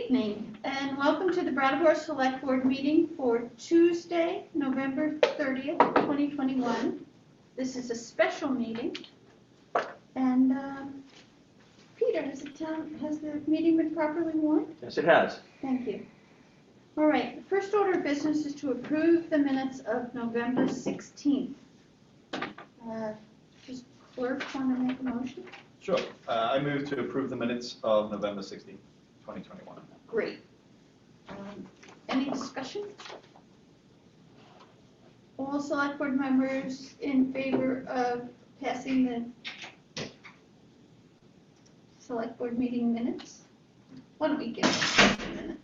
evening, and welcome to the Brattleboro Selectboard meeting for Tuesday, November 30th, 2021. This is a special meeting, and Peter, has the meeting been properly warned? Yes, it has. Thank you. All right, the first order of business is to approve the minutes of November 16th. Does clerk want to make a motion? Sure. I move to approve the minutes of November 16th, 2021. Great. Any discussion? All select board members in favor of passing the select board meeting minutes? Why don't we give it a minute?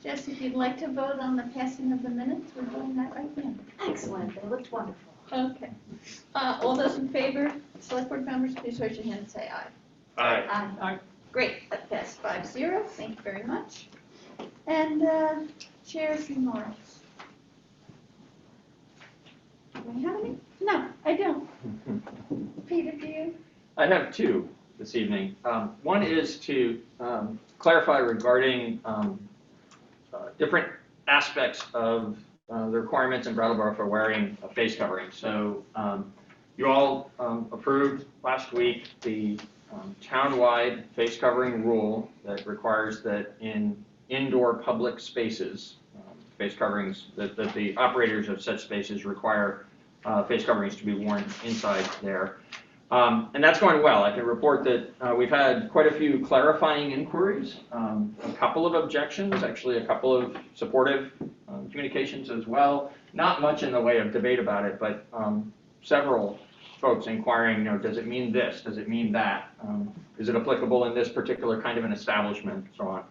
Jess, if you'd like to vote on the passing of the minutes, we're doing that right now. Excellent, they looked wonderful. Okay. All those in favor, select board members, please raise your hand and say aye. Aye. Aye. Great, that passed 5-0. Thank you very much. And chair's remarks. Do I have any? No, I don't. Peter, do you? I have two this evening. One is to clarify regarding different aspects of the requirements in Brattleboro for wearing a face covering. So you all approved last week the town-wide face covering rule that requires that in indoor public spaces, face coverings, that the operators of such spaces require face coverings to be worn inside there. And that's going well. I can report that we've had quite a few clarifying inquiries, a couple of objections, actually a couple of supportive communications as well. Not much in the way of debate about it, but several folks inquiring, does it mean this? Does it mean that? Is it applicable in this particular kind of an establishment, so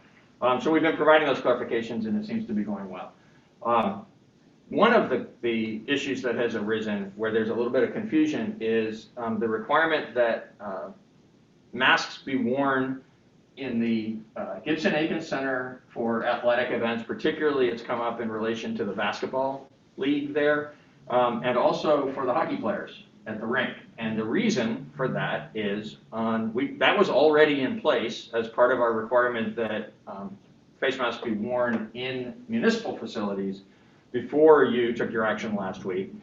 on. So we've been providing those clarifications, and it seems to be going well. One of the issues that has arisen where there's a little bit of confusion is the requirement that masks be worn in the Gibson-Aiken Center for athletic events. Particularly, it's come up in relation to the basketball league there, and also for the hockey players at the rink. And the reason for that is that was already in place as part of our requirement that face masks be worn in municipal facilities before you took your action last week.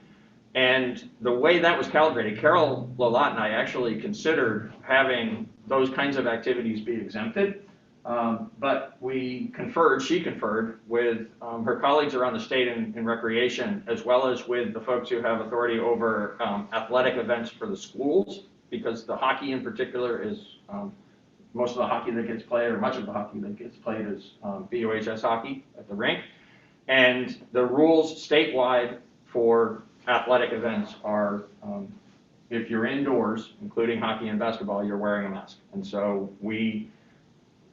And the way that was calibrated, Carol Lolot and I actually considered having those kinds of activities be exempted, but she conferred with her colleagues around the state in recreation, as well as with the folks who have authority over athletic events for the schools, because the hockey in particular is, most of the hockey that gets played, or much of the hockey that gets played, is BOHS hockey at the rink. And the rules statewide for athletic events are, if you're indoors, including hockey and basketball, you're wearing a mask. And so we,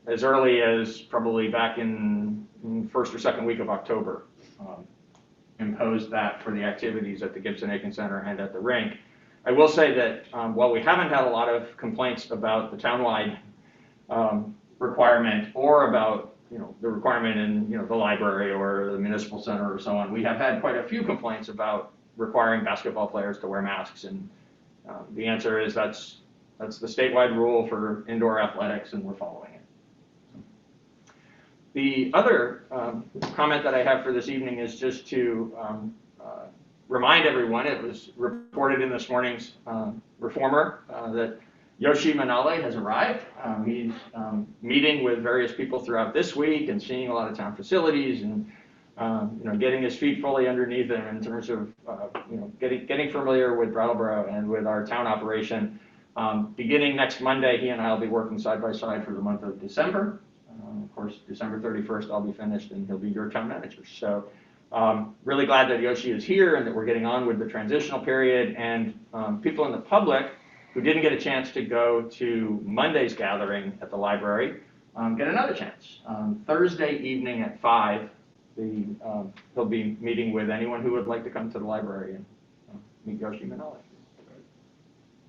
as early as probably back in first or second week of October, imposed that for the activities at the Gibson-Aiken Center and at the rink. I will say that while we haven't had a lot of complaints about the townwide requirement or about the requirement in the library or the municipal center or so on, we have had quite a few complaints about requiring basketball players to wear masks, and the answer is that's the statewide rule for indoor athletics, and we're following it. The other comment that I have for this evening is just to remind everyone, it was reported in this morning's Reformer that Yoshi Manale has arrived. He's meeting with various people throughout this week and seeing a lot of town facilities and getting his feet fully underneath him in terms of getting familiar with Brattleboro and with our town operation. Beginning next Monday, he and I will be working side by side for the month of December. Of course, December 31st, I'll be finished and he'll be your town manager. So really glad that Yoshi is here and that we're getting on with the transitional period, and people in the public who didn't get a chance to go to Monday's gathering at the library get another chance. Thursday evening at 5, he'll be meeting with anyone who would like to come to the library and meet Yoshi Manale.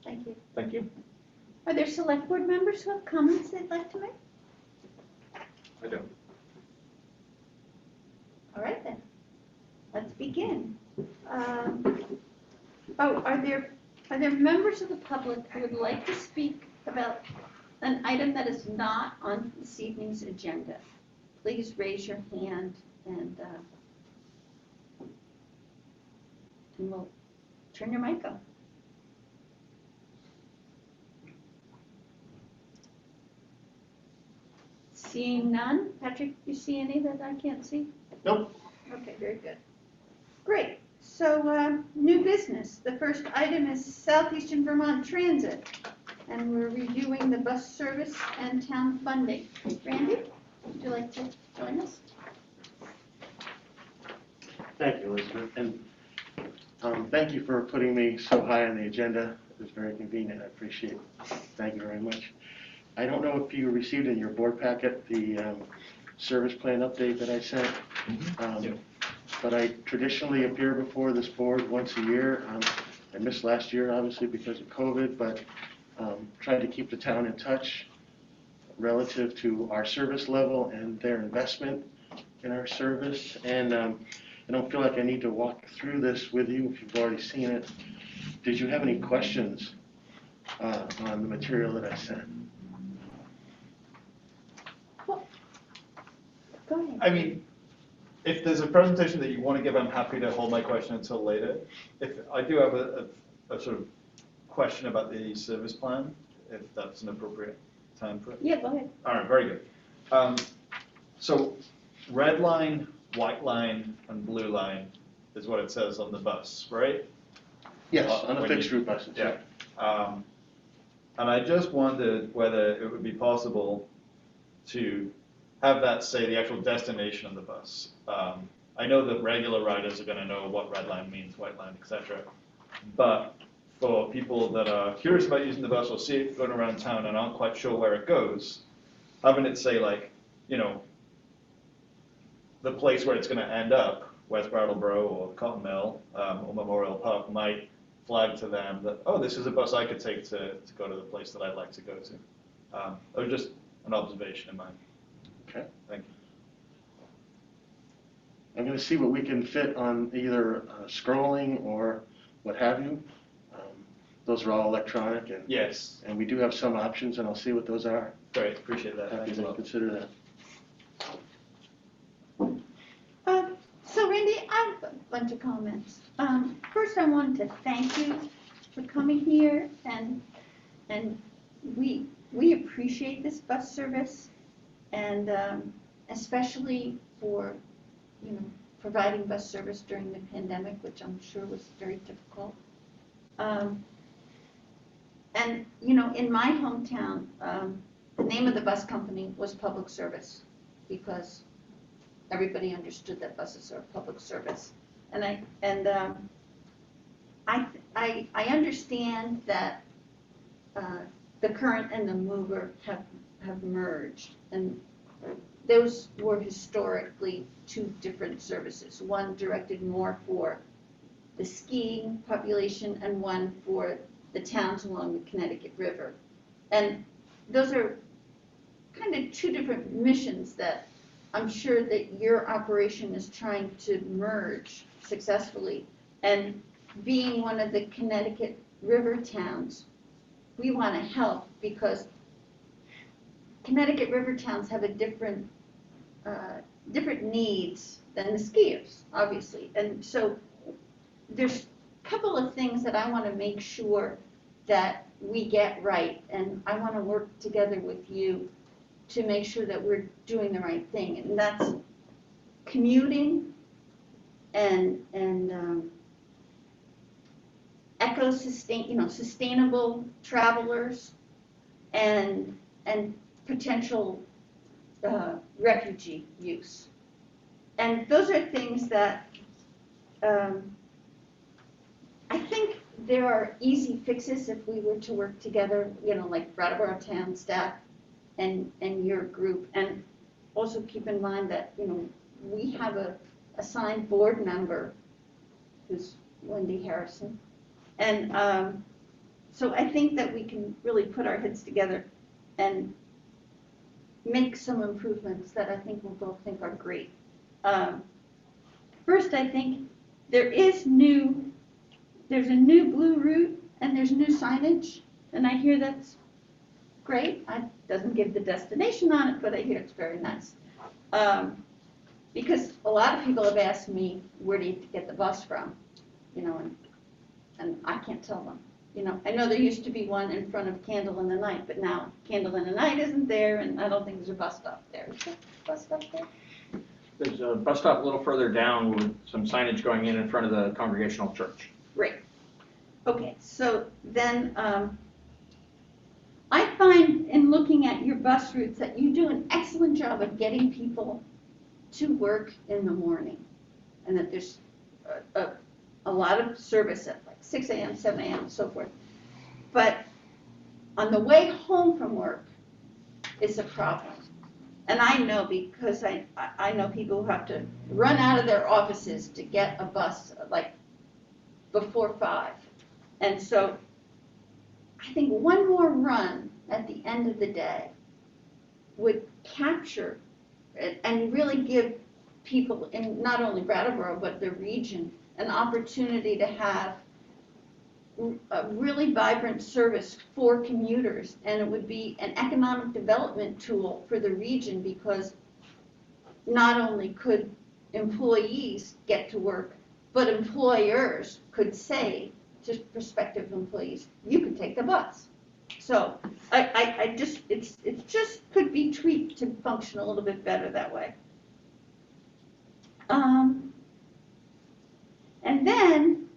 Thank you. Thank you. Are there select board members who have comments they'd like to make? I don't. All right then, let's begin. Oh, are there members of the public who would like to speak about an item that is not on this evening's agenda? Please raise your hand and we'll turn your mic on. Seeing none. Patrick, you see any that I can't see? Nope. Okay, very good. Great. So, new business. The first item is Southeastern Vermont Transit, and we're reviewing the bus service and town funding. Randy, would you like to join us? Thank you, Elizabeth, and thank you for putting me so high on the agenda. It was very convenient. I appreciate it. Thank you very much. I don't know if you received in your board packet the service plan update that I sent. But I traditionally appear before this board once a year. I missed last year, obviously, because of COVID, but tried to keep the town in touch relative to our service level and their investment in our service. And I don't feel like I need to walk through this with you if you've already seen it. Did you have any questions on the material that I sent? Well, go ahead. I mean, if there's a presentation that you want to give, I'm happy to hold my question until later. If I do have a sort of question about the service plan, if that's an appropriate time for it. Yeah, go ahead. All right, very good. So red line, white line, and blue line is what it says on the bus, right? Yes, on the when fixed you- route buses. Yeah. And I just wondered whether it would be possible to have that say the actual destination of the bus. I know that regular riders are going to know what red line means, white line, etc. But for people that are curious about using the bus or see it going around town and aren't quite sure where it goes, having it say like, you know, the place where it's going to end up, West Brattleboro or Cotton Mill or Memorial Park, might flag to them that, oh, this is a bus I could take to go to the place that I'd like to go to. It was just an observation in mind. Okay. Thank you. I'm going to see what we can fit on either scrolling or what have you. Those are all electronic, and Yes, we do have some options, and I'll see what those are. great, appreciate that. Happy Thanks a to lot. consider that. So Randy, I have a bunch of comments. First, I wanted to thank you for coming here, and we appreciate this bus service, and especially for, you know, providing bus service during the pandemic, which I'm sure was very difficult. And you know, in my hometown, the name of the bus company was Public Service, because everybody understood that buses are public service. And I understand that the current and the mover have merged, and those were historically two different services. One directed more for the skiing population and one for the towns along the Connecticut River. And those are kind of two different missions that I'm sure that your operation is trying to merge successfully. And being one of the Connecticut River towns, we want to help, because Connecticut River towns have a different needs than the skiers, obviously. And so there's a couple of things that I want to make sure that we get right, and I want to work together with you to make sure that we're doing the right thing, and that's commuting and sustainable travelers and potential refugee use. And those are things that I think there are easy fixes if we were to work together, you know, like Brattleboro town staff and your group. And also keep in mind that, you know, we have a assigned board member who's Wendy Harrison. And so I think that we can really put our heads together and make some improvements that I think we'll both think are great. First, I think there is new there's a new blue route and there's new signage, and I hear that's great. It doesn't give the destination on it, but I hear it's very nice. Because a lot of people have asked me, where do you get the bus from? You know, and I can't tell them. You know, I know there used to be one in front of Candle in the Night, but now Candle in the Night isn't there, and I don't think there's a bus stop there. Is there a bus stop there? There's a bus stop a little further down with some signage going in front of the Congregational Church. Great. Okay, so then I find in looking at your bus routes that you do an excellent job of getting people to work in the morning, and that there's a lot of service at like 6 a.m., 7 a.m., and so forth. But on the way home from work is a problem. And I know because I know people who have to run out of their offices to get a bus like before 5. And so I think one more run at the end of the day would capture and really give people in not only Brattleboro but the region an opportunity to have a really vibrant service for commuters, and it would be an economic development tool for the region, because not only could employees get to work, but employers could say to prospective employees, you can take the bus. So I just, it just could be tweaked to function a little bit better that way. And then,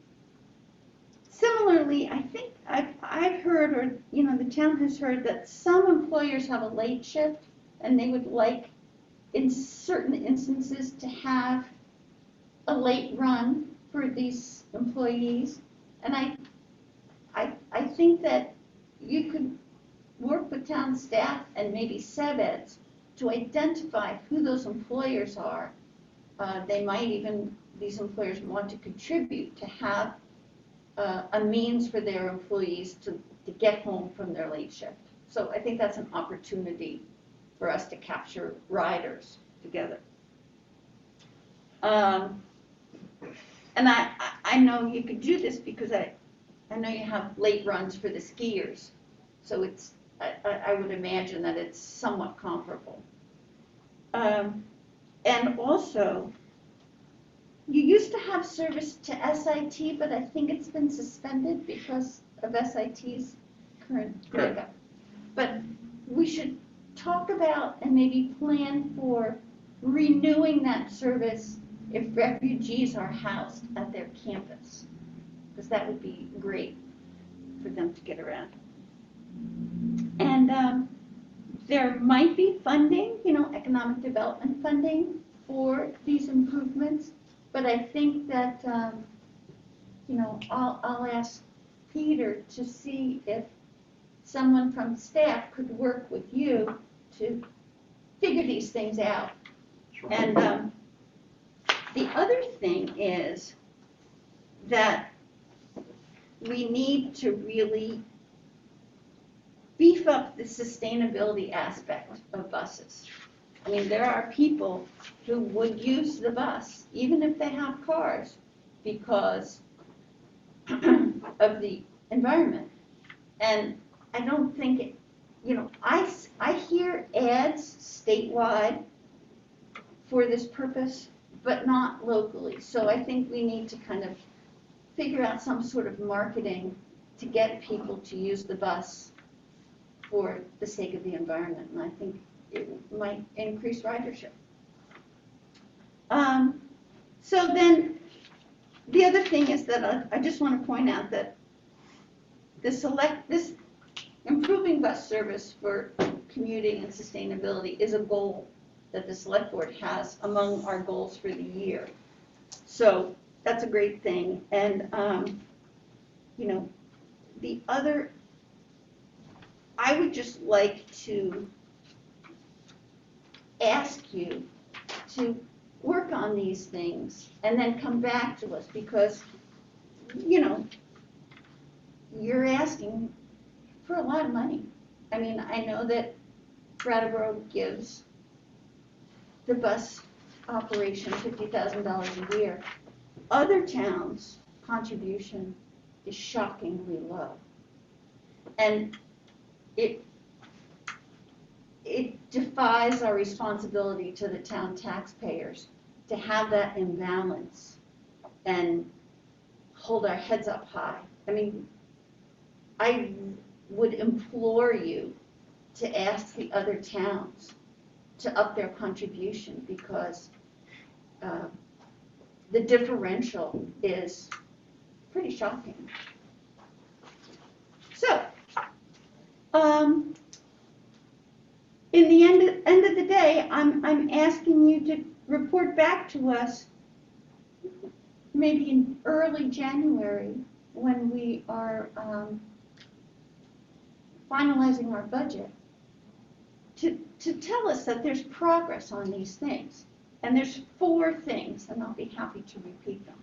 similarly, I think I've heard, or you know, the town has heard that some employers have a late shift, and they would like, in certain instances, to have a late run for these employees. And I think that you could work with town staff and maybe SEVEDs to identify who those employers are. They might even, these employers want to contribute to have a means for their employees to get home from their late shift. So I think that's an opportunity for us to capture riders together. And I know you could do this because I know you have late runs for the skiers. So it's, I would imagine that it's somewhat comparable. And also, you used to have service to SIT, but I think it's been suspended because of SIT's current makeup. But we should talk about and maybe plan for renewing that service if refugees are housed at their campus, because that would be great for them to get around. And there might be funding, you know, economic development funding for these improvements. But I think that, you know, I'll ask Peter to see if someone from staff could work with you to figure these things out. Sure. And the other thing is that we need to really beef up the sustainability aspect of buses. I mean, there are people who would use the bus, even if they have cars, because of the environment. And I don't think, it, you know, I hear ads statewide for this purpose, but not locally. So I think we need to kind of figure out some sort of marketing to get people to use the bus for the sake of the environment. And I think it might increase ridership. So then, the other thing is that I just want to point out that this improving bus service for commuting and sustainability is a goal that the Select Board has among our goals for the year. So that's a great thing. And you know, the other, I would just like to ask you to work on these things and then come back to us, because, you know, you're asking for a lot of money. I mean, I know that Brattleboro gives the bus operation $50,000 a year. Other towns' contribution is shockingly low. And it defies our responsibility to the town taxpayers to have that imbalance and hold our heads up high. I mean, I would implore you to ask the other towns to up their contribution, because the differential is pretty shocking. So, in the end of the day, I'm asking you to report back to us maybe in early January when we are finalizing our budget to tell us that there's progress on these things. And there's 4 things, and I'll be happy to repeat them.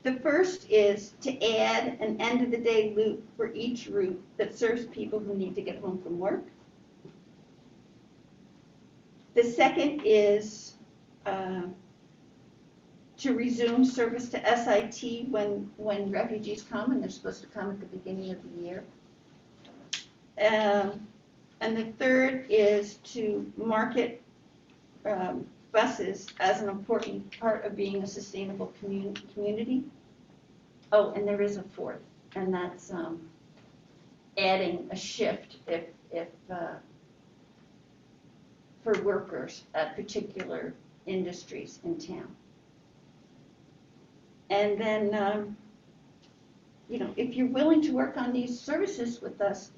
The first is to add an end-of-the-day loop for each route that serves people who need to get home from work. The second is to resume service to SIT when refugees come, and they're supposed to come at the beginning of the year. And the third is to market buses as an important part of being a sustainable community. Oh, and there is a fourth, and that's adding a shift if for workers at particular industries in town. And then, if you're willing to work on these services with us,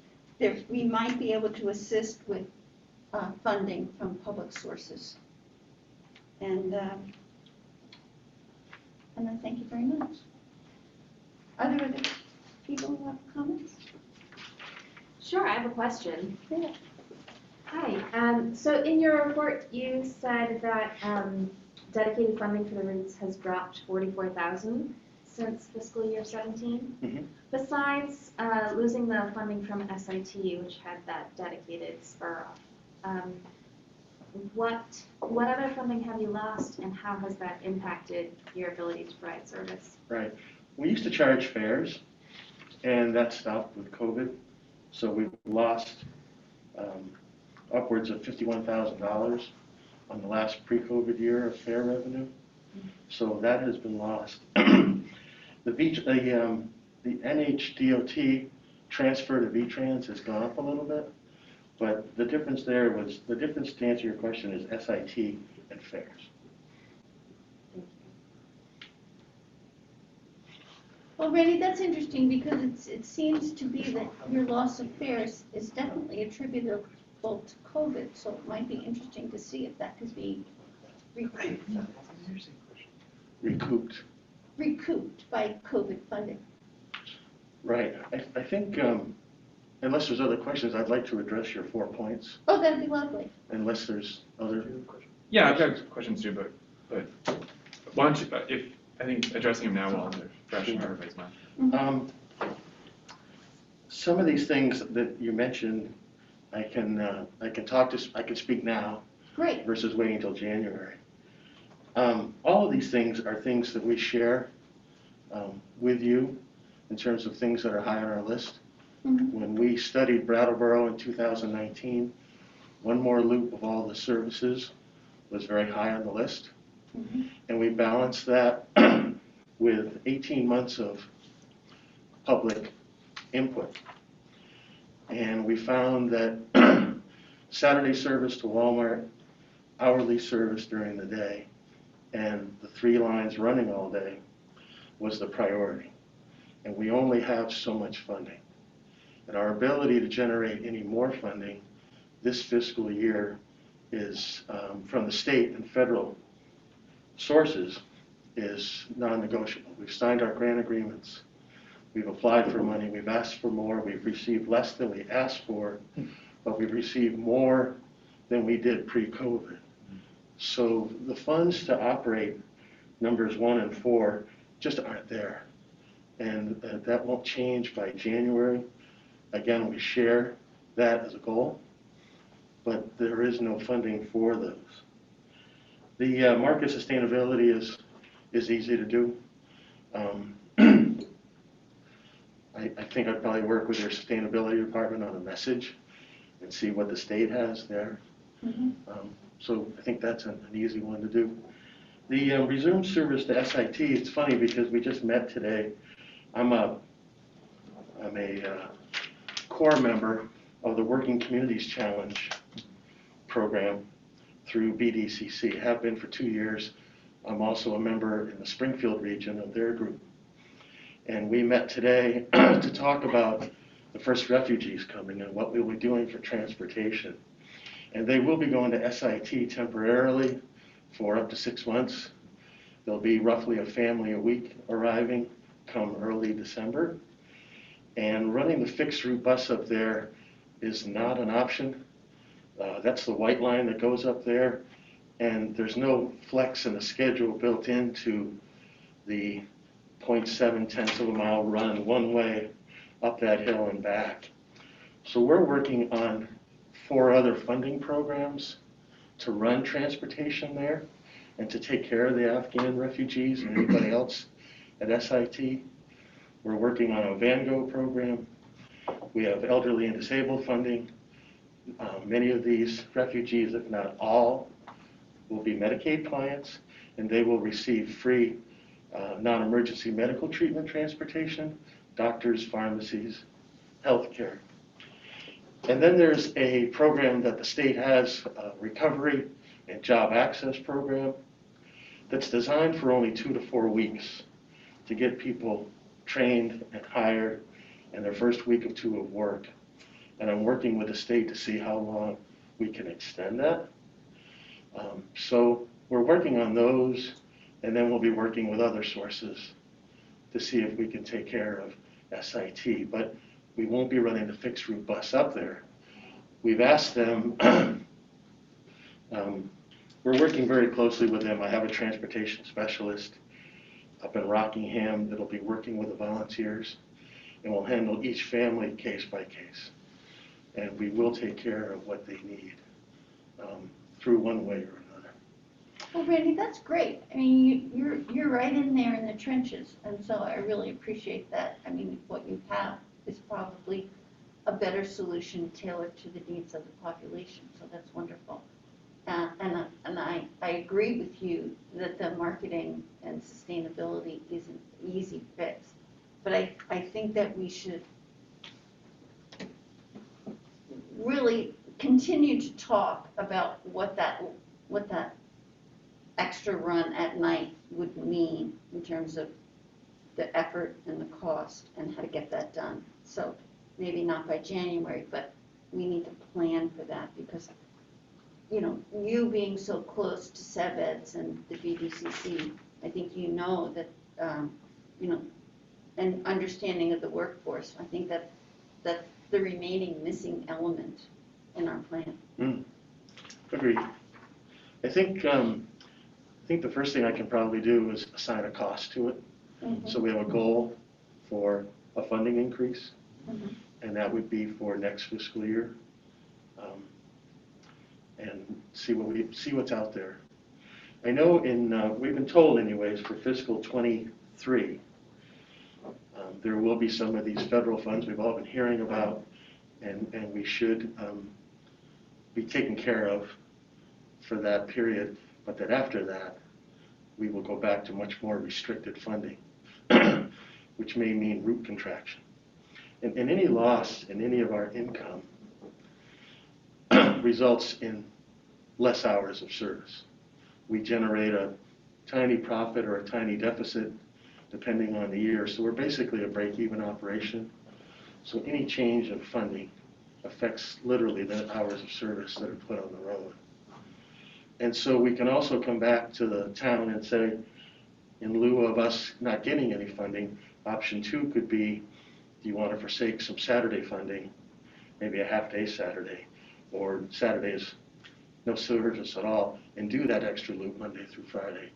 we might be able to assist with funding from public sources. And I thank you very much. Are there other people who have comments? Sure, I have a question. Yeah. Hi. So in your report, you said that dedicated funding for the routes has dropped 44,000 since fiscal year 17. Mhm. Besides losing the funding from SIT, which had that dedicated spur off, what other funding have you lost, and how has that impacted your ability to provide service? Right. We used to charge fares, and that stopped with COVID. So we've lost upwards of $51,000 on the last pre-COVID year of fare revenue. So that has been lost. The NHDOT transfer to VTrans has gone up a little bit, but the difference to answer your question is SIT and fares. Well, Randy, that's interesting, because it seems to be that your loss of fares is definitely attributable to COVID, so it might be interesting to see if that could be recouped by COVID funding. Right. I think, unless there's other questions, I'd like to address your 4 points, Oh, that'd be lovely. unless there's other. Yeah, I've got questions too, but why don't you, I think addressing them now while they're fresh in everybody's mind. Some of these things that you mentioned, I can speak now Great. versus waiting until January. All of these things are things that we share with you in terms of things that are high on our list. Mhm. When we studied Brattleboro in 2019, one more loop of all the services was very high on the list. Mhm. And we balanced that with 18 months of public input. And we found that Saturday service to Walmart, hourly service during the day, and the 3 lines running all day was the priority. And we only have so much funding. And our ability to generate any more funding this fiscal year is, from the state and federal sources, is non-negotiable. We've signed our grant agreements. We've applied for money. We've asked for more. We've received less than we asked for, but we've received more than we did pre-COVID. So the funds to operate numbers 1 and 4 just aren't there. And that won't change by January. Again, we share that as a goal, but there is no funding for those. The market sustainability is easy to do. I think I'd probably work with their sustainability department on a message and see what the state has there. So I think that's an easy one to do. The resume service to SIT, it's funny because we just met today. I'm a core member of the Working Communities Challenge program through BDCC. Have been for 2 years. I'm also a member in the Springfield region of their group. And we met today to talk about the first refugees coming and what we'll be doing for transportation. And they will be going to SIT temporarily for up to 6 months. There'll be roughly a family a week arriving come early December. And running the fixed route bus up there is not an option. That's the white line that goes up there. And there's no flex in the schedule built into the 0.7 mile run one way up that hill and back. So we're working on 4 other funding programs to run transportation there and to take care of the Afghan refugees and anybody else at SIT. We're working on a VanGo program. We have elderly and disabled funding. Many of these refugees, if not all, will be Medicaid clients, and they will receive free non-emergency medical treatment transportation, doctors, pharmacies, healthcare. And then there's a program that the state has, a recovery and job access program, that's designed for only 2 to 4 weeks to get people trained and hired in their first week or 2 of work. And I'm working with the state to see how long we can extend that. So we're working on those, and then we'll be working with other sources to see if we can take care of SIT. But we won't be running the fixed route bus up there. We've asked them, we're working very closely with them. I have a transportation specialist up in Rockingham that'll be working with the volunteers, and we'll handle each family case by case. And we will take care of what they need through one way or another. Well, Randy, that's great. I mean, you're right in there in the trenches, and so I really appreciate that. I mean, what you have is probably a better solution tailored to the needs of the population, so that's wonderful. And I agree with you that the marketing and sustainability isn't an easy fix, but I think that we should really continue to talk about what that extra run at night would mean in terms of the effort and the cost and how to get that done. So maybe not by January, but we need to plan for that because, you know, you being so close to SEVEDS and the BDCC, I think you know that, you know, and understanding of the workforce, I think that that's the remaining missing element in our plan. Agreed. I think the first thing I can probably do is assign a cost to it. So we have a goal for a funding increase, and that would be for next fiscal year, and see what's out there. I know we've been told anyways for fiscal 23, there will be some of these federal funds we've all been hearing about, and we should be taken care of for that period, but that after that, we will go back to much more restricted funding, which may mean route contraction. And any loss in any of our income results in less hours of service. We generate a tiny profit or a tiny deficit depending on the year, so we're basically a break-even operation. So any change of funding affects literally the hours of service that are put on the road. And so we can also come back to the town and say, in lieu of us not getting any funding, option 2 could be, do you want to forsake some Saturday funding, maybe a half-day Saturday, or Saturdays no service at all, and do that extra loop Monday through Friday.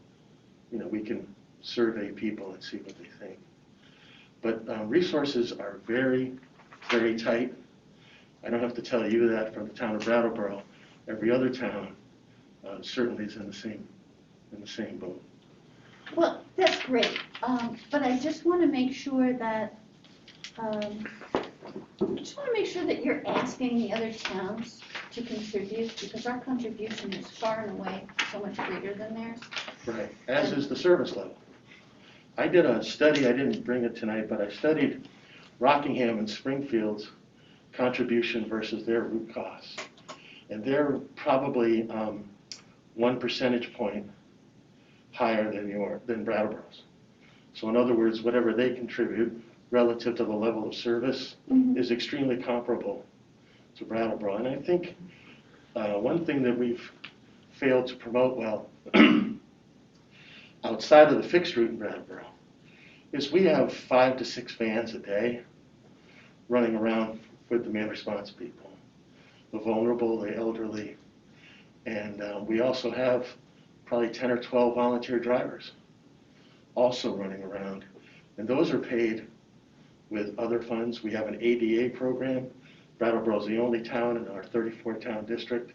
You know, we can survey people and see what they think. But resources are very, very tight. I don't have to tell you that from the town of Brattleboro. Every other town certainly is in the same boat. Well, that's great, but I just want to make sure that I just want to make sure that you're asking the other towns to contribute, because our contribution is far and away so much greater than theirs. Right, as is the service level. I did a study, I didn't bring it tonight, but I studied Rockingham and Springfield's contribution versus their root costs. And they're probably 1 percentage point higher than Brattleboro's. So in other words, whatever they contribute relative to the level of service is extremely comparable to Brattleboro. And I think one thing that we've failed to promote well outside of the fixed route in Brattleboro is we have 5 to 6 vans a day running around with demand response people, the vulnerable, the elderly, and we also have probably 10 or 12 volunteer drivers also running around, and those are paid with other funds. We have an ADA program. Brattleboro is the only town in our 34-town district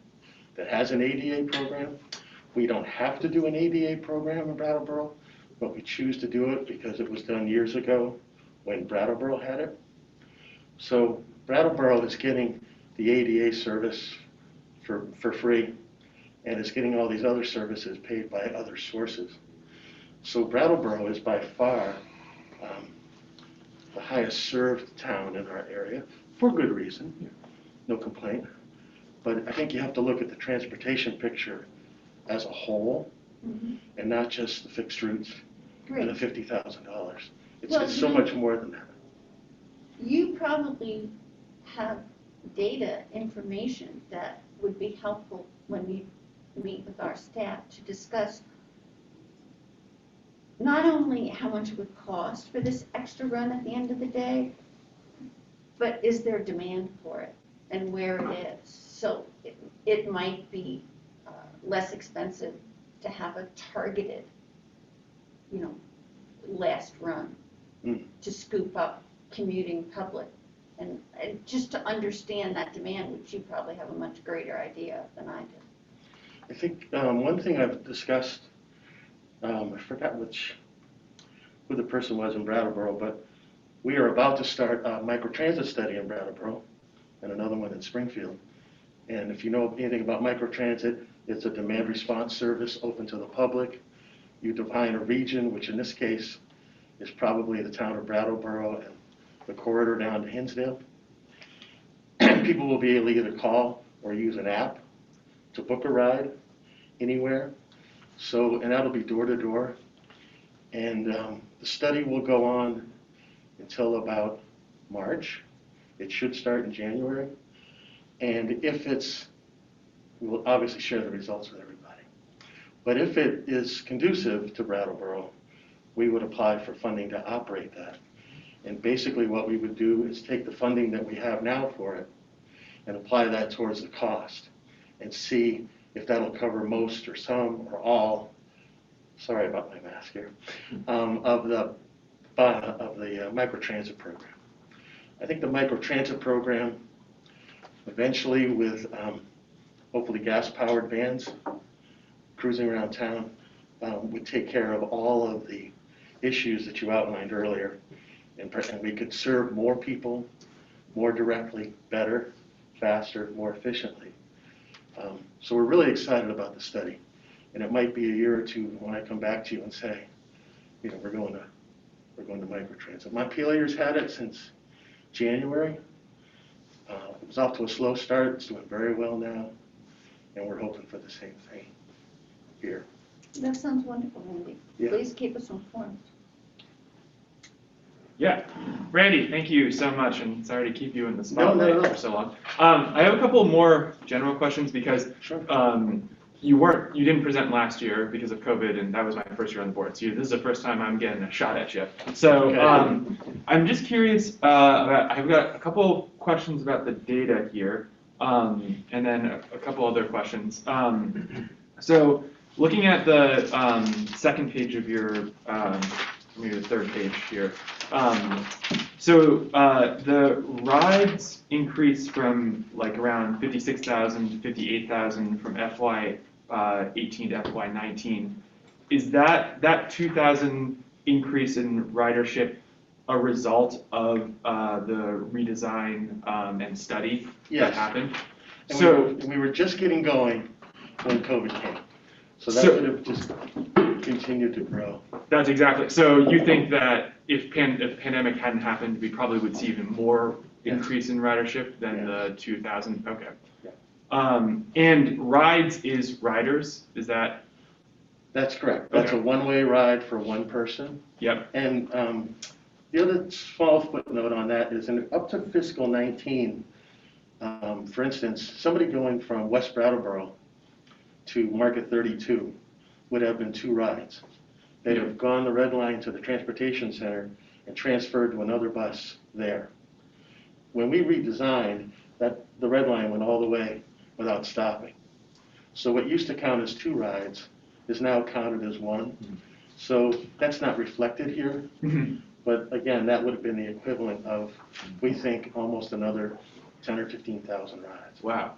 that has an ADA program. We don't have to do an ADA program in Brattleboro, but we choose to do it because it was done years ago when Brattleboro had it. So Brattleboro is getting the ADA service for free, and is getting all these other services paid by other sources. So Brattleboro is by far the highest served town in our area, for good reason, no complaint. But I think you have to look at the transportation picture as a whole, and not just the fixed routes and the $50,000. It's so much more than that. You probably have data, information that would be helpful when we meet with our staff to discuss not only how much it would cost for this extra run at the end of the day, but is there demand for it and where it is. So it might be less expensive to have a targeted, last run to scoop up commuting public. And just to understand that demand, which you probably have a much greater idea of than I do. I think one thing I've discussed, I forgot who the person was in Brattleboro, but we are about to start a microtransit study in Brattleboro and another one in Springfield. And if you know anything about microtransit, it's a demand response service open to the public. You define a region, which in this case is probably the town of Brattleboro and the corridor down to Hinsdale. People will be able to either call or use an app to book a ride anywhere. So, and that'll be door to door. And the study will go on until about March. It should start in January. And if we'll obviously share the results with everybody. But if it is conducive to Brattleboro, we would apply for funding to operate that. And basically what we would do is take the funding that we have now for it and apply that towards the cost and see if that'll cover most or some or all, sorry about my mask here, of the microtransit program. I think the microtransit program, eventually with hopefully gas-powered vans cruising around town, would take care of all of the issues that you outlined earlier. And we could serve more people more directly, better, faster, more efficiently. So we're really excited about the study. And it might be a year or two when I come back to you and say, we're going to microtransit. Montpelier's had it since January. It was off to a slow start. It's doing very well now. And we're hoping for the same thing here. That sounds wonderful, Andy. Yeah. Please keep us informed. Yeah, Randy, thank you so much, and sorry to keep you in the No. spotlight for so long. I have a couple more general questions because Sure. You didn't present last year because of COVID, and that was my first year on the board. So this is the first time I'm getting a shot at you. So Okay. I'm just curious I've got a couple questions about the data here, and then a couple other questions. So looking at the second page of your maybe the third page here. The rides increased from like around 56,000 to 58,000 from FY 18 to FY 19. Is that 2,000 increase in ridership a result of the redesign and study that Yes. happened? And So, we were just getting going when COVID came. So that So- would have just continued to grow. that's exactly, so you think that if the pandemic hadn't happened, we probably would see even more Yes. increase in ridership than Yes. the 2,000, okay. Yeah. And rides is riders, is that, That's correct. That's a Okay. one-way ride for one person. yep, And the other small footnote on that is up to fiscal 19, for instance, somebody going from West Brattleboro to Market 32 would have been 2 rides. They'd have gone the red line to the transportation center and transferred to another bus there. When we redesigned, the red line went all the way without stopping. So what used to count as 2 rides is now counted as 1. So that's not reflected here. But again, that would have been the equivalent of, we think, almost another 10 or 15,000 rides. wow.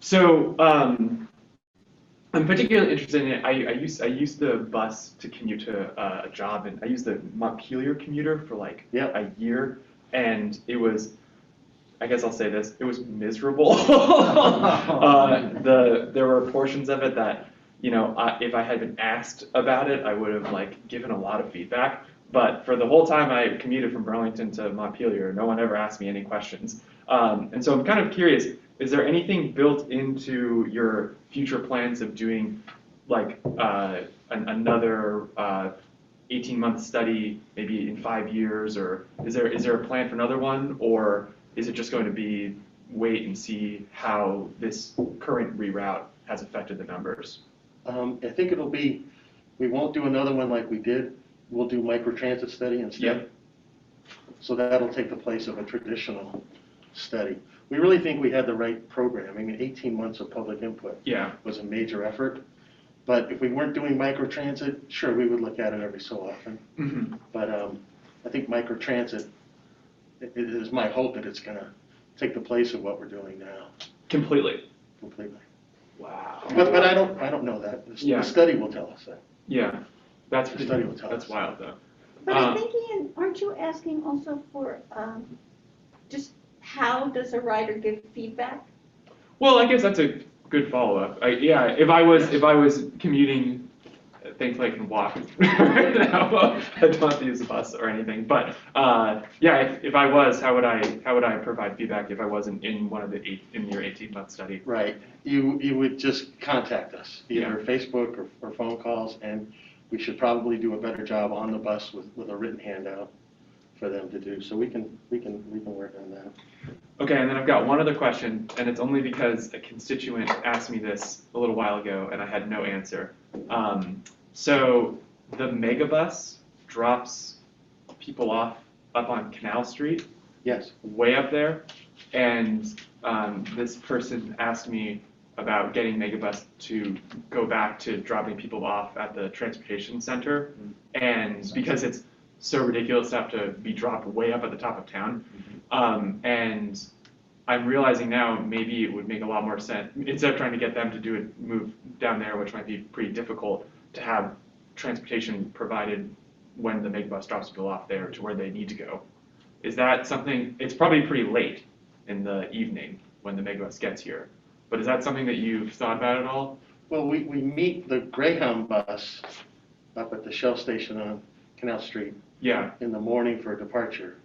So, I'm particularly interested in it. I used the bus to commute to a job, and I used the Montpelier commuter for like Yep. a year, and it was, I guess I'll say this, it was miserable. There were portions of it that, you know, if I had been asked about it, I would have like given a lot of feedback. But for the whole time I commuted from Burlington to Montpelier, no one ever asked me any questions. And so I'm kind of curious, is there anything built into your future plans of doing like another 18-month study maybe in 5 years, or is there a plan for another one, or is it just going to be wait and see how this current reroute has affected the numbers? I think it'll be, we won't do another one like we did. We'll do microtransit study instead. Yep. So that'll take the place of a traditional study. We really think we had the right program. I mean, 18 months of public input Yeah. was a major effort. But if we weren't doing microtransit, sure, we would look at it every so often. Mm-hmm. But I think microtransit, it is my hope that it's going to take the place of what we're doing now Completely. completely. Wow. But I don't know that. Yeah. The study will tell us that. Yeah. That's The study will tell that's us. wild though. But I think, Ian, aren't you asking also for, just how does a rider give feedback? Well, I guess that's a good follow-up. Yeah, if I was commuting, thankfully I can walk right now. I don't have to use a bus or anything. But yeah, if I was, how would I provide feedback if I wasn't in one of the in your 18-month study? Right. You would just contact us, either Yeah. Facebook or phone calls, and we should probably do a better job on the bus with a written handout for them to do. So we can work on that. Okay, and then I've got one other question, and it's only because a constituent asked me this a little while ago, and I had no answer. So the megabus drops people off up on Canal Street, Yes. way up there, and this person asked me about getting megabus to go back to dropping people off at the transportation center, and because it's so ridiculous to have to be dropped way up at the top of town. And I'm realizing now maybe it would make a lot more sense, instead of trying to get them to do it, move down there, which might be pretty difficult, to have transportation provided when the megabus drops people off there to where they need to go. Is that something, it's probably pretty late in the evening when the megabus gets here, but is that something that you've thought about at all? Well, we meet the Greyhound bus up at the Shell station on Canal Street Yeah, in the morning for departure.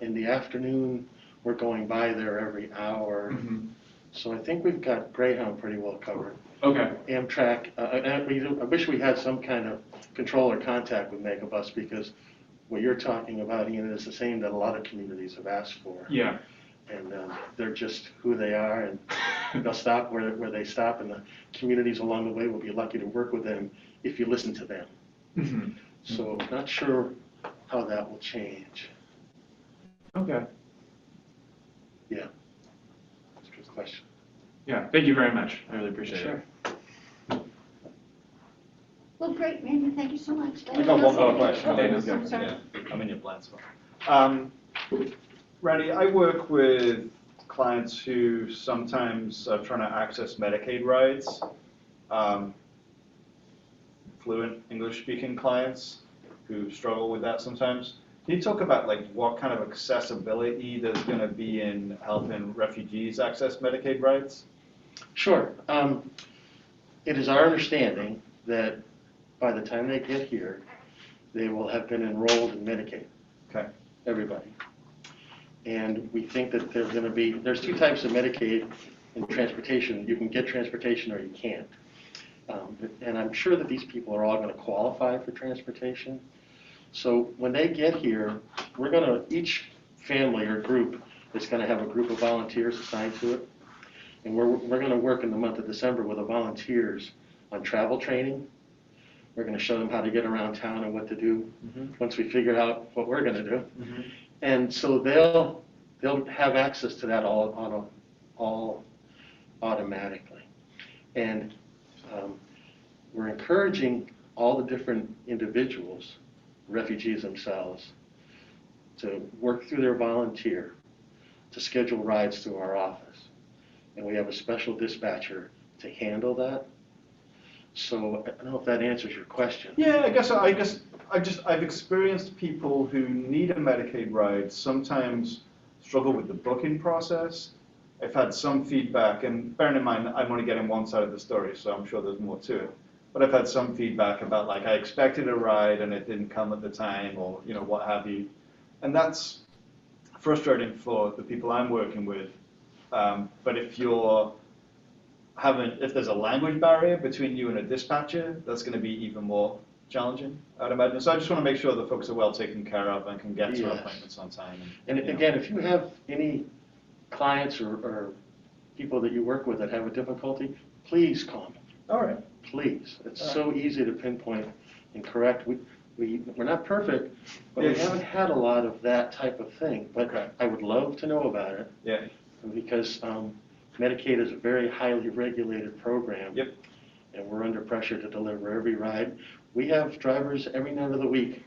In the afternoon, we're going by there every hour. mhm, So I think we've got Greyhound pretty well covered. okay, Amtrak, I wish we had some kind of control or contact with Megabus, because what you're talking about, Ian, is the same that a lot of communities have asked for. yeah, And they're just who they are, and they'll stop where they stop, and the communities along the way will be lucky to work with them if you listen to them. mhm, So not sure how that will change. okay, Yeah. That's a good question. yeah, thank you very much, I really appreciate it. Sure. Well, great, Randy, thank you so much. I got one more question. Oh, Dana's I'm got- sorry. Yeah, I'm in your blind spot. Randy, I work with clients who sometimes are trying to access Medicaid rides. Fluent English-speaking clients who struggle with that sometimes. Can you talk about like what kind of accessibility there's going to be in helping refugees access Medicaid rights? Sure. It is our understanding that by the time they get here, they will have been enrolled in Medicaid. Okay. Everybody. And we think that there's two types of Medicaid in transportation. You can get transportation or you can't. And I'm sure that these people are all going to qualify for transportation. So when they get here, each family or group is going to have a group of volunteers assigned to it. And we're going to work in the month of December with the volunteers on travel training. We're going to show them how to get around town and what to do once we figure out what we're going to do. And so they'll have access to that all automatically. And we're encouraging all the different individuals, refugees themselves, to work through their volunteer to schedule rides to our office. And we have a special dispatcher to handle that. So I don't know if that answers your question. Yeah, I've experienced people who need a Medicaid ride sometimes struggle with the booking process. I've had some feedback, and bearing in mind I'm only getting one side of the story, so I'm sure there's more to it. But I've had some feedback about like I expected a ride and it didn't come at the time, or what have you, and that's frustrating for the people I'm working with. But if there's a language barrier between you and a dispatcher, that's going to be even more challenging, I'd imagine. So I just want to make sure that folks are well taken care of and can get to appointments on time. And again, if you have any clients or people that you work with that have a difficulty, please call me. All right. Please. It's so easy to pinpoint and correct. We're not perfect, but we haven't had a lot of that type of thing. But I would love to know about it. Yeah. Because Medicaid is a very highly regulated program. Yep. And we're under pressure to deliver every ride. We have drivers every night of the week,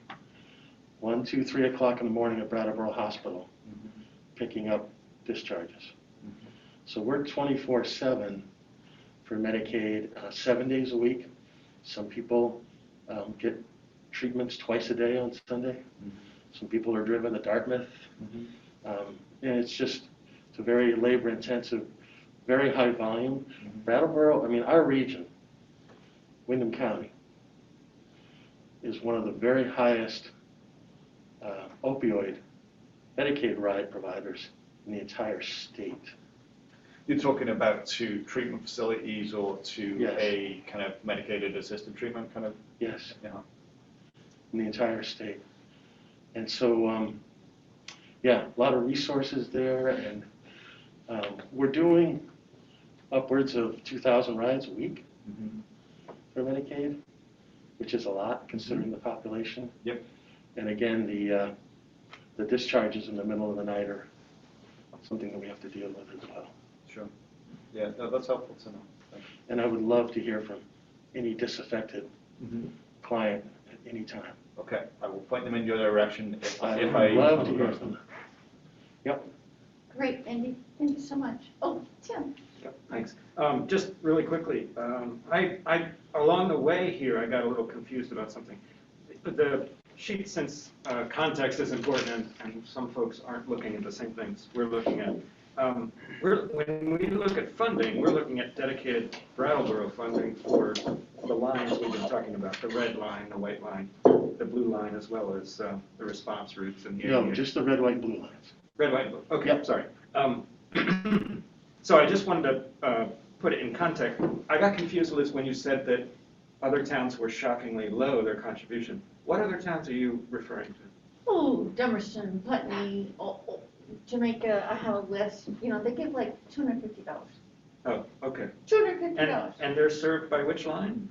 1, 2, 3 o'clock in the morning at Brattleboro Hospital, picking up discharges. So we're 24/7 for Medicaid, 7 days a week. Some people get treatments twice a day on Sunday. Some people are driven to Dartmouth. And it's a very labor-intensive, very high volume. Brattleboro, our region, Windham County, is one of the very highest opioid Medicaid ride providers in the entire state. You're talking about to treatment facilities or to Yes. a kind of medicated assisted treatment kind of? Yes, Yeah. in the entire state. And so, a lot of resources there, and we're doing upwards of 2,000 rides a week for Medicaid, which is a lot considering the population. Yep. And again, the discharges in the middle of the night are something that we have to deal with as well. Sure. Yeah, no, that's helpful to know. Thank you. And I would love to hear from any disaffected client at any time. Okay, I will point them in your direction if I I would love to come hear across from them. them. Yep. Great, Andy, thank you so much. Oh, Tim. Thanks. Just really quickly, I along the way here, I got a little confused about something. The sheet, since context is important and some folks aren't looking at the same things we're looking at, when we look at funding, we're looking at dedicated Brattleboro funding for the lines we've been talking about, the red line, the white line, the blue line, as well as the response routes and the No, just the red, white, blue lines. red, white, blue. Okay, Yep. sorry. So I just wanted to put it in context. I got confused with this when you said that other towns were shockingly low, their contribution. What other towns are you referring to? Oh, Dummerston, Putney, Jamaica, I have a list. They give like $250. Oh, okay. $250. And they're served by which line?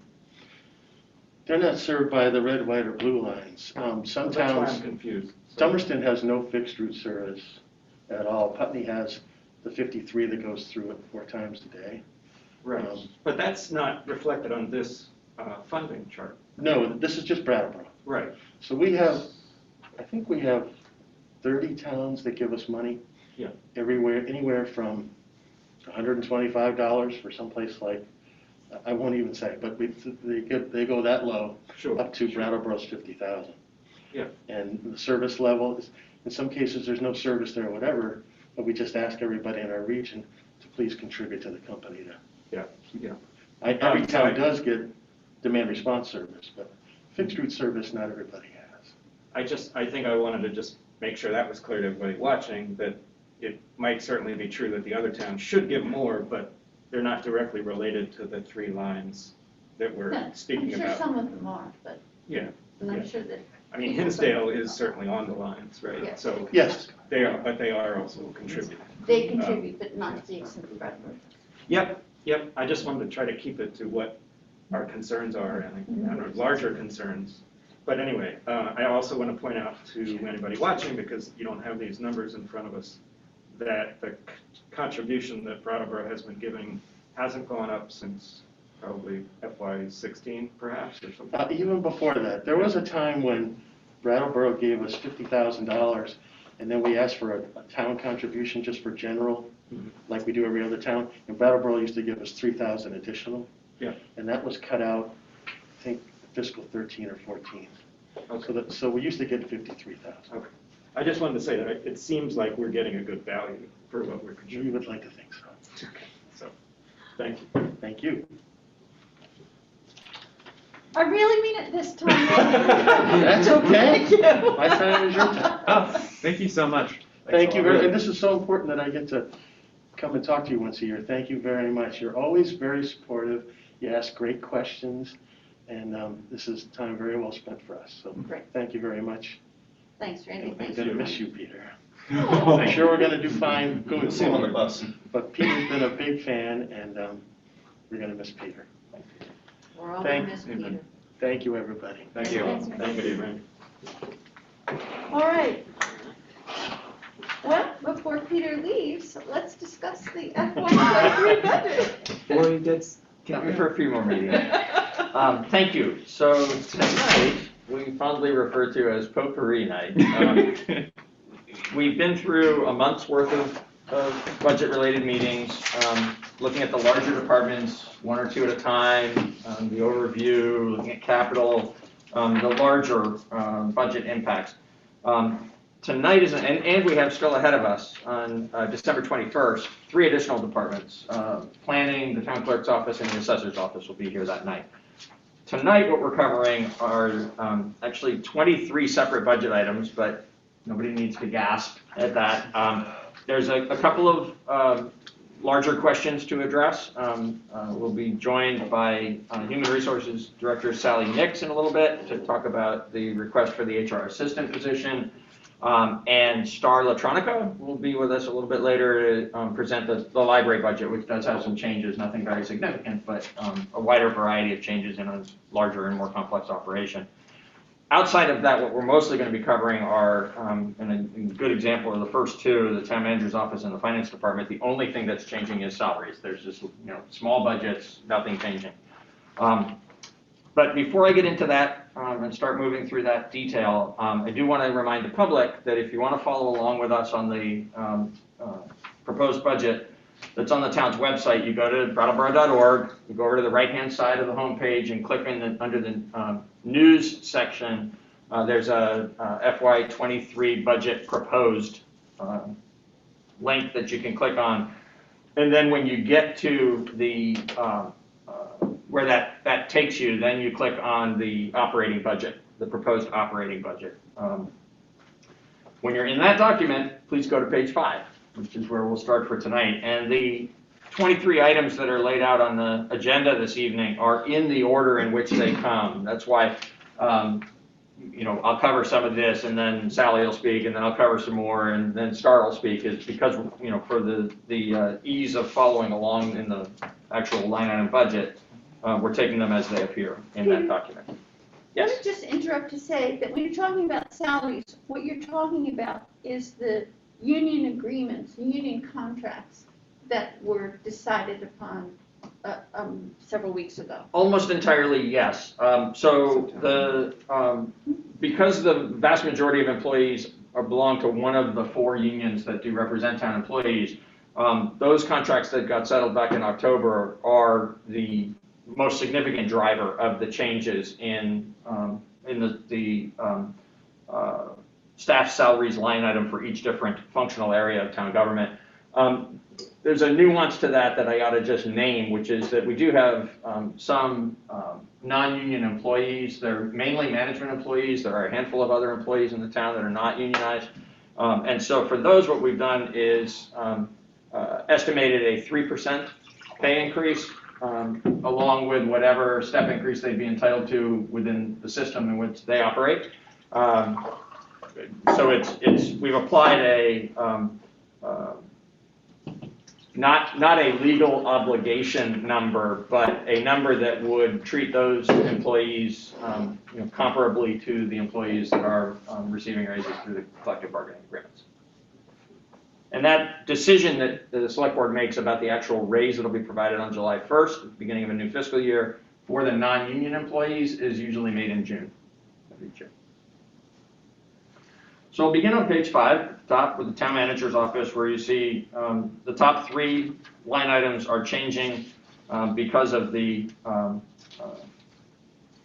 They're not served by the red, white, or blue lines. Some That's why I'm towns, confused. So- Dummerston has no fixed route service at all. Putney has the 53 that goes through it 4 times a day. Right, but that's not reflected on this funding chart. No, this is just Brattleboro. Right. So I think we have 30 towns that give us money. Yeah. Anywhere from $125 for someplace like, I won't even say, but they go that low, Sure. up to Brattleboro's 50,000. Yeah. And the service level, in some cases, there's no service there or whatever, but we just ask everybody in our region to please contribute to the company to. Yeah. Every town does get demand response service, but fixed route service, not everybody has. I think I wanted to just make sure that was clear to everybody watching, that it might certainly be true that the other towns should give more, but they're not directly related to the 3 lines that we're Yeah, speaking I'm sure about. some of them are, but Yeah, I'm not Yeah. sure that. I mean, Hinsdale is certainly on the lines, right? Yes. So Yes, they are, but they are also contributing. They contribute, but not to the extent of Brattleboro. Yep, I just wanted to try to keep it to what our concerns are and our larger concerns. But anyway, I also want to point out to anybody watching, because you don't have these numbers in front of us, that the contribution that Brattleboro has been giving hasn't gone up since probably FY16 perhaps, or something. even before that, there was a time when Brattleboro gave us $50,000, and then we asked for a town contribution just for general, like we do every other town, and Brattleboro used to give us $3,000 additional. Yeah. And that was cut out, I think, fiscal 13 or 14. Okay. So we used to get 53,000. Okay. I just wanted to say that it seems like we're getting a good value for what we're We contributing. would like to think so. So, thank you. Thank you. I really mean it this time. That's okay. Thank you. My time is your time. Oh, thank you so much. Thank you very, and this is so important that I get to come and talk to you once a year. Thank you very much. You're always very supportive. You ask great questions, and this is time very well spent for us. So Great. thank you very much. Thanks, Randy. I'm Thanks. going to miss you, Peter. Oh. I'm sure we're going to do fine going See him on the forward. bus. But Peter's been a big fan, and we're going to miss Peter. We're all Thank- gonna miss Peter. Thank you, everybody. Thank you. Thanks, Thank you, Randy. All right. Well, before Peter leaves, let's discuss the FY23 budget. Well, you did. Got me for a few more meetings. Thank you. So tonight, we fondly refer to as potpourri night. We've been through a month's worth of budget-related meetings, looking at the larger departments, 1 or 2 at a time, the overview, looking at capital, the larger budget impacts. Tonight is, and we have still ahead of us on December 21st, 3 additional departments. Planning, the town clerk's office, and the assessor's office will be here that night. Tonight, what we're covering are actually 23 separate budget items, but nobody needs to gasp at that. There's a couple of larger questions to address. We'll be joined by Human Resources Director Sally Nix in a little bit to talk about the request for the HR assistant position. And Star Latronica will be with us a little bit later to present the library budget, which does have some changes, nothing very significant, but a wider variety of changes in a larger and more complex operation. Outside of that, what we're mostly going to be covering are, and a good example are the first 2, the town manager's office and the finance department. The only thing that's changing is salaries. There's just small budgets, nothing changing. But before I get into that and start moving through that detail, I do want to remind the public that if you want to follow along with us on the proposed budget that's on the town's website, you go to brattleboro.org, you go over to the right-hand side of the homepage and click under the news section. There's a FY23 budget proposed link that you can click on. And then when you get to the where that takes you, then you click on the operating budget, the proposed operating budget. When you're in that document, please go to page 5, which is where we'll start for tonight. And the 23 items that are laid out on the agenda this evening are in the order in which they come. That's why, I'll cover some of this, and then Sally will speak, and then I'll cover some more, and then Star will speak. Is because, for the ease of following along in the actual line item budget, we're taking them as they appear in that document. Yes? Let me just interrupt to say that when you're talking about salaries, what you're talking about is the union agreements, union contracts that were decided upon several weeks ago. Almost entirely, yes. Because the vast majority of employees belong to one of the 4 unions that do represent town employees, those contracts that got settled back in October are the most significant driver of the changes in the staff salaries line item for each different functional area of town government. There's a nuance to that I ought to just name, which is that we do have some non-union employees. They're mainly management employees. There are a handful of other employees in the town that are not unionized. And so for those, what we've done is estimated a 3% pay increase along with whatever step increase they'd be entitled to within the system in which they operate. So we've applied a not a legal obligation number, but a number that would treat those employees comparably to the employees that are receiving raises through the collective bargaining agreements. And that decision that the select board makes about the actual raise that will be provided on July 1st, at the beginning of a new fiscal year, for the non-union employees is usually made in June of each year. So I'll begin on page 5, at the top with the town manager's office, where you see the top 3 line items are changing because of the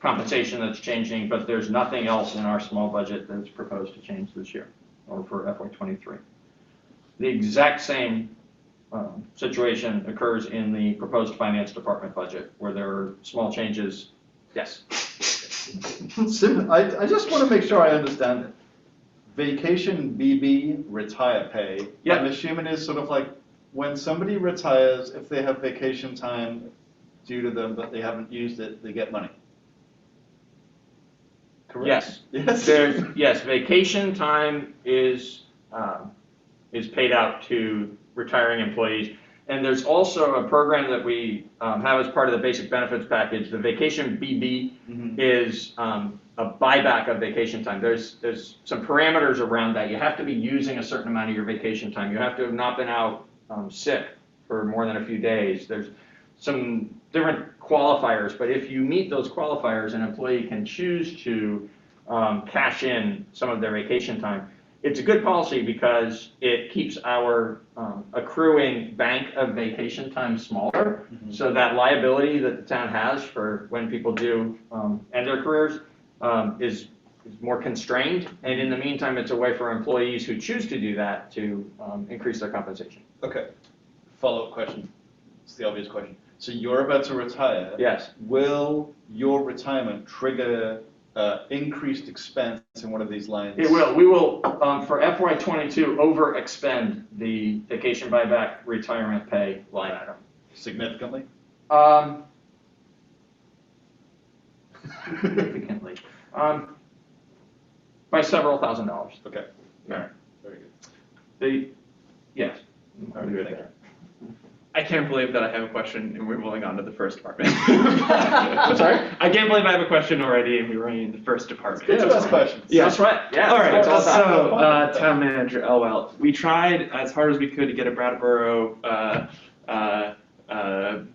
compensation that's changing, but there's nothing else in our small budget that's proposed to change this year or for FY23. The exact same situation occurs in the proposed finance department budget, where there are small changes. Yes? I just want to make sure I understand it. Vacation BB retire pay, Yep. I'm assuming is sort of like when somebody retires, if they have vacation time due to them but they haven't used it, they get money. Correct? Yes. Yes. Yes, vacation time is paid out to retiring employees. And there's also a program that we have as part of the basic benefits package. The vacation BB is a buyback of vacation time. There's some parameters around that. You have to be using a certain amount of your vacation time. You have to have not been out sick for more than a few days. There's some different qualifiers, but if you meet those qualifiers, an employee can choose to cash in some of their vacation time. It's a good policy because it keeps our accruing bank of vacation time smaller, so that liability that the town has for when people do end their careers is more constrained. And in the meantime, it's a way for employees who choose to do that to increase their compensation. Okay. Follow-up question. It's the obvious question. So you're about to retire. Yes. Will your retirement trigger increased expense in one of these lines? It will. We will, for FY22, over-expend the vacation buyback retirement pay line item. Significantly? Significantly. By several $1,000s. Okay. Yeah. All right. Very good. Yes. All right, thank you. I can't believe that I have a question and we're moving on to the first department. I'm sorry? I can't believe I have a question already and we're running the first department. Good to ask questions. Yeah. That's right. Yeah. All right, That's all so about. town manager Elwell, we tried as hard as we could to get a Brattleboro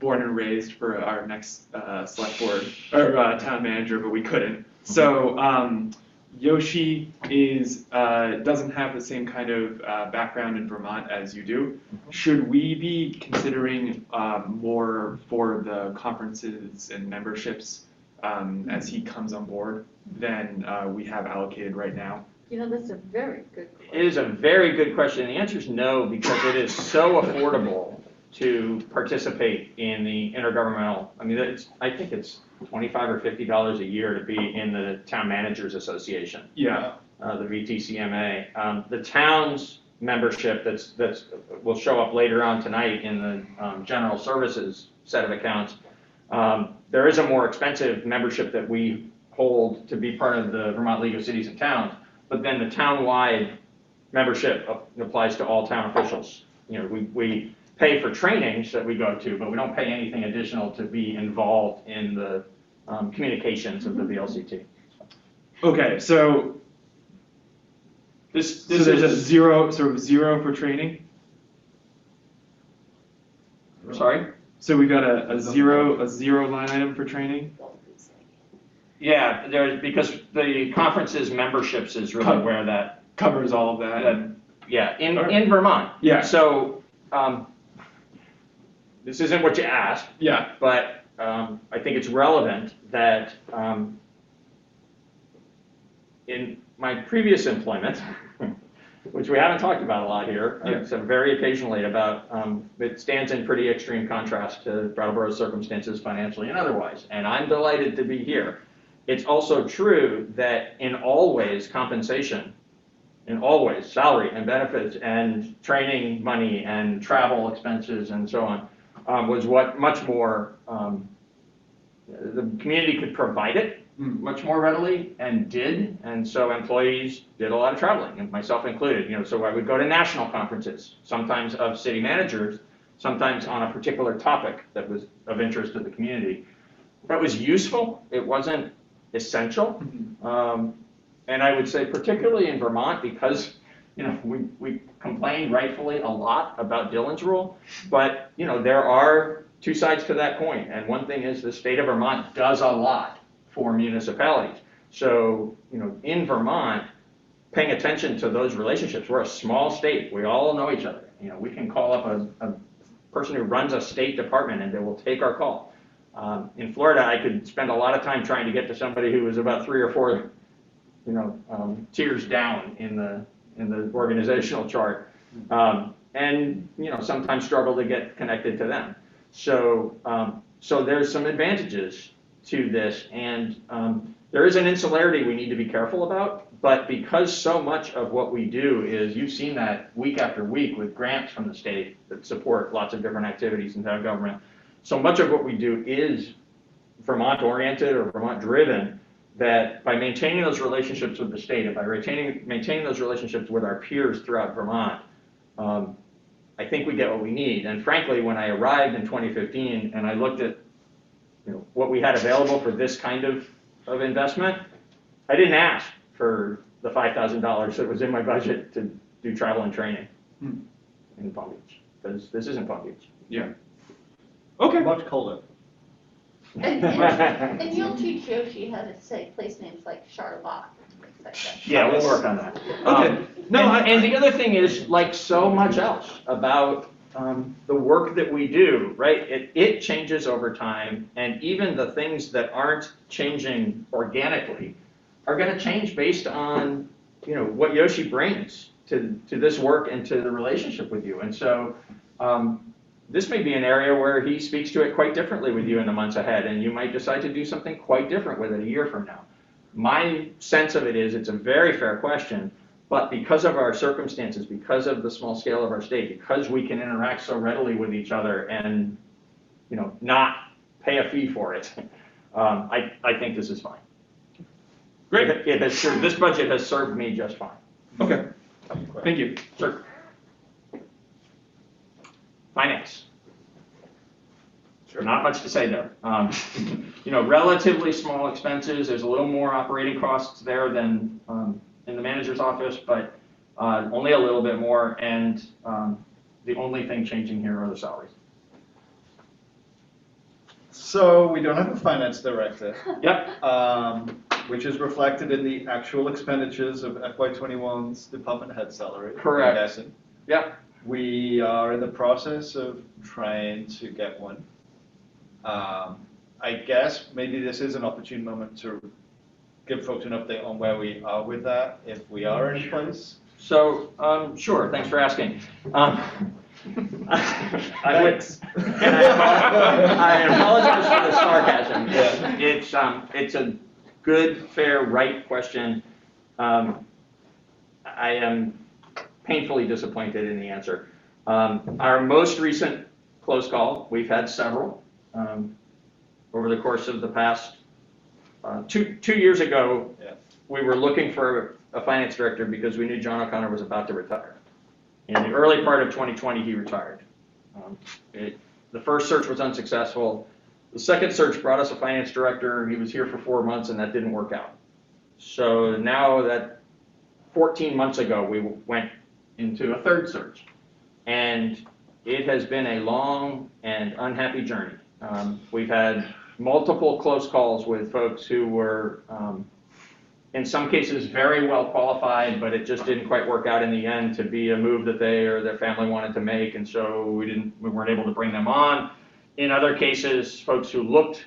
born and raised for our next select board or town manager, but we couldn't. So Yoshi doesn't have the same kind of background in Vermont as you do. Should we be considering more for the conferences and memberships as he comes on board than we have allocated right now? You know, that's a very good question. It is a very good question. The answer is no, because it is so affordable to participate in the intergovernmental. I mean, I think it's $25 or $50 a year to be in the Town Managers Association. Yeah. The VTCMA. The town's membership that's will show up later on tonight in the general services set of accounts. There is a more expensive membership that we hold to be part of the Vermont League of Cities and Towns, but then the town-wide membership applies to all town officials. You know, we pay for trainings that we go to, but we don't pay anything additional to be involved in the communications of the VLCT. Okay, so This there's is a zero for training. sorry. So we got a zero line item for training. Yeah, because the conferences memberships is really where that Covers all of that. yeah in All right. in Vermont. Yeah. So this isn't what you asked, Yeah. but I think it's relevant that in my previous employment, which we haven't talked about a lot here, so very occasionally about, it stands in pretty extreme contrast to Brattleboro's circumstances financially and otherwise, and I'm delighted to be here. It's also true that in all ways, compensation, in all ways, salary and benefits and training money and travel expenses and so on, was what much more, the community could provide it much more readily and did, and so employees did a lot of traveling, and myself included. So I would go to national conferences, sometimes of city managers, sometimes on a particular topic that was of interest to the community. That was useful. It wasn't essential, and I would say particularly in Vermont, because we complain rightfully a lot about Dillon's rule, but there are two sides to that coin, and one thing is the state of Vermont does a lot for municipalities. So, in Vermont, paying attention to those relationships, we're a small state, we all know each other. We can call up a person who runs a state department and they will take our call. In Florida, I could spend a lot of time trying to get to somebody who was about 3 or 4, tiers down in the organizational chart, and sometimes struggle to get connected to them. So there's some advantages to this, and there is an insularity we need to be careful about, but because so much of what we do is, you've seen that week after week with grants from the state that support lots of different activities in town government, so much of what we do is Vermont oriented or Vermont driven, that by maintaining those relationships with the state and by maintaining those relationships with our peers throughout Vermont, I think we get what we need. And frankly, when I arrived in 2015 and I looked at what we had available for this kind of investment, I didn't ask for the $5,000 that was in my budget to do travel and training in Palm Beach, because this isn't Palm Beach. Yeah. Okay. Much colder. And you'll teach Yoshi how to say place names like Charlotte. Yeah, we'll work on that. Okay. And the other thing is, like so much else about the work that we do, right? It changes over time, and even the things that aren't changing organically are going to change based on what Yoshi brings to this work and to the relationship with you. And so this may be an area where he speaks to it quite differently with you in the months ahead, and you might decide to do something quite different with it a year from now. My sense of it is it's a very fair question, but because of our circumstances, because of the small scale of our state, because we can interact so readily with each other and not pay a fee for it, I think this is fine. Great. This budget has served me just fine. Okay. Thank you. Sure. Finance. Sure. Not much to say there. Relatively small expenses. There's a little more operating costs there than in the manager's office, but only a little bit more. And the only thing changing here are the salaries. So we don't have a finance director. Yep. Which is reflected in the actual expenditures of FY21's department head salary. Correct. I'm guessing. Yep. We are in the process of trying to get one. I guess maybe this is an opportune moment to give folks an update on where we are with that, if we are in place. So, sure, thanks for asking. Thanks. I apologize for the sarcasm. Yeah. It's a good, fair, right question. I am painfully disappointed in the answer. Our most recent close call, we've had several over the course of the past 2 years ago. Yeah. We were looking for a finance director because we knew John O'Connor was about to retire. In the early part of 2020, he retired. The first search was unsuccessful. The second search brought us a finance director. He was here for 4 months, and that didn't work out. So now that 14 months ago, we went into a third search. And it has been a long and unhappy journey. We've had multiple close calls with folks who were, in some cases, very well qualified, but it just didn't quite work out in the end to be a move that they or their family wanted to make, and so we weren't able to bring them on. In other cases, folks who looked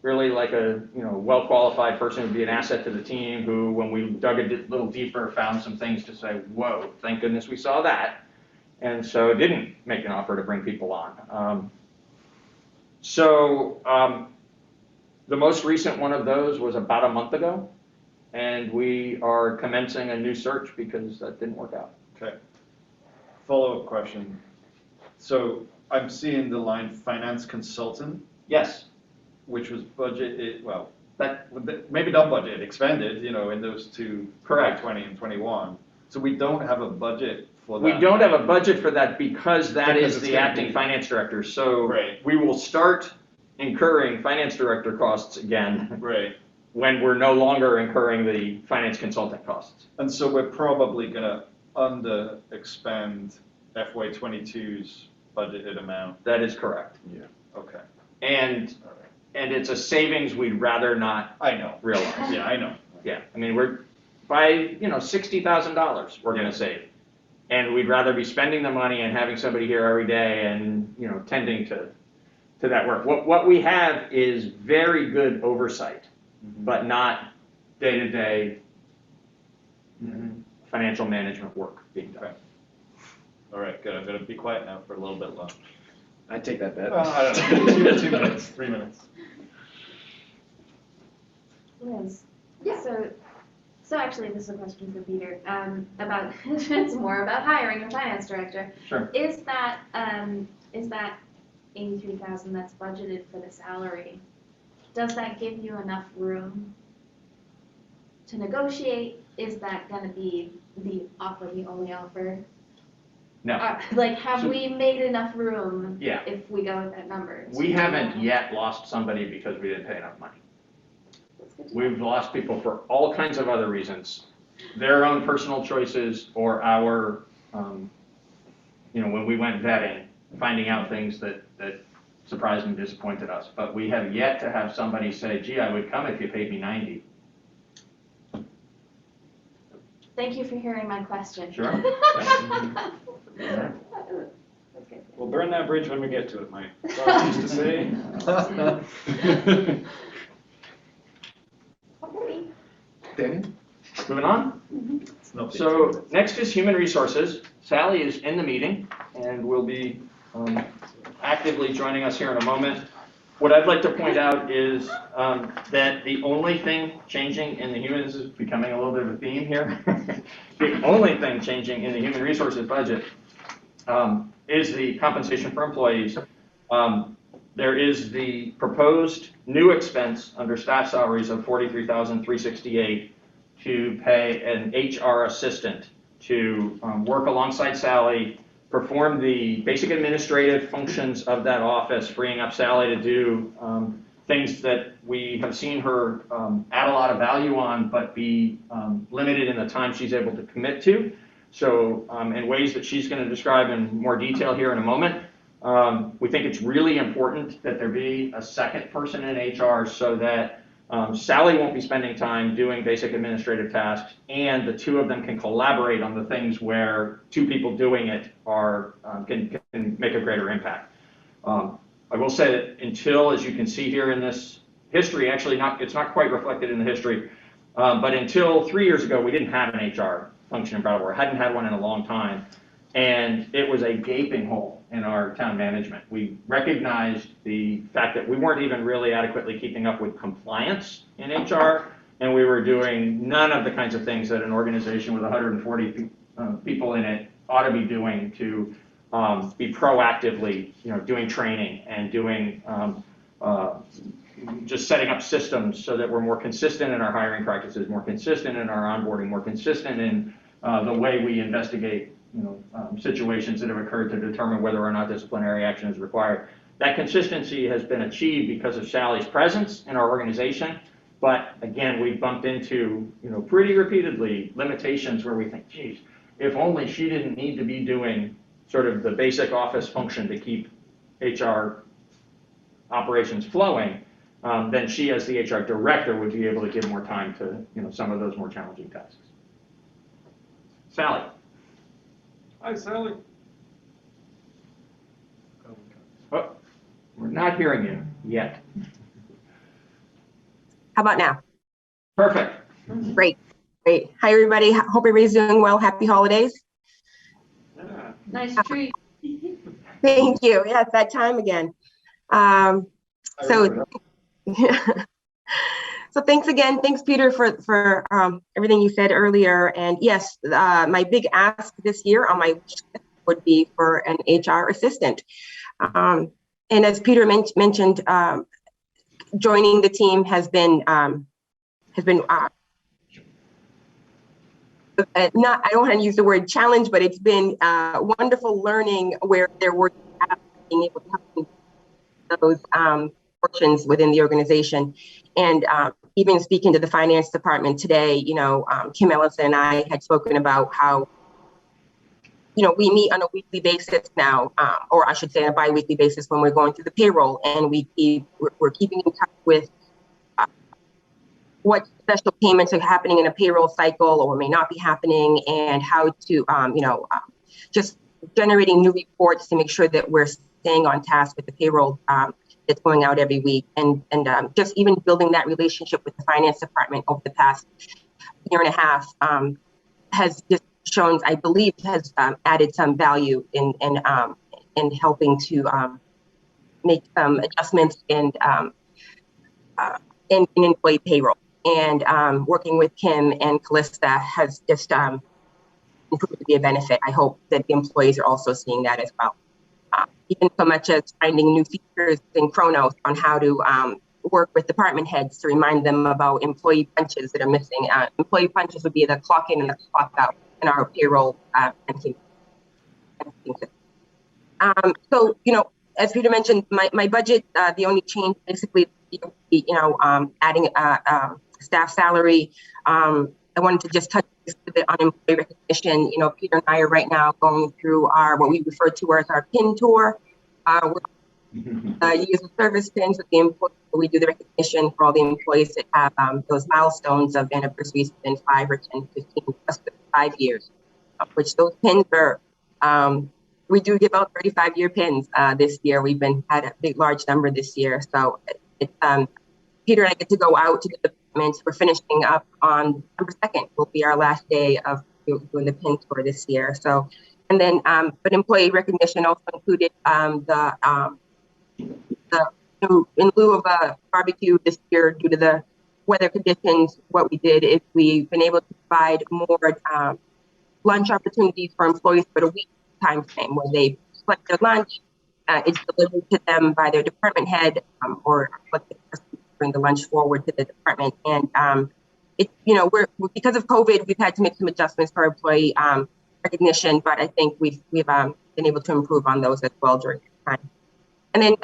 really like a, well-qualified person who'd be an asset to the team who, when we dug a little deeper, found some things to say, whoa, thank goodness we saw that. And so didn't make an offer to bring people on. The most recent one of those was about a month ago, and we are commencing a new search because that didn't work out. Okay. Follow-up question. So I'm seeing the line finance consultant, Yes, which was budgeted, maybe not budgeted, expended, in those two, Correct. 20 and 21. So we don't have a budget for that. we don't have a budget for that because that Because is it's the gonna acting be- finance director. So Right. we will start incurring finance director costs again Right. when we're no longer incurring the finance consultant costs. And so we're probably gonna under-expend FY '22's budgeted amount. That is correct. Okay. And All right. and it's a savings we'd rather not I know. realize. Yeah, I know. Yeah, I mean, we're, by, $60,000 we're gonna save. And we'd rather be spending the money and having somebody here every day and, tending to that work. What we have is very good oversight, but not day-to-day financial management work being done. Okay. All right, good. I'm gonna be quiet now for a little bit longer. I take that bet. I don't know, 2 minutes, 3 minutes. Liz? Yeah. So actually, this is a question for Peter, about, it's more about hiring a finance director. Sure. Is that 83,000 that's budgeted for the salary, does that give you enough room to negotiate? Is that gonna be the only offer? No. Have So- we made enough room? Yeah. If we go with that number? We haven't yet lost somebody because we didn't pay enough money. That's good to know. We've lost people for all kinds of other reasons, their own personal choices or our, when we went vetting, finding out things that surprised and disappointed us. But we have yet to have somebody say, gee, I would come if you paid me 90. Thank you for hearing my question. Sure. That's good. We'll burn that bridge when we get to it, my father used to say. Danny? Moving on. It's not big 2 So minutes. next is human resources. Sally is in the meeting and will be actively joining us here in a moment. What I'd like to point out is that the only thing changing in the human, this is becoming a little bit of a theme here. The only thing changing in the human resources budget is the compensation for employees. There is the proposed new expense under staff salaries of $43,368 to pay an HR assistant to work alongside Sally, perform the basic administrative functions of that office, freeing up Sally to do things that we have seen her add a lot of value on, but be limited in the time she's able to commit to. So in ways that she's going to describe in more detail here in a moment. We think it's really important that there be a second person in HR so that Sally won't be spending time doing basic administrative tasks, and the two of them can collaborate on the things where two people doing it are can make a greater impact. I will say that until, as you can see here in this history, actually it's not quite reflected in the history, but until 3 years ago, we didn't have an HR function in Brattleboro. Hadn't had one in a long time, and it was a gaping hole in our town management. We recognized the fact that we weren't even really adequately keeping up with compliance in HR, and we were doing none of the kinds of things that an organization with 140 people in it ought to be doing to be proactively, doing training and doing just setting up systems so that we're more consistent in our hiring practices, more consistent in our onboarding, more consistent in the way we investigate situations that have occurred to determine whether or not disciplinary action is required. That consistency has been achieved because of Sally's presence in our organization, but again, we've bumped into, pretty repeatedly limitations where we think, geez, if only she didn't need to be doing sort of the basic office function to keep HR operations flowing, then she as the HR director would be able to give more time to, some of those more challenging tasks. Sally. Hi, Sally. Oh, we're not hearing you yet. How about now? Perfect. Great. Hi, everybody. Hope everybody's doing well. Happy holidays. Nice treat. Thank you. Yeah, it's that time again. So, so thanks again. Thanks, Peter, for everything you said earlier. And yes, my big ask this year on my list would be for an HR assistant. And as Peter mentioned, joining the team has been not, I don't want to use the word challenge, but it's been wonderful learning where there were being able to have those portions within the organization. And even speaking to the finance department today, you know, Kim Ellison and I had spoken about how, you know, we meet on a weekly basis now, or I should say on a bi-weekly basis when we're going through the payroll, and we're keeping in touch with what special payments are happening in a payroll cycle or may not be happening, and how to, just generating new reports to make sure that we're staying on task with the payroll that's going out every week, and just even building that relationship with the finance department over the past year and a half has just shown, I believe, has added some value in helping to make adjustments in employee payroll. And working with Kim and Callista has just proved to be a benefit. I hope that the employees are also seeing that as well. Even so much as finding new features in Kronos on how to work with department heads to remind them about employee punches that are missing. Employee punches would be the clock in and the clock out in our payroll. So, you know, as Peter mentioned, my budget, the only change basically, adding staff salary. I wanted to just touch a bit on employee recognition. You know, Peter and I are right now going through what we refer to as our PIN tour. We're using service pins with the employees. We do the recognition for all the employees that have those milestones of anniversaries within 5 or 10, 15, plus 5 years, which those pins are, we do give out 35-year pins this year. We've had a big, large number this year. So it's, Peter and I get to go out to the departments. We're finishing up on December 2nd. Will be our last day of doing the pin tour this year. So, and then, but employee recognition also included in lieu of a barbecue this year due to the weather conditions. What we did is we've been able to provide more lunch opportunities for employees for the week time frame where they select their lunch. It's delivered to them by their department head or what the person bring the lunch forward to the department. And we're because of COVID, we've had to make some adjustments for employee recognition, but I think we've been able to improve on those as well during this time. And then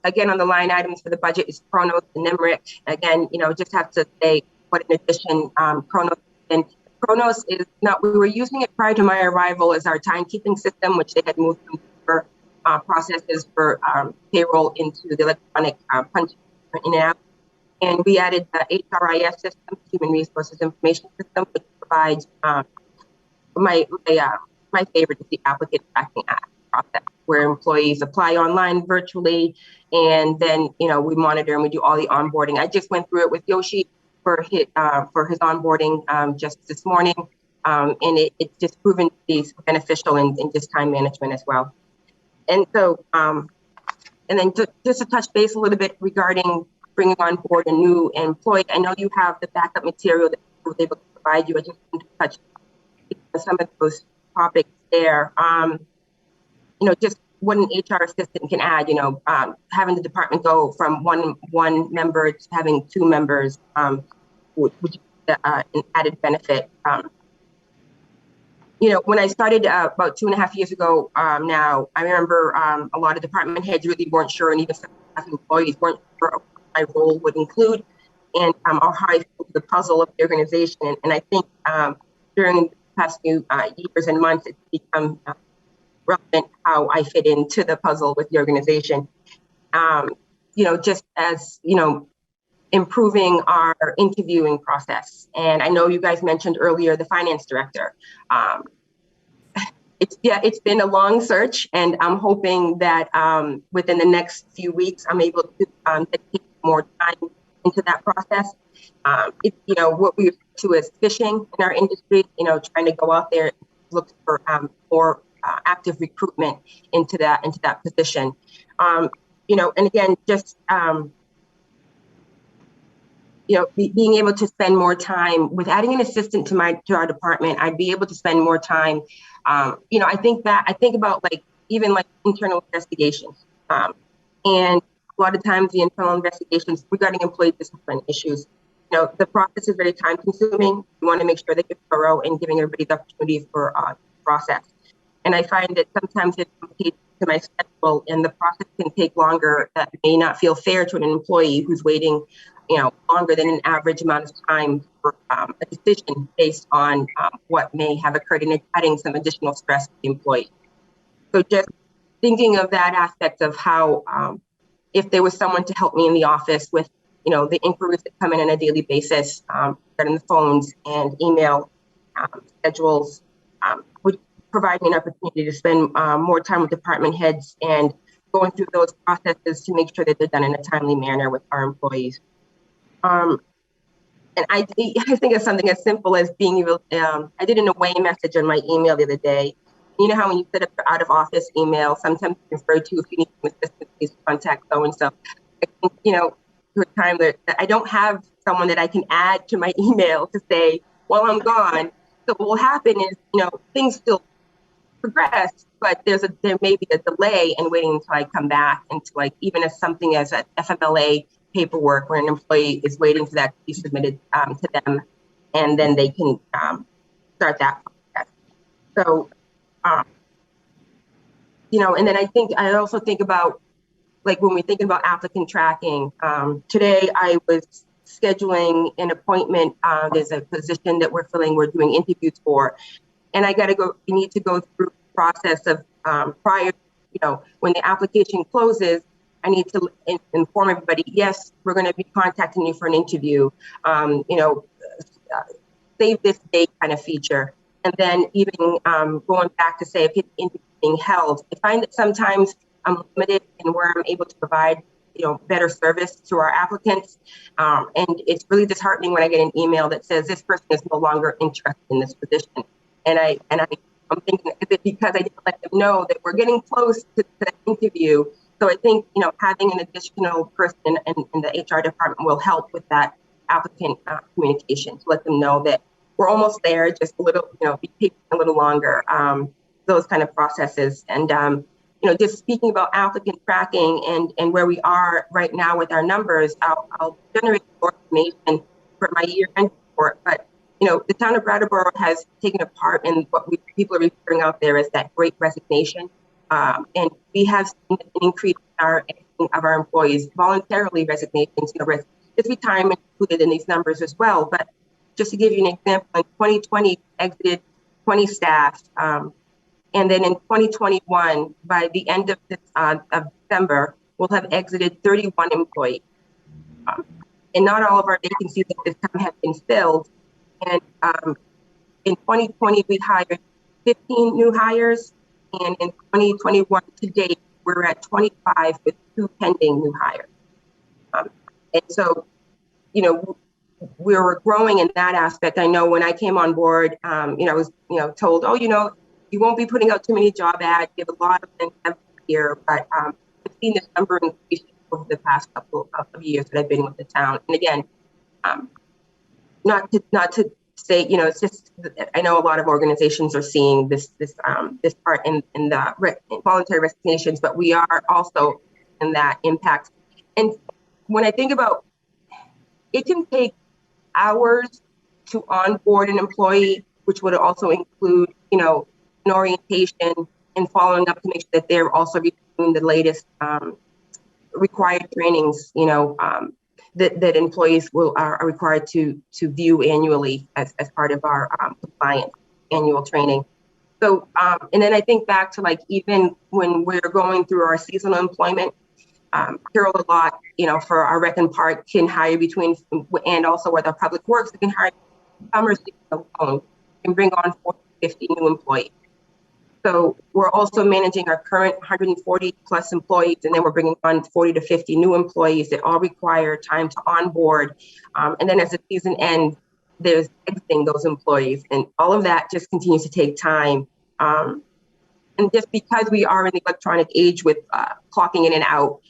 again, on the line items for the budget is Kronos and NEMRIC. Again, just have to say what an addition Kronos. And Kronos is not, we were using it prior to my arrival as our timekeeping system, which they had moved from processes for payroll into the electronic punch in and out. And we added the HRIS system, Human Resources Information System, which provides my favorite is the applicant tracking process, where employees apply online virtually, and then we monitor and we do all the onboarding. I just went through it with Yoshi for his onboarding just this morning, and it's just proven to be beneficial in just time management as well. And so, and then just to touch base a little bit regarding bringing on board a new employee. I know you have the backup material that I was able to provide you. I just want to touch some of those topics there. Just what an HR assistant can add, having the department go from one member to having 2 members would be an added benefit. When I started about 2.5 years ago now, I remember a lot of department heads really weren't sure, and even some employees weren't sure what my role would include and or how I fit into the puzzle of the organization. And I think during the past few years and months, it's become relevant how I fit into the puzzle with the organization. Just as, improving our interviewing process. And I know you guys mentioned earlier the finance director. It's been a long search, and I'm hoping that within the next few weeks, I'm able to dedicate more time into that process. what we refer to as fishing in our industry, trying to go out there and look for more active recruitment into that position. And again, just being able to spend more time with adding an assistant to our department, I'd be able to spend more time. I think about even internal investigations. And a lot of times the internal investigations regarding employee discipline issues, the process is very time consuming. We want to make sure that you're thorough and giving everybody the opportunity for process. And I find that sometimes it's complicated to my schedule and the process can take longer. That may not feel fair to an employee who's waiting, longer than an average amount of time for a decision based on what may have occurred, and it's adding some additional stress to the employee. So just thinking of that aspect of how, if there was someone to help me in the office with, the inquiries that come in on a daily basis, getting the phones and email schedules, would provide me an opportunity to spend more time with department heads and going through those processes to make sure that they're done in a timely manner with our employees. And I think it's something as simple as being able, I did an away message on my email the other day. You know how when you set up your out of office email, sometimes you refer to, if you need some assistance, please contact so-and-so. I think, to a time that I don't have someone that I can add to my email to say, well, I'm gone. So what will happen is, things still progress, but there may be a delay in waiting until I come back into even as something as an FMLA paperwork where an employee is waiting for that to be submitted to them, and then they can start that process. So, and then I also think about, when we think about applicant tracking, today I was scheduling an appointment. There's a position that we're doing interviews for, and we need to go through the process of prior, when the application closes, I need to inform everybody, yes, we're going to be contacting you for an interview, save this date kind of feature. And then even going back to say if it's interview being held, I find that sometimes I'm limited in where I'm able to provide, better service to our applicants. And it's really disheartening when I get an email that says this person is no longer interested in this position. And I'm thinking, is it because I didn't let them know that we're getting close to that interview? So I think, having an additional person in the HR department will help with that applicant communication to let them know that we're almost there, just a little, be taking a little longer, those kind of processes. And, just speaking about applicant tracking and where we are right now with our numbers, I'll generate more information for my year-end report. But, the town of Brattleboro has taken a part in what people are referring out there as that great resignation. And we have seen an increase in our employees, voluntarily resignations, just retirement included in these numbers as well. But just to give you an example, in 2020, exited 20 staff. And then in 2021, by the end of December, we'll have exited 31 employees. And not all of our vacancies at this time have been filled. And in 2020, we hired 15 new hires. And in 2021 to date, we're at 25 with 2 pending new hires. And so, we're growing in that aspect. I know when I came on board, I was, told, you won't be putting out too many job ads. You have a lot of things every year, but I've seen this number increase over the past couple of years that I've been with the town. And again, not to say, it's just, I know a lot of organizations are seeing this part in the voluntary resignations, but we are also in that impact. And when I think about, it can take hours to onboard an employee, which would also include, an orientation and following up to make sure that they're also receiving the latest required trainings, that employees are required to view annually as part of our compliance annual training. So, and then I think back to even when we're going through our seasonal employment, Carol a lot, for our Rec and Park can hire between, and also with our public works, we can hire summer season alone and bring on 40, 50 new employees. So we're also managing our current 140 plus employees, and then we're bringing on 40 to 50 new employees that all require time to onboard. And then as the season ends, there's exiting those employees, and all of that just continues to take time. And just because we are in the electronic age with clocking in and out,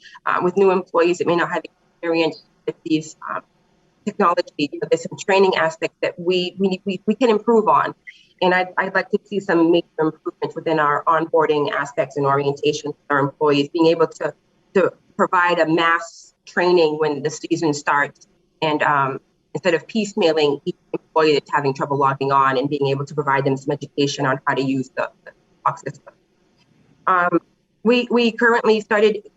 with new employees that may not have experience with these technology, there's some training aspects that we can improve on. And I'd like to see some major improvements within our onboarding aspects and orientation for our employees, being able to provide a mass training when the season starts, and instead of piecemealing each employee that's having trouble logging on, and being able to provide them some education on how to use the box system. We currently started,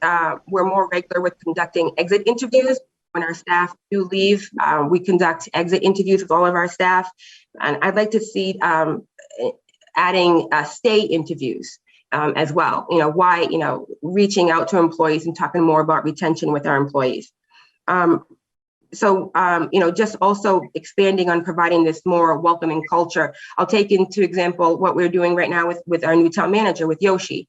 we're more regular with conducting exit interviews. When our staff do leave, we conduct exit interviews with all of our staff. And I'd like to see adding stay interviews as well. Why, reaching out to employees and talking more about retention with our employees. So, just also expanding on providing this more welcoming culture. I'll take into example what we're doing right now with our new town manager, with Yoshi.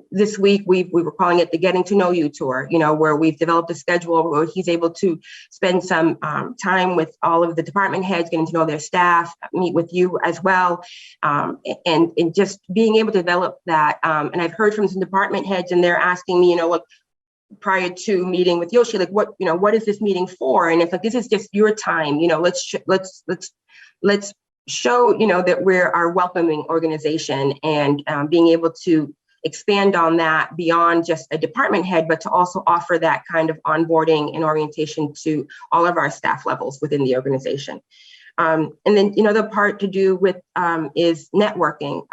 This week, we were calling it the Getting to Know You Tour, where we've developed a schedule where he's able to spend some time with all of the department heads, getting to know their staff, meet with you as well, and just being able to develop that. And I've heard from some department heads, and they're asking me, look, prior to meeting with Yoshi, like what is this meeting for? And it's like, this is just your time, let's show, that we're our welcoming organization, and being able to expand on that beyond just a department head, but to also offer that kind of onboarding and orientation to all of our staff levels within the organization. And then, the part to do with is networking.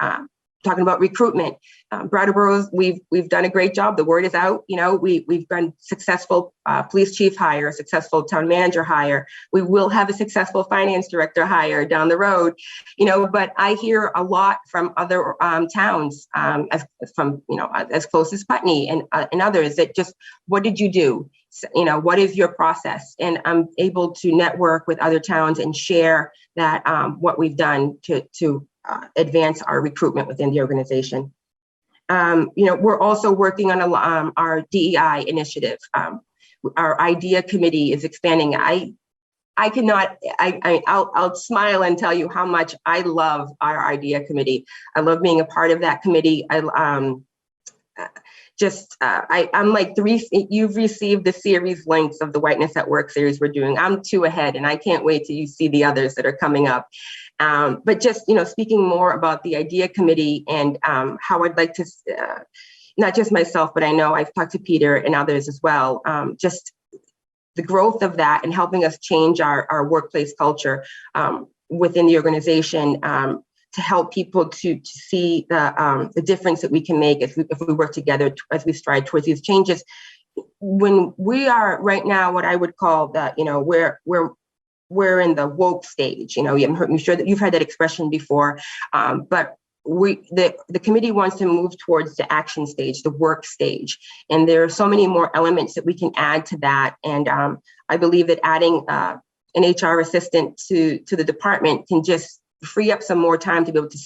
Talking about recruitment, Brattleboro's, we've done a great job. The word is out. We've done successful police chief hire, successful town manager hire. We will have a successful finance director hire down the road. But I hear a lot from other towns, as close as Putney and others, that just, what did you do? What is your process? And I'm able to network with other towns and share that what we've done to advance our recruitment within the organization. We're also working on our DEI initiative. Our idea committee is expanding. I'll smile and tell you how much I love our idea committee. I love being a part of that committee. I'm like you've received the series links of the Whiteness at Work series we're doing. I'm 2 ahead, and I can't wait till you see the others that are coming up. But just, speaking more about the idea committee and how I'd like to, not just myself, but I know I've talked to Peter and others as well, just the growth of that and helping us change our workplace culture within the organization, to help people to see the difference that we can make if we work together as we strive towards these changes. When we are right now, what I would call that, we're in the woke stage. I'm sure that you've heard that expression before, but the committee wants to move towards the action stage, the work stage. And there are so many more elements that we can add to that. And I believe that adding an HR assistant to the department can just free up some more time to be able to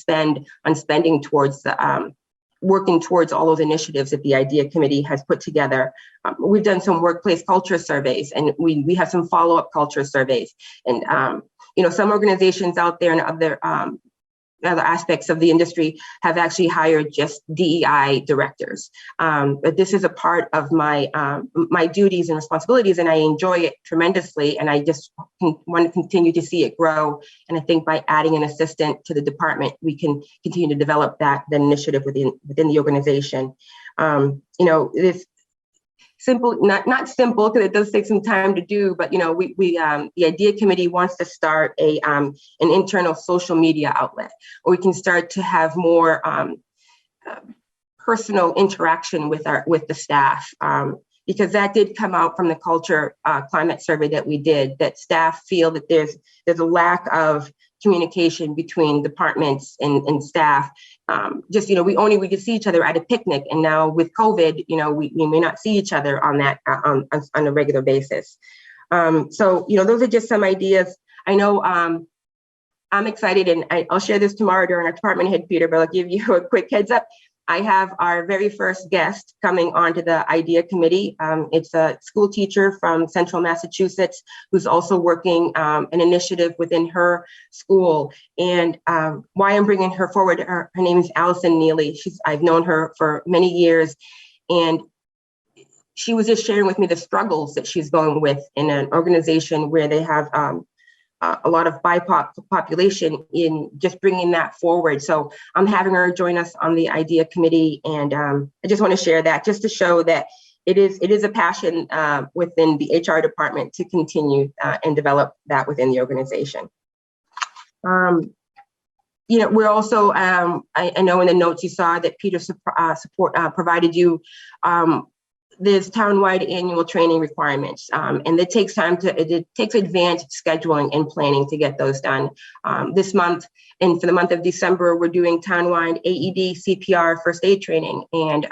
spending towards the working towards all those initiatives that the idea committee has put together. We've done some workplace culture surveys, and we have some follow-up culture surveys. And some organizations out there and other aspects of the industry have actually hired just DEI directors. But this is a part of my my duties and responsibilities, and I enjoy it tremendously. And I just want to continue to see it grow. And I think by adding an assistant to the department, we can continue to develop that initiative within the organization. This simple, not simple, because it does take some time to do, but the idea committee wants to start an internal social media outlet where we can start to have more personal interaction with the staff, because that did come out from the culture climate survey that we did, that staff feel that there's a lack of communication between departments and staff. We could see each other at a picnic, and now with COVID, we may not see each other on that on a regular basis. So those are just some ideas. I know I'm excited, and I'll share this tomorrow during our department head, Peter, but I'll give you a quick heads up. I have our very first guest coming onto the IDEA committee. It's a school teacher from Central Massachusetts who's also working an initiative within her school. And why I'm bringing her forward, her name is Allison Neely. I've known her for many years, and she was just sharing with me the struggles that she's going with in an organization where they have a lot of BIPOC population, in just bringing that forward. So I'm having her join us on the IDEA committee, and I just want to share that just to show that it is a passion within the HR department to continue and develop that within the organization. We're also, I know in the notes you saw that Peter provided you there's townwide annual training requirements, and it takes advanced scheduling and planning to get those done. This month, and for the month of December, we're doing townwide AED, CPR, first aid training, and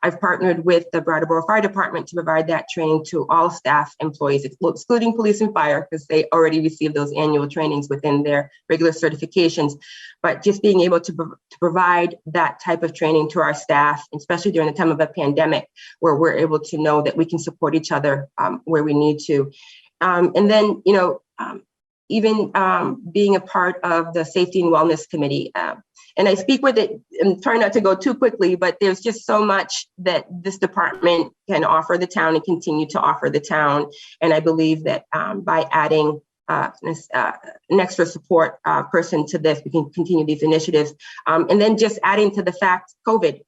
I've partnered with the Brattleboro Fire Department to provide that training to all staff employees, excluding police and fire, because they already receive those annual trainings within their regular certifications. But just being able to provide that type of training to our staff, especially during the time of a pandemic, where we're able to know that we can support each other where we need to. And then, even being a part of the Safety and Wellness Committee. And I speak with it, and try not to go too quickly, but there's just so much that this department can offer the town and continue to offer the town. And I believe that by adding an extra support person to this, we can continue these initiatives. And then just adding to the fact, COVID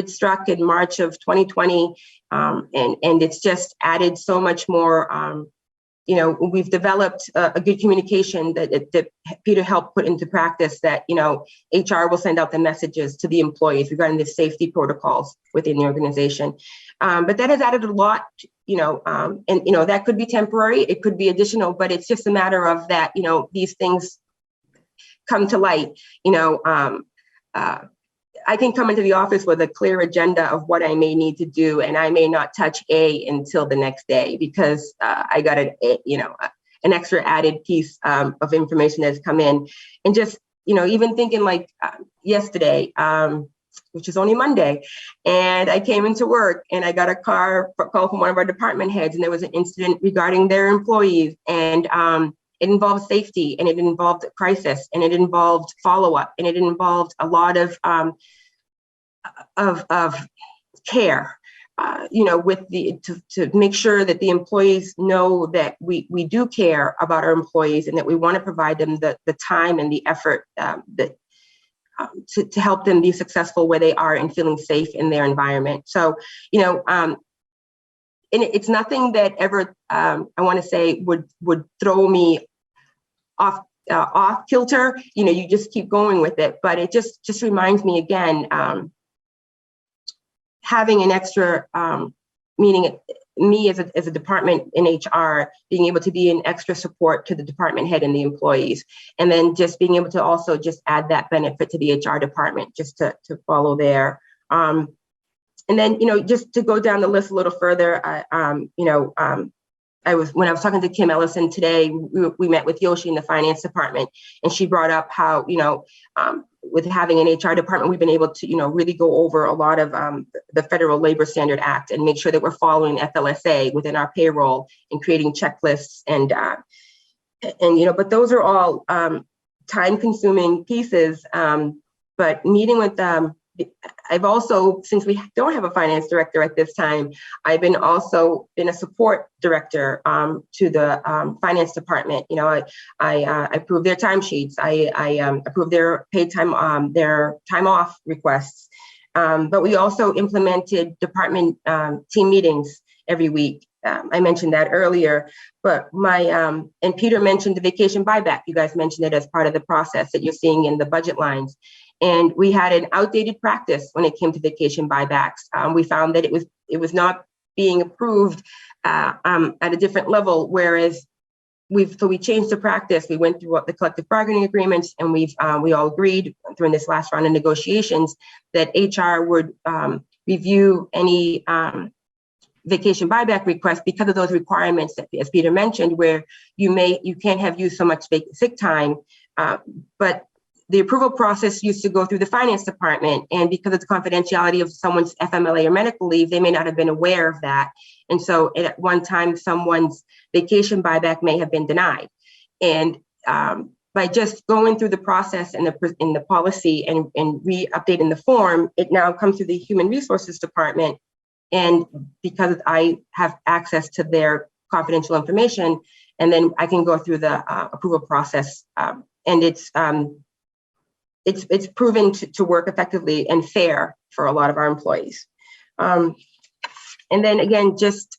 struck in March of 2020, and it's just added so much more. We've developed a good communication that Peter helped put into practice, that, HR will send out the messages to the employees regarding the safety protocols within the organization. But that has added a lot, and, that could be temporary, it could be additional, but it's just a matter of that, these things come to light, I can come into the office with a clear agenda of what I may need to do, and I may not touch A until the next day because I got an extra added piece of information that's come in. And just, even thinking like yesterday, which is only Monday, and I came into work and I got a call from one of our department heads, and there was an incident regarding their employees, and it involved safety, and it involved a crisis, and it involved follow-up, and it involved a lot of care, to make sure that the employees know that we do care about our employees, and that we want to provide them the time and the effort to help them be successful where they are and feeling safe in their environment. So, and it's nothing that ever I want to say would throw me off kilter. You just keep going with it, but it just reminds me again, having an extra meaning, me as a department in HR, being able to be an extra support to the department head and the employees, and then just being able to also just add that benefit to the HR department, just to follow there. And then, just to go down the list a little further, when I was talking to Kim Ellison today, we met with Yoshi in the finance department, and she brought up how, with having an HR department, we've been able to, really go over a lot of the Federal Labor Standard Act and make sure that we're following FLSA within our payroll and creating checklists and but those are all time-consuming pieces. But meeting with them, I've also, since we don't have a finance director at this time, I've been a support director to the finance department. I approve their timesheets. I approve their paid time, their time off requests. But we also implemented department team meetings every week. I mentioned that earlier, but and Peter mentioned the vacation buyback. You guys mentioned it as part of the process that you're seeing in the budget lines. And we had an outdated practice when it came to vacation buybacks. We found that it was not being approved at a different level, whereas we changed the practice. We went through the collective bargaining agreements, and we all agreed during this last round of negotiations that HR would review any vacation buyback requests because of those requirements that, as Peter mentioned, where you can't have used so much sick time But the approval process used to go through the finance department, and because of the confidentiality of someone's FMLA or medical leave, they may not have been aware of that. And so at one time, someone's vacation buyback may have been denied. And by just going through the process and the policy and re-updating the form, it now comes through the Human Resources Department. And because I have access to their confidential information, and then I can go through the approval process, and it's proven to work effectively and fair for a lot of our employees. And then again, just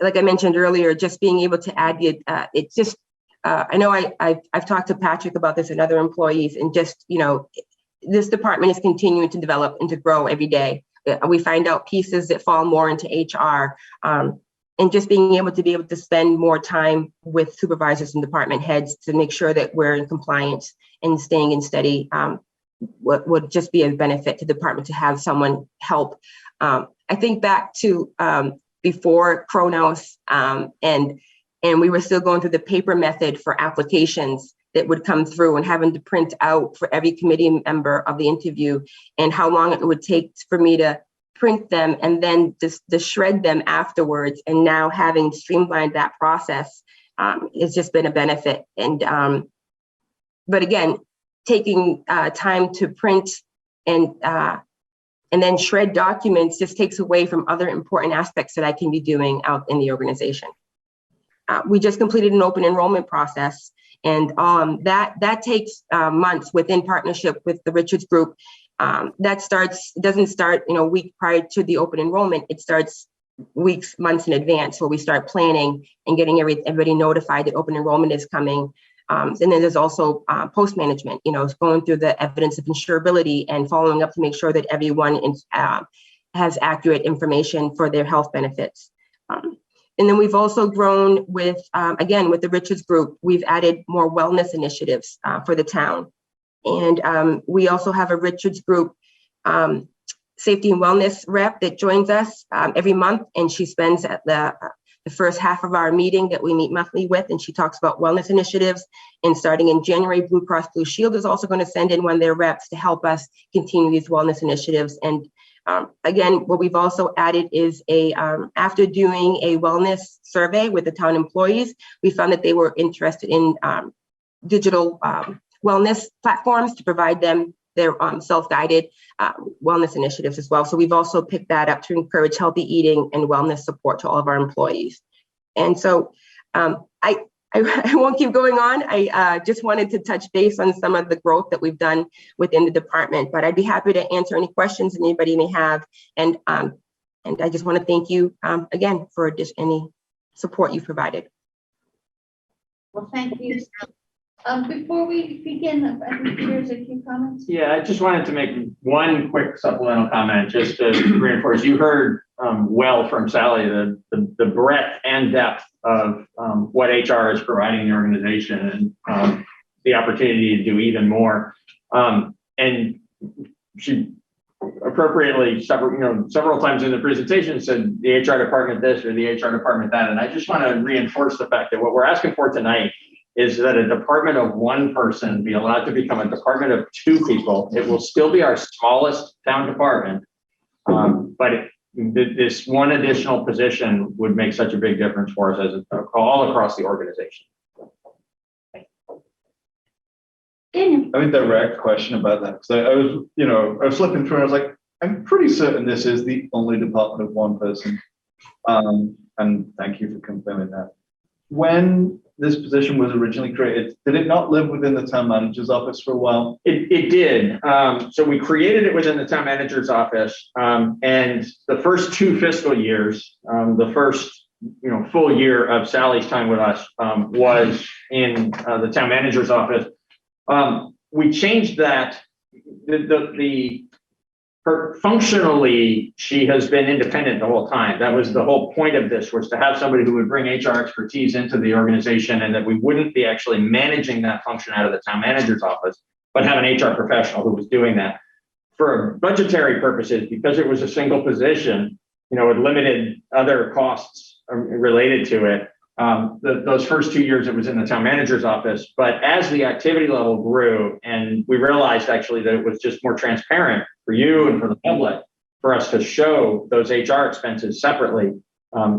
like I mentioned earlier, just being able to add it's just, I know I've talked to Patrick about this and other employees, and just, you know, this department is continuing to develop and to grow every day. We find out pieces that fall more into HR, and just being able to spend more time with supervisors and department heads to make sure that we're in compliance and staying in steady would just be a benefit to the department to have someone help. I think back to before Kronos, and we were still going through the paper method for applications that would come through, and having to print out for every committee member of the interview, and how long it would take for me to print them and then just to shred them afterwards. And now having streamlined that process has just been a benefit. And but again, taking time to print and then shred documents just takes away from other important aspects that I can be doing out in the organization. We just completed an open enrollment process, and that takes months within partnership with the Richards Group. It doesn't start, you know, a week prior to the open enrollment. It starts weeks, months in advance, where we start planning and getting everybody notified that open enrollment is coming. And then there's also post management, you know, going through the evidence of insurability and following up to make sure that everyone has accurate information for their health benefits. And then we've also grown with, again, with the Richards Group, we've added more wellness initiatives for the town. And we also have a Richards Group safety and wellness rep that joins us every month, and she spends at the first half of our meeting that we meet monthly with, and she talks about wellness initiatives. And starting in January, Blue Cross Blue Shield is also going to send in one of their reps to help us continue these wellness initiatives. And again, what we've also added is after doing a wellness survey with the town employees, we found that they were interested in digital wellness platforms to provide them their self-guided wellness initiatives as well. So we've also picked that up to encourage healthy eating and wellness support to all of our employees. And so I won't keep going on. I just wanted to touch base on some of the growth that we've done within the department, but I'd be happy to answer any questions anybody may have. And I just want to thank you again for any support you've provided. Well, thank you. Before we begin, I think there's a few comments. Yeah, I just wanted to make one quick supplemental comment just to reinforce. You heard well from Sally the breadth and depth of what HR is providing the organization, and the opportunity to do even more. And she appropriately several times in the presentation said the HR department this or the HR department that, and I just want to reinforce the fact that what we're asking for tonight is that a department of one person be allowed to become a department of two people. It will still be our smallest town department, but this one additional position would make such a big difference for us as all across the organization. Daniel. I have a direct question about that, because I was flipping through and I was like, I'm pretty certain this is the only department of one person. And thank you for confirming that. When this position was originally created, did it not live within the town manager's office for a while? It did. So we created it within the town manager's office, and the first 2 fiscal years, the first full year of Sally's time with us was in the town manager's office. We changed that. Functionally, she has been independent the whole time. That was the whole point of this, was to have somebody who would bring HR expertise into the organization, and that we wouldn't be actually managing that function out of the town manager's office, but have an HR professional who was doing that. For budgetary purposes, because it was a single position, it limited other costs related to it. those first 2 years it was in the town manager's office, but as the activity level grew and we realized actually that it was just more transparent for you and for the public for us to show those HR expenses separately.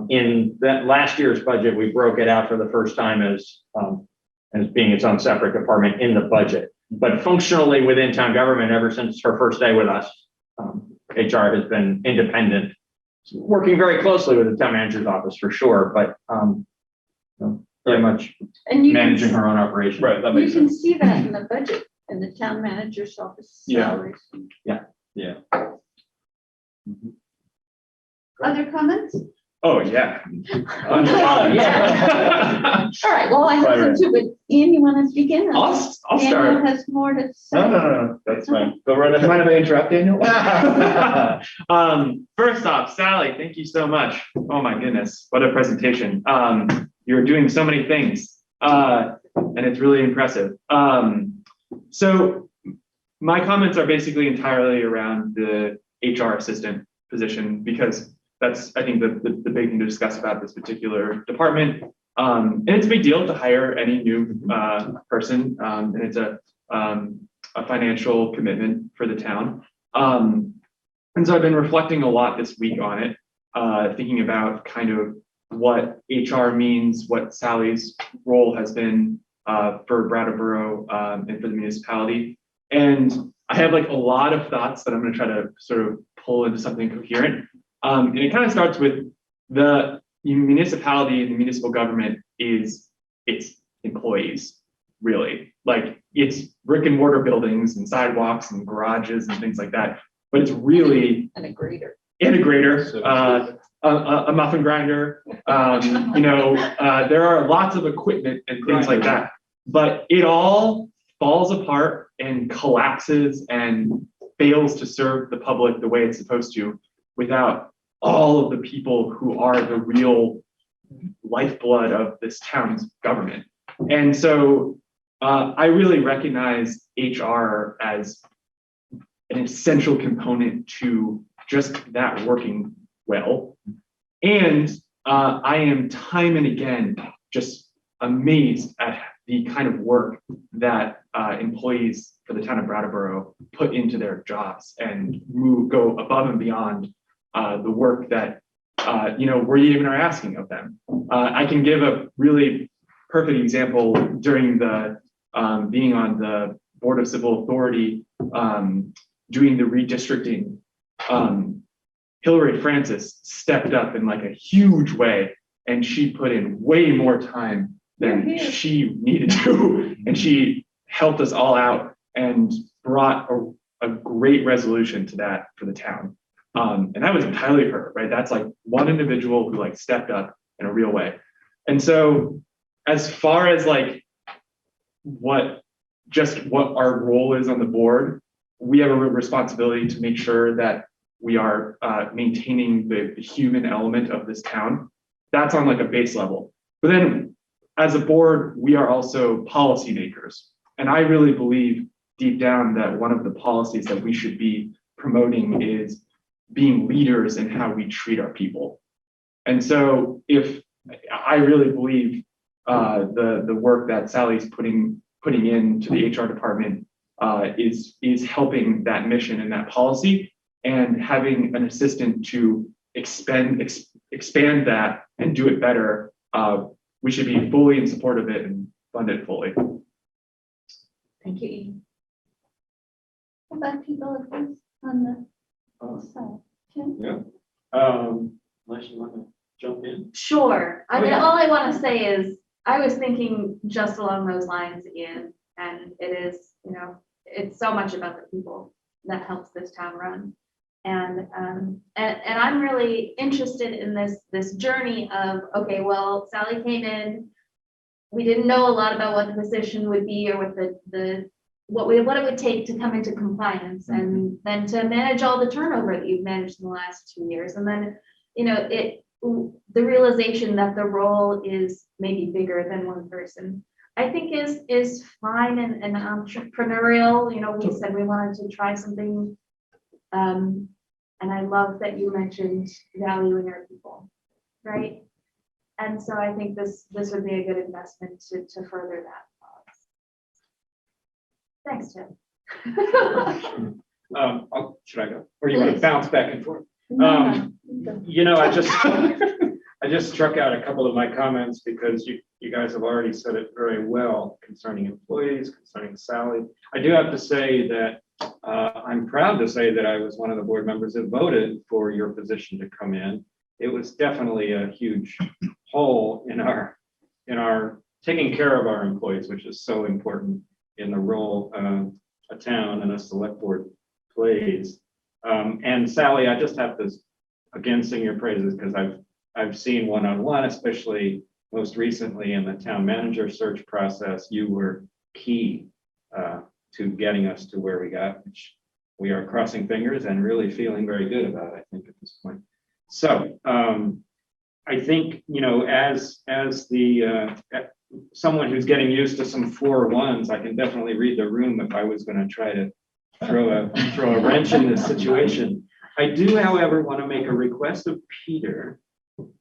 In that last year's budget, we broke it out for the first time as being its own separate department in the budget. But functionally within town government, ever since her first day with us, HR has been independent, working very closely with the town manager's office for sure, but very much And you managing can, her own operation. Right, that you makes can sense. see that in the budget, in the town manager's office Yeah. salaries. Yeah. Other comments? Oh, yeah. Oh, yeah. All right, well, I have some too, but Ian, you want to speak in? I'll Daniel start. has more to say. No, that's fine. Go right Do you mind ahead. if I interrupt, Daniel? First off, Sally, thank you so much. Oh my goodness, what a presentation. You're doing so many things, and it's really impressive. So my comments are basically entirely around the HR assistant position, because that's, I think, the big thing to discuss about this particular department. And it's a big deal to hire any new person, and it's a financial commitment for the town. And so I've been reflecting a lot this week on it, thinking about kind of what HR means, what Sally's role has been for Brattleboro and for the municipality. And I have like a lot of thoughts that I'm going to try to sort of pull into something coherent. And it kind of starts with the municipality and the municipal government is its employees, really. Like, it's brick and mortar buildings and sidewalks and garages and things like that. But it's really And a grader. a muffin grinder. There are lots of equipment and things like that. But it all falls apart and collapses and fails to serve the public the way it's supposed to without all of the people who are the real lifeblood of this town's government. And so I really recognize HR as an essential component to just that working well. And I am time and again just amazed at the kind of work that employees for the town of Brattleboro put into their jobs and go above and beyond the work that we even are asking of them. I can give a really perfect example during the being on the Board of Civil Authority, doing the redistricting. Hillary Francis stepped up in like a huge way, and she put in way more time than she needed to, and she helped us all out and brought a great resolution to that for the town. And that was entirely her, right? That's like one individual who like stepped up in a real way. And so as far as like what our role is on the board, we have a responsibility to make sure that we are maintaining the human element of this town. That's on like a base level. But then as a board, we are also policymakers. And I really believe deep down that one of the policies that we should be promoting is being leaders in how we treat our people. And so if I really believe the work that Sally's putting into the HR department is helping that mission and that policy, and having an assistant to expand that and do it better. We should be fully in support of it and fund it fully. Thank you, Ian. What about people like this on the side? Tim? Unless you want to jump in. Sure. I Oh, mean, yeah. all I want to say is, I was thinking just along those lines, Ian, and it is, it's so much about the people that helps this town run. And I'm really interested in this journey of, okay, well, Sally came in, we didn't know a lot about what the position would be or what it would take to come into compliance, and then to manage all the turnover that you've managed in the last 2 years. And then, the realization that the role is maybe bigger than one person, I think is fine and entrepreneurial. We said we wanted to try something. And I love that you mentioned valuing our people, right? And so I think this would be a good investment to further that cause. Thanks, Tim. Should I go? Or you want to Please. bounce back and forth? No. You know, I just struck out a couple of my comments because you guys have already said it very well concerning employees, concerning Sally. I do have to say that I'm proud to say that I was one of the board members that voted for your position to come in. It was definitely a huge hole in our taking care of our employees, which is so important in the role a town and a select board plays. And Sally, I just have to again sing your praises because I've seen one-on-one, especially most recently in the town manager search process. You were key to getting us to where we got, which we are crossing fingers and really feeling very good about, I think, at this point. So I think, you know, as the someone who's getting used to some 4-1s, I can definitely read the room if I was going to try to throw a wrench in this situation. I do, however, want to make a request of Peter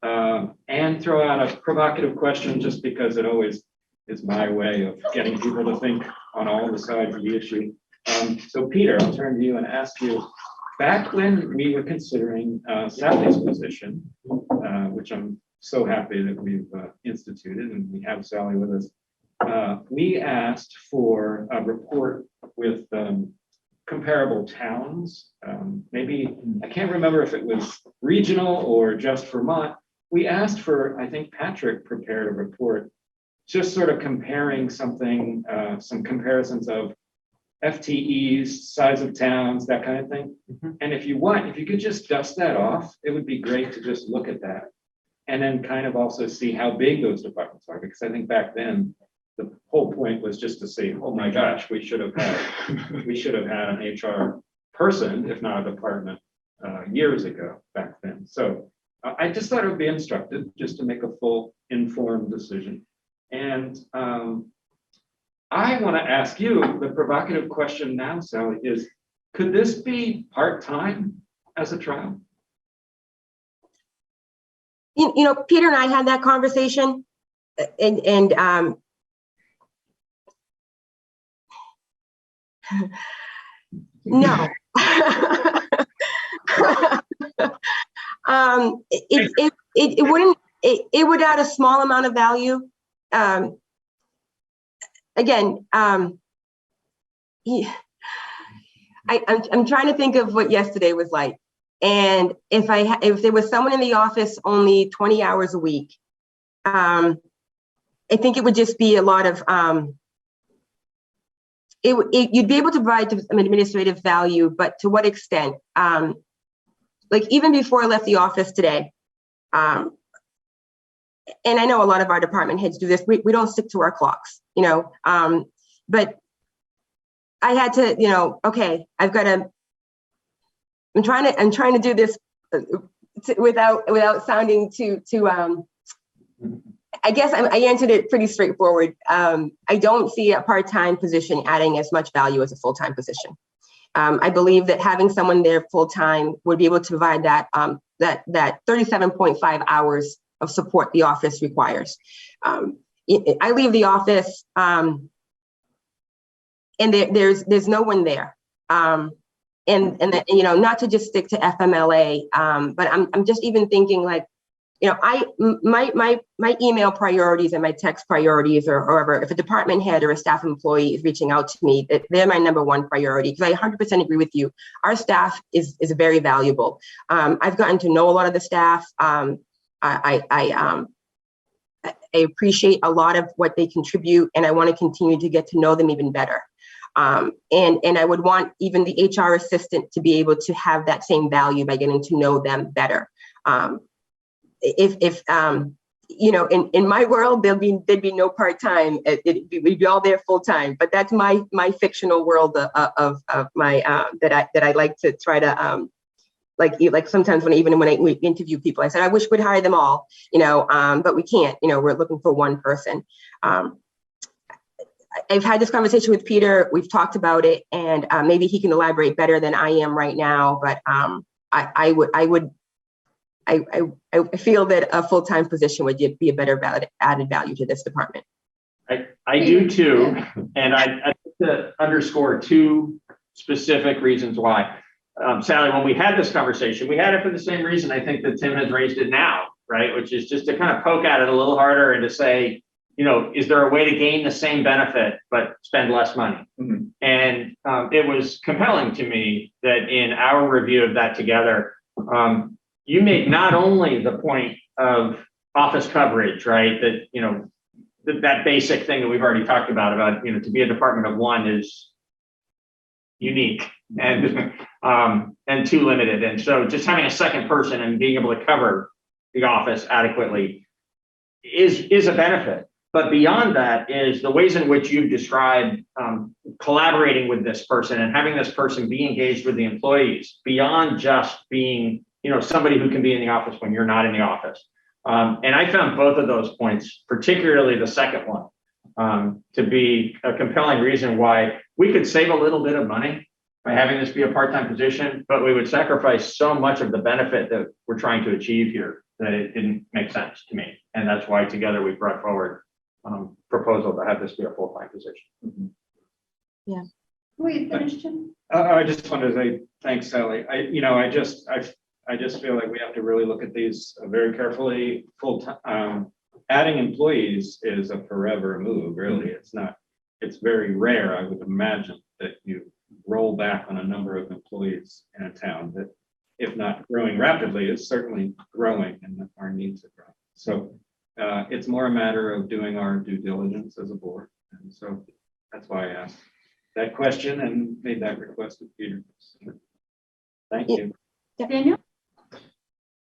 and throw out a provocative question, just because it always is my way of getting people to think on all the sides of the issue. So Peter, I'll turn to you and ask you, back when we were considering Sally's position, which I'm so happy that we've instituted and we have Sally with us, we asked for a report with comparable towns, maybe, I can't remember if it was regional or just Vermont. We asked for, I think Patrick prepared a report, just sort of comparing something, some comparisons of FTEs, size of towns, that kind of thing. And if you could just dust that off, it would be great to just look at that. And then kind of also see how big those departments are, because I think back then, the whole point was just to say, oh my gosh, we should have had an HR person, if not a department, years ago back then. So I just thought it would be instructive just to make a full informed decision. And I want to ask you the provocative question now, Sally, is could this be part-time as a trial? You know, Peter and I had that conversation, and no. It wouldn't, it would add a small amount of value. Again, I'm trying to think of what yesterday was like. And if there was someone in the office only 20 hours a week, I think it would just be a lot of, you'd be able to provide some administrative value, but to what extent? Like even before I left the office today, and I know a lot of our department heads do this, we don't stick to our clocks, you know, but I had to, you know, okay, I've got to, I'm trying to do this without sounding too I guess I answered it pretty straightforward. I don't see a part-time position adding as much value as a full-time position. I believe that having someone there full-time would be able to provide that 37.5 hours of support the office requires. I leave the office and there's no one there. And you know, not to just stick to FMLA, but I'm just even thinking like, you know, my email priorities and my text priorities, or however, if a department head or a staff employee is reaching out to me, they're my #1 priority, because I 100% agree with you. Our staff is very valuable. I've gotten to know a lot of the staff. I appreciate a lot of what they contribute, and I want to continue to get to know them even better. And I would want even the HR assistant to be able to have that same value by getting to know them better. If you know, in my world, there'd be no part-time. We'd be all there full-time. But that's my fictional world of my that I like to try to like sometimes when we interview people, I said I wish we'd hire them all, you know, but we can't. You know, we're looking for one person. I've had this conversation with Peter. We've talked about it, and maybe he can elaborate better than I am right now. But I would I feel that a full-time position would be a better added value to this department. I do too, and I'd like to underscore two specific reasons why. Sally, when we had this conversation, we had it for the same reason I think that Tim has raised it now, right? Which is just to kind of poke at it a little harder and to say, you know, is there a way to gain the same benefit but spend less money? Mm-hmm. And it was compelling to me that in our review of that together, you make not only the point of office coverage, right? That, you know, that basic thing that we've already talked about, you know, to be a department of one is unique and too limited. And so just having a second person and being able to cover the office adequately is a benefit. But beyond that is the ways in which you've described collaborating with this person and having this person be engaged with the employees beyond just being, you know, somebody who can be in the office when you're not in the office. And I found both of those points, particularly the second one, to be a compelling reason why we could save a little bit of money by having this be a part-time position, but we would sacrifice so much of the benefit that we're trying to achieve here that it didn't make sense to me. And that's why together we brought forward proposal to have this be a full-time position. Mm-hmm. Yeah. Were you finished, Jim? I just wanted to say thanks, Sally. I just feel like we have to really look at these very carefully. Adding employees is a forever move, really. It's very rare, I would imagine, that you roll back on a number of employees in a town that, if not growing rapidly, is certainly growing and our needs are growing. So it's more a matter of doing our due diligence as a board. And so that's why I asked that question and made that request of Peter. Thank you. Daniel?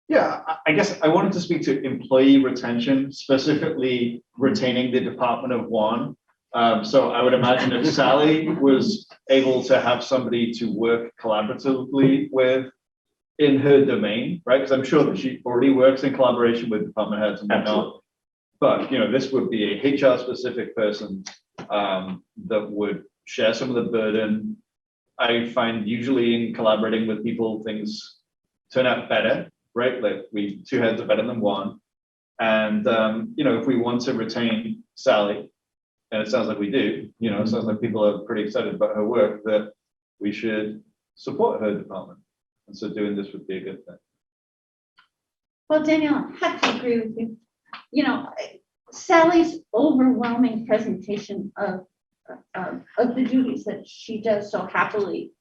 Yeah, I guess I wanted to speak to employee retention, specifically retaining the Department of One. So I would imagine if Sally was able to have somebody to work collaboratively with in her domain, right? Because I'm sure that she already works in collaboration with department heads and whatnot. Absolutely. But, you know, this would be a HR specific person that would share some of the burden. I find usually in collaborating with people, things turn out better, right? Like two heads are better than one. And, you know, if we want to retain Sally, and it sounds like we do, you know, it sounds like people are pretty excited about her work, that we should support her department. And so doing this would be a good thing. Well, Danielle, I have to agree with you. You know, Sally's overwhelming presentation of the duties that she does so happily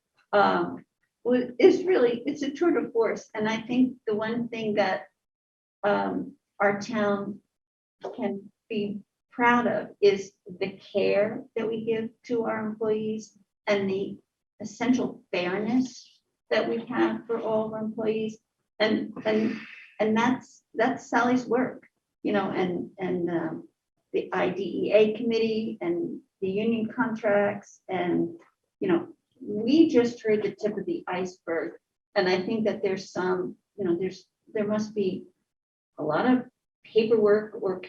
is really, it's a tour de force. And I think the one thing that our town can be proud of is the care that we give to our employees and the essential fairness that we have for all of our employees. And that's Sally's work, you know, and the IDEA committee and the union contracts, and, you know, we just heard the tip of the iceberg. And I think that there's some, you know, there must be a lot of paperwork or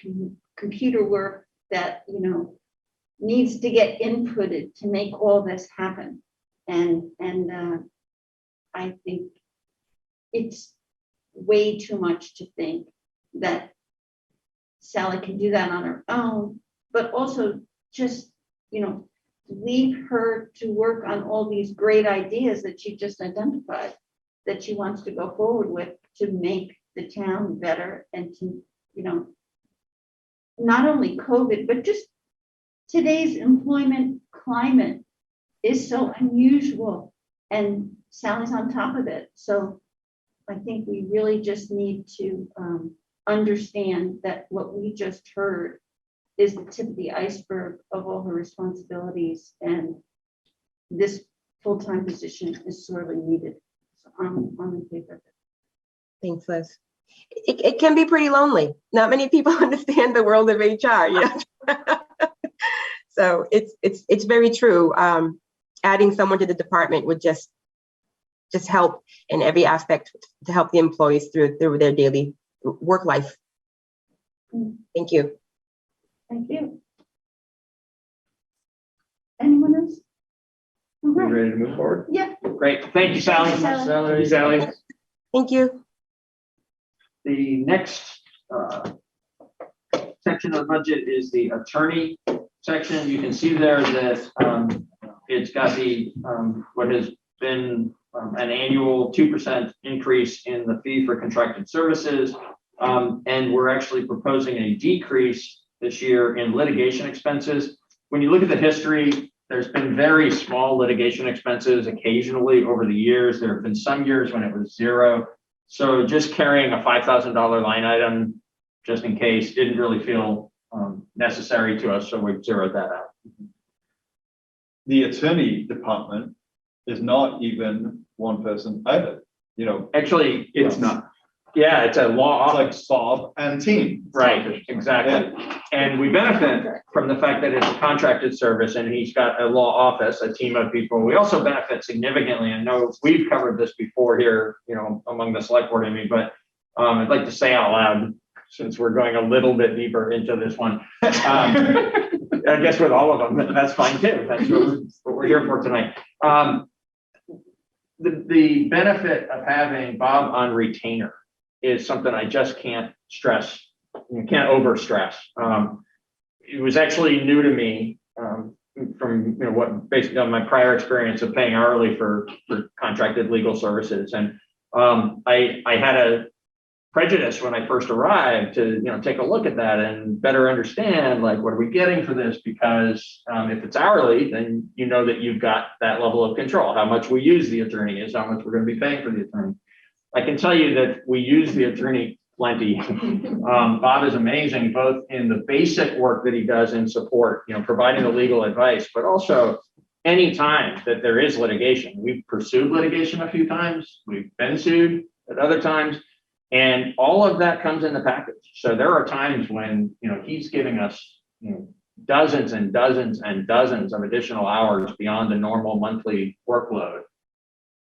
computer work that, you know, needs to get inputted to make all this happen. And I think it's way too much to think that Sally can do that on her own, but also just, you know, leave her to work on all these great ideas that she just identified that she wants to go forward with to make the town better and to, you know, not only COVID, but just today's employment climate is so unusual, and Sally's on top of it. So I think we really just need to understand that what we just heard is the tip of the iceberg of all her responsibilities, and this full-time position is sorely needed. So I'm in favor of it. Thanks, Liz. It can be pretty lonely. Not many people understand the world of HR, you know. So it's very true. Adding someone to the department would just help in every aspect to help the employees through their daily work life. Thank you. Thank you. Anyone else? All You right. ready to move forward? Yeah. Great. Thank you, Sally. Thank you, Sally. Thank you, Sally. Thank you. The next section of the budget is the attorney section. You can see there that it's got the what has been an annual 2% increase in the fee for contracted services, and we're actually proposing a decrease this year in litigation expenses. When you look at the history, there's been very small litigation expenses occasionally over the years. There have been some years when it was zero. So just carrying a $5,000 line item, just in case, didn't really feel necessary to us, so we zeroed that out. The attorney department is not even one person either. You know, Actually, It's not. yeah, it's a law office. it's like Bob and team. Right, exactly. And we benefit from the fact that it's a contracted service and he's got a law office, a team of people. We also benefit significantly. I know we've covered this before here, you know, among the select board, but I'd like to say out loud, since we're going a little bit deeper into this one. I guess with all of them, that's fine too. That's what we're here for tonight. The benefit of having Bob on retainer is something I just can't stress. You can't over stress. It was actually new to me from what based on my prior experience of paying hourly for contracted legal services, and I had a prejudice when I first arrived to take a look at that and better understand like what are we getting for this, because if it's hourly, then you know that you've got that level of control. How much we use the attorney is how much we're going to be paying for the attorney. I can tell you that we use the attorney plenty. Bob is amazing, both in the basic work that he does in support, providing the legal advice, but also any time that there is litigation. We've pursued litigation a few times. We've been sued at other times, and all of that comes in the package. So there are times when, he's giving us, dozens and dozens and dozens of additional hours beyond the normal monthly workload,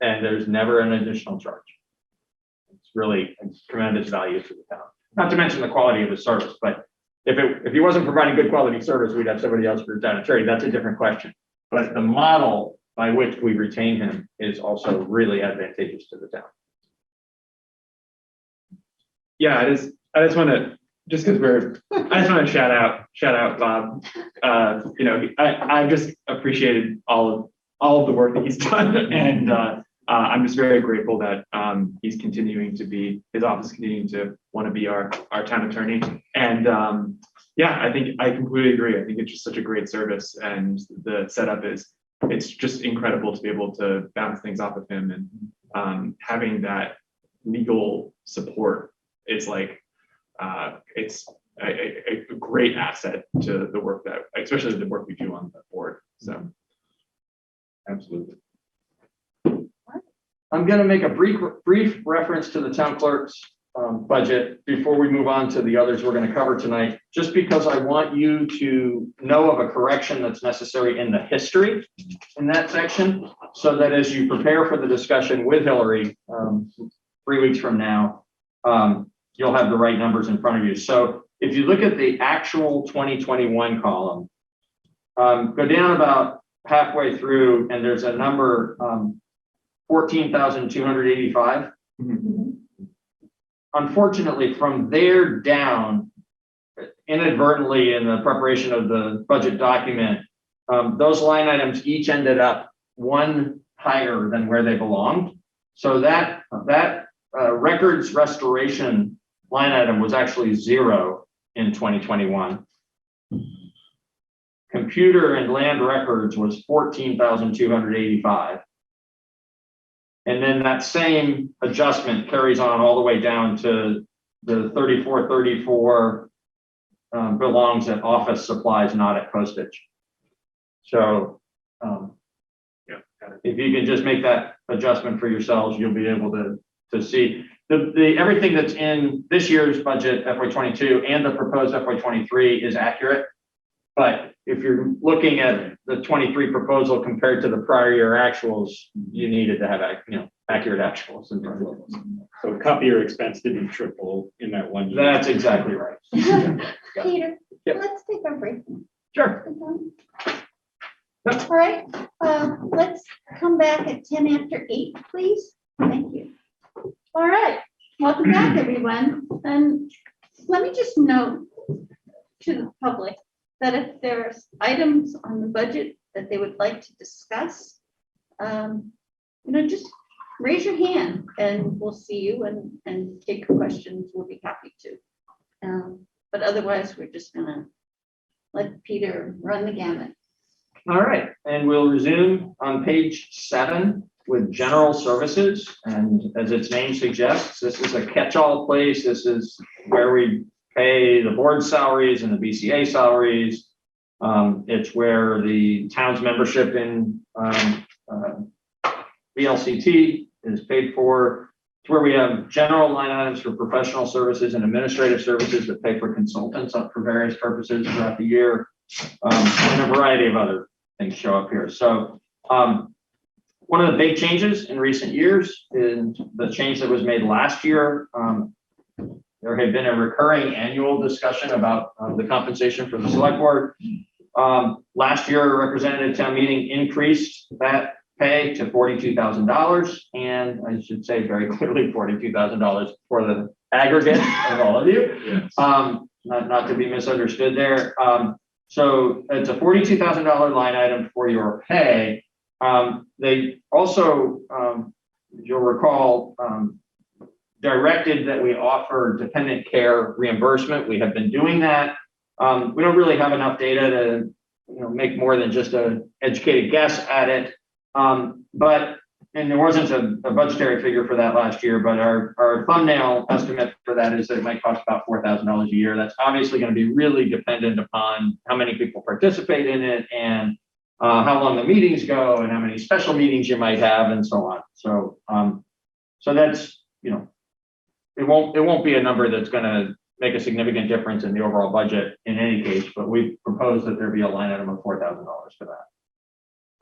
and there's never an additional charge. It's really a tremendous value to the town. Not to mention the quality of the service, but if he wasn't providing good quality service, we'd have somebody else for the town attorney. That's a different question. But the model by which we retain him is also really advantageous to the town. Yeah, it is. I just want to shout out Bob. I just appreciated all of the work that he's done, and I'm just very grateful that he's continuing to be, his office continuing to want to be our town attorney. And I think I completely agree. I think it's just such a great service, and the setup it's just incredible to be able to bounce things off of him, and having that legal support is like it's a great asset to the work that, especially the work we do on the board. So absolutely. I'm going to make a brief reference to the town clerk's budget before we move on to the others we're going to cover tonight, just because I want you to know of a correction that's necessary in the history in that section, so that as you prepare for the discussion with Hillary 3 weeks from now, you'll have the right numbers in front of you. So if you look at the actual 2021 column, go down about halfway through, and there's a number 14,285. Mm-hmm. Unfortunately, from there down, inadvertently in the preparation of the budget document, those line items each ended up one higher than where they belonged. So that records restoration line item was actually 0 in 2021. Computer and land records was 14,285. And then that same adjustment carries on all the way down to the 3434 belongs at office supplies, not at postage. So if you can just make that adjustment for yourselves, you'll be able to see the everything that's in this year's budget, FY22, and the proposed FY23 is accurate. But if you're looking at the 23 proposal compared to the prior year actuals, you needed to have accurate actuals in front of those. So copier expense didn't triple in that one year. That's exactly right. Peter, Yep. let's take our break. Sure. All right, let's come back at 10 after 8, please. Thank you. All right, Welcome back, everyone. And let me just note to the public that if there's items on the budget that they would like to discuss, just raise your hand and we'll see you and take your questions. We'll be happy to. But otherwise, we're just gonna let Peter run the gamut. All right, and we'll resume on page 7 with general services. And as its name suggests, this is a catch-all place. This is where we pay the board salaries and the BCA salaries. It's where the town's membership in VLCT is paid for. It's where we have general line items for professional services and administrative services that pay for consultants for various purposes throughout the year. And a variety of other things show up here. So one of the big changes in recent years is the change that was made last year. There had been a recurring annual discussion about the compensation for the select board. Last year, a representative town meeting increased that pay to $42,000, and I should say very clearly $42,000 for the aggregate of all of you. Yes. Not to be misunderstood there. So it's a $42,000 line item for your pay. They also, you'll recall, directed that we offer dependent care reimbursement. We have been doing that. We don't really have enough data to make more than just an educated guess at it. And there wasn't a budgetary figure for that last year, but our thumbnail estimate for that is that it might cost about $4,000 a year. That's obviously going to be really dependent upon how many people participate in it and how long the meetings go and how many special meetings you might have and so on. So, so that's, it won't be a number that's going to make a significant difference in the overall budget in any case, but we propose that there be a line item of $4,000 for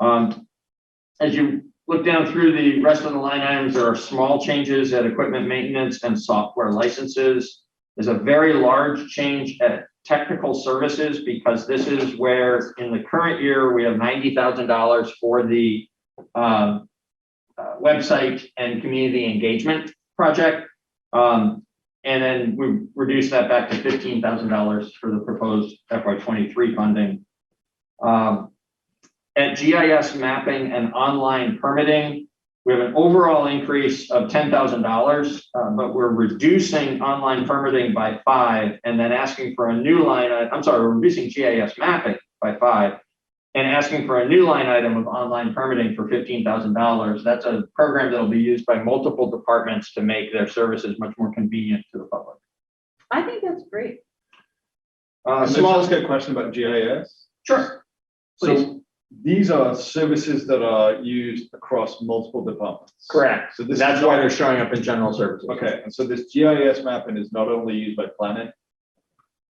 that. As you look down through the rest of the line items, there are small changes at equipment maintenance and software licenses. There's a very large change at technical services because this is where in the current year we have $90,000 for the website and community engagement project. And then we reduced that back to $15,000 for the proposed FY23 funding. At GIS mapping and online permitting, we have an overall increase of $10,000, but we're reducing online permitting by 5 and then asking for a new line. We're reducing GIS mapping by 5 and asking for a new line item of online permitting for $15,000. That's a program that will be used by multiple departments to make their services much more convenient to the public. I think that's great. Small, just get a question about GIS. Sure. Please. So these are services that are used across multiple departments. Correct. So that's why they're showing up in general services. Okay, and so this GIS mapping is not only used by planning.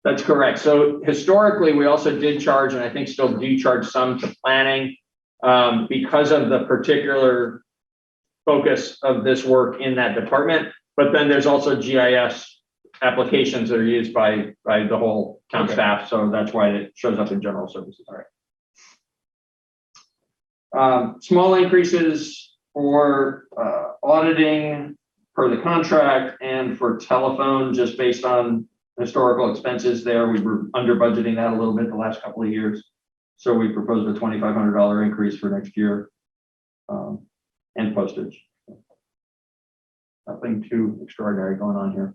That's correct. So historically, we also did charge, and I think still do charge some to planning because of the particular focus of this work in that department. But then there's also GIS applications that are used by the whole town staff. So that's why it shows up in general services. All right. Small increases for auditing per the contract and for telephone, just based on historical expenses there. We were under budgeting that a little bit the last couple of years. So we proposed a $2,500 increase for next year and postage. Nothing too extraordinary going on here.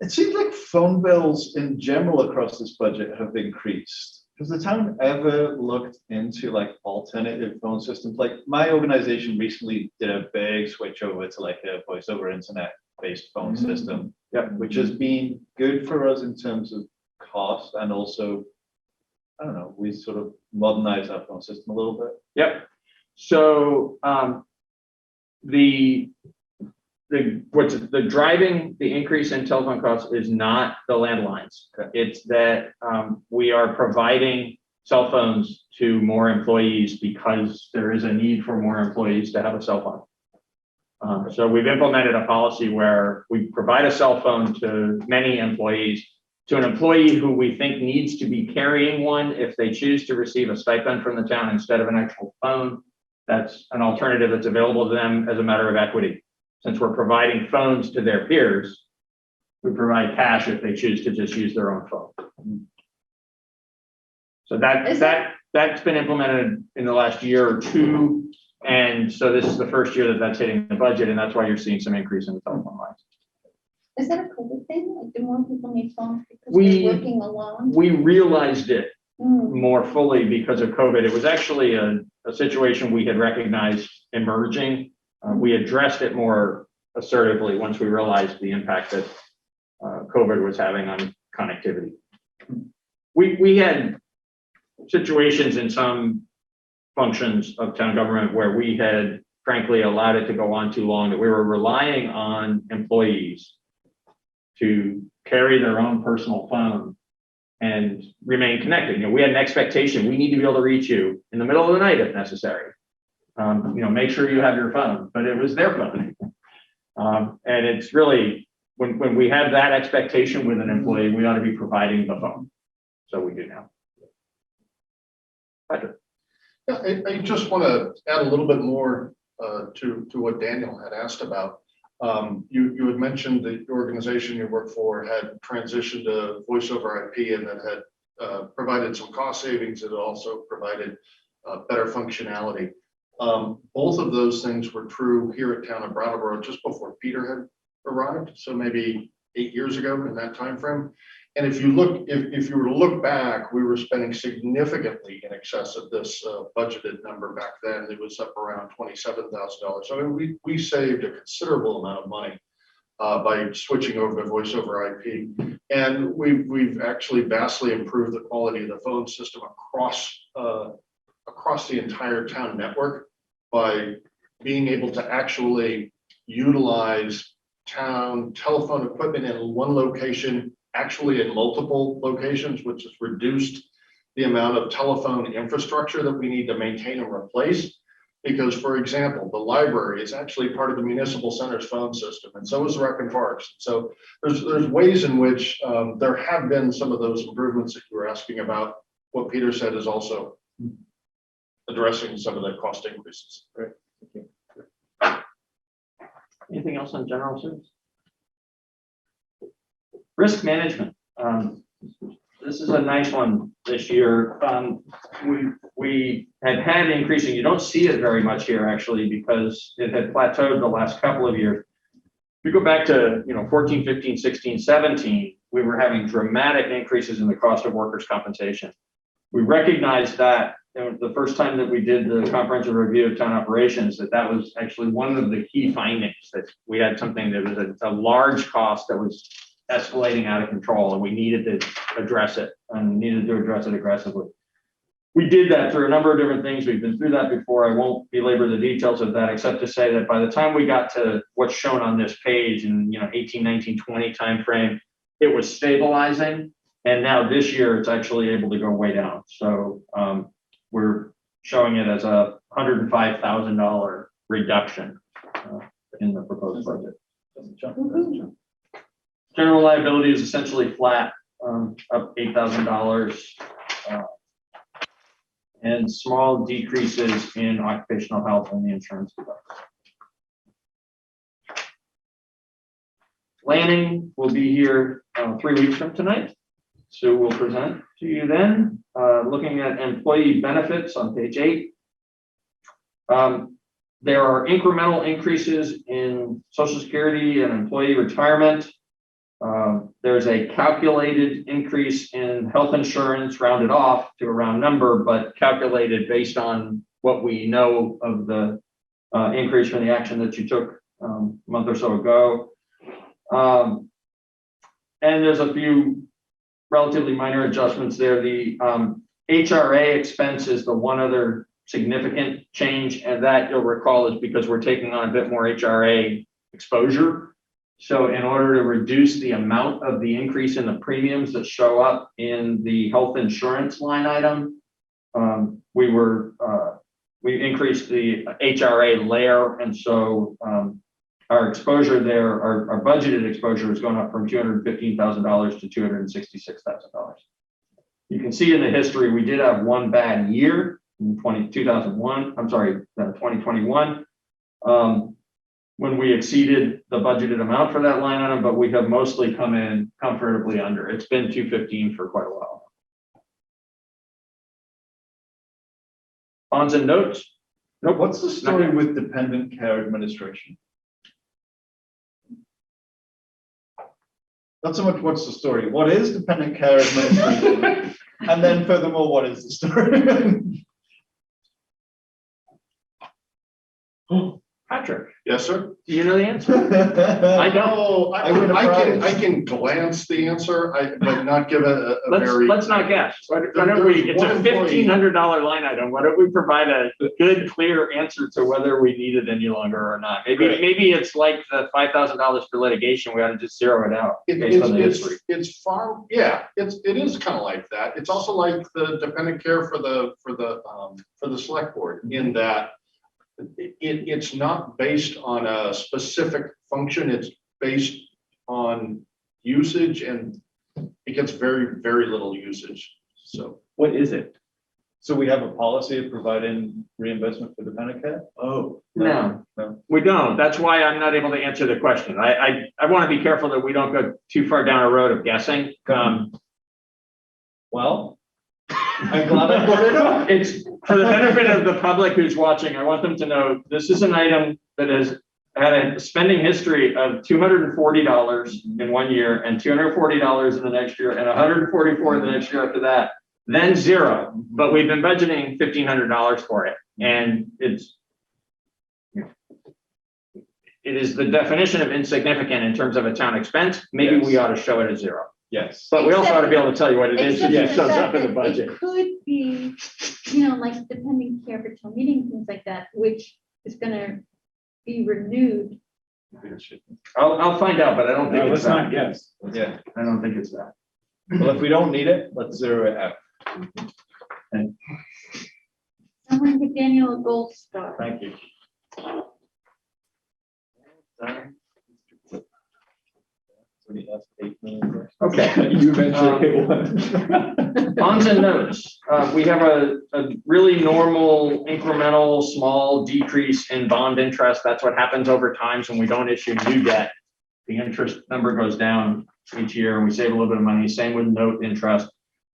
It seems like phone bills in general across this budget have increased. Has the town ever looked into like alternative phone systems? Like my organization recently did a big switch over to like a voice over internet based phone system, which has been good for us in terms of cost and also, I don't know, we sort of modernized our phone system a little bit. Yep. So what's driving the increase in telephone costs is not the landlines. Okay. It's that we are providing cell phones to more employees because there is a need for more employees to have a cell phone. So we've implemented a policy where we provide a cell phone to many employees. To an employee who we think needs to be carrying one, if they choose to receive a stipend from the town instead of an actual phone, that's an alternative that's available to them as a matter of equity. since we're providing phones to their peers, we provide cash if they choose to just use their own phone. So that's been implemented in the last year or two. And so this is the first year that that's hitting the budget, and that's why you're seeing some increase in the telephone lines. Is that a COVID thing? Like, do more people need phones because We- they're working alone? We realized it Mm. more fully because of COVID. It was actually a situation we had recognized emerging. We addressed it more assertively once we realized the impact that COVID was having on connectivity. We had situations in some functions of town government where we had frankly allowed it to go on too long, that we were relying on employees to carry their own personal phone and remain connected. You know, we had an expectation, we need to be able to reach you in the middle of the night if necessary. You know, make sure you have your phone, but it was their phone. And it's really, when we have that expectation with an employee, we ought to be providing the phone. So we do now. Patrick. Yeah, I just want to add a little bit more to what Daniel had asked about. You had mentioned that the organization you work for had transitioned to voice over IP and that had provided some cost savings. It also provided better functionality. Both of those things were true here at Town of Brattleboro just before Peter had arrived, so maybe 8 years ago in that time frame. And if you look, if you were to look back, we were spending significantly in excess of this budgeted number back then. It was up around $27,000. So I mean, we saved a considerable amount of money by switching over to voice over IP. And we've actually vastly improved the quality of the phone system across the entire town network by being able to actually utilize town telephone equipment in one location, actually in multiple locations, which has reduced the amount of telephone infrastructure that we need to maintain and replace. Because, for example, the library is actually part of the municipal center's phone system, and so is Rec and Parks. So there's ways in which there have been some of those improvements that you were asking about. What Peter said is also addressing some of the cost increases. Great. Thank you. Anything else on general service? Risk management. This is a nice one this year. We had increasing. You don't see it very much here actually because it had plateaued the last couple of years. If you go back to 14, 15, 16, 17, we were having dramatic increases in the cost of workers' compensation. We recognized that the first time that we did the comprehensive review of town operations, that was actually one of the key findings, that we had something that was a large cost that was escalating out of control, and we needed to address it and needed to address it aggressively. We did that through a number of different things. We've been through that before. I won't belabor the details of that, except to say that by the time we got to what's shown on this page in 18, 19, 20 timeframe, it was stabilizing. And now this year it's actually able to go way down. So we're showing it as a $105,000 reduction in the proposed budget. General liability is essentially flat, up $8,000, and small decreases in occupational health and the insurance deductible. Lanning will be here 3 weeks from tonight, so we'll present to you then. Looking at employee benefits on page 8. There are incremental increases in Social Security and employee retirement. There's a calculated increase in health insurance, rounded off to a round number, but calculated based on what we know of the increase from the action that you took a month or so ago. And there's a few relatively minor adjustments there. The HRA expense is the one other significant change, and that you'll recall is because we're taking on a bit more HRA exposure. So in order to reduce the amount of the increase in the premiums that show up in the health insurance line item, we increased the HRA layer, and so our exposure there, our budgeted exposure has gone up from $215,000 to $266,000. You can see in the history we did have one bad year in 2021. when we exceeded the budgeted amount for that line item, but we have mostly come in comfortably under. It's been 215 for quite a while. Bonds and notes? Nope. What's the story with dependent care administration? Not so much what's the story, what is dependent care administration? And then furthermore, what is the story? Patrick, Yes, sir? do you know the answer? I don't. Oh, I win a I prize. can glance the answer, but not give a very. Let's not guess. Why don't we, it's a $1,500 line item. Why don't we provide a good, clear answer to whether we need it any longer or not? Maybe it's like the $5,000 for litigation. We ought to just zero it out based on the history. It's far, yeah, it is kind of like that. It's also like the dependent care for the select board in that it's not based on a specific function. It's based on usage, and it gets very, very little usage. So What is it? So we have a policy of providing reimbursement for dependent care? Oh, No, we don't. That's why I'm not able to answer the question. I want to be careful that we don't go too far down a road of guessing. Well, I'm glad I brought it up. It's for the benefit of the public who's watching. I want them to know this is an item that has had a spending history of $240 in 1 year and $240 in the next year and $144 the next year after that, then zero. But we've been budgeting $1,500 for it, and it is the definition of insignificant in terms of a town expense. Maybe we ought to show it as zero. Yes. But we also ought to be able to tell you what it is if it Except shows the up fact in the that budget. It could be, like depending care for town meeting, things like that, which is gonna be renewed. I'll find out, but I don't think No, it's let's not that. guess. Yeah. I don't think it's that. Well, if we don't need it, let's zero it out. Someone give Daniel a gold star. Thank you. Okay. you eventually. Bonds and notes. We have a really normal incremental small decrease in bond interest. That's what happens over time when we don't issue new debt. The interest number goes down each year and we save a little bit of money. Same with note interest.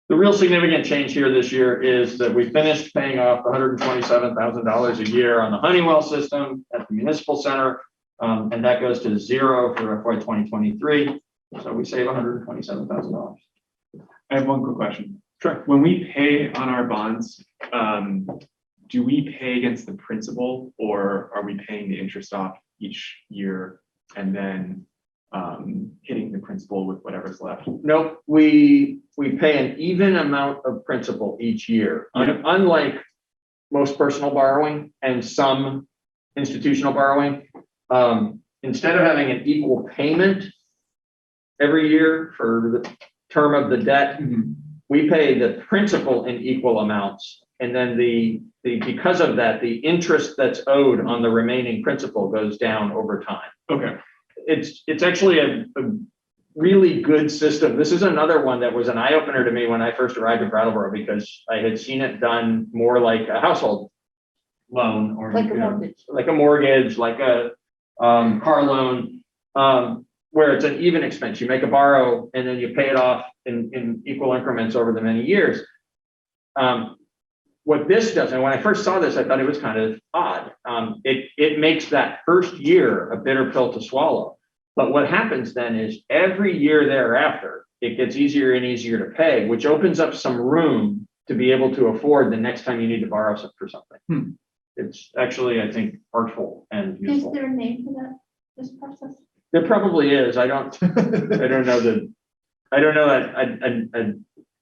The real significant change here this year is that we finished paying off $127,000 a year on the Honeywell system at the municipal center. And that goes to zero for FY 2023. So we save $127,000. I have one quick question. Sure. When we pay on our bonds, do we pay against the principal, or are we paying the interest off each year and then hitting the principal with whatever's left? Nope, we pay an even amount of principal each year. Unlike most personal borrowing and some institutional borrowing, instead of having an equal payment every year for the term of the debt, we pay the principal in equal amounts. And then because of that, the interest that's owed on the remaining principal goes down over time. Okay. It's actually a really good system. This is another one that was an eye opener to me when I first arrived in Brattleboro, because I had seen it done more like a household loan or Like a mortgage. like a mortgage, like a car loan, where it's an even expense. You make a borrow and then you pay it off in equal increments over the many years. What this does, and when I first saw this, I thought it was kind of odd. It makes that first year a bitter pill to swallow. But what happens then is every year thereafter, it gets easier and easier to pay, which opens up some room to be able to afford the next time you need to borrow for something. It's actually, I think, artful and Is useful. there a name for this process? There probably is. I don't know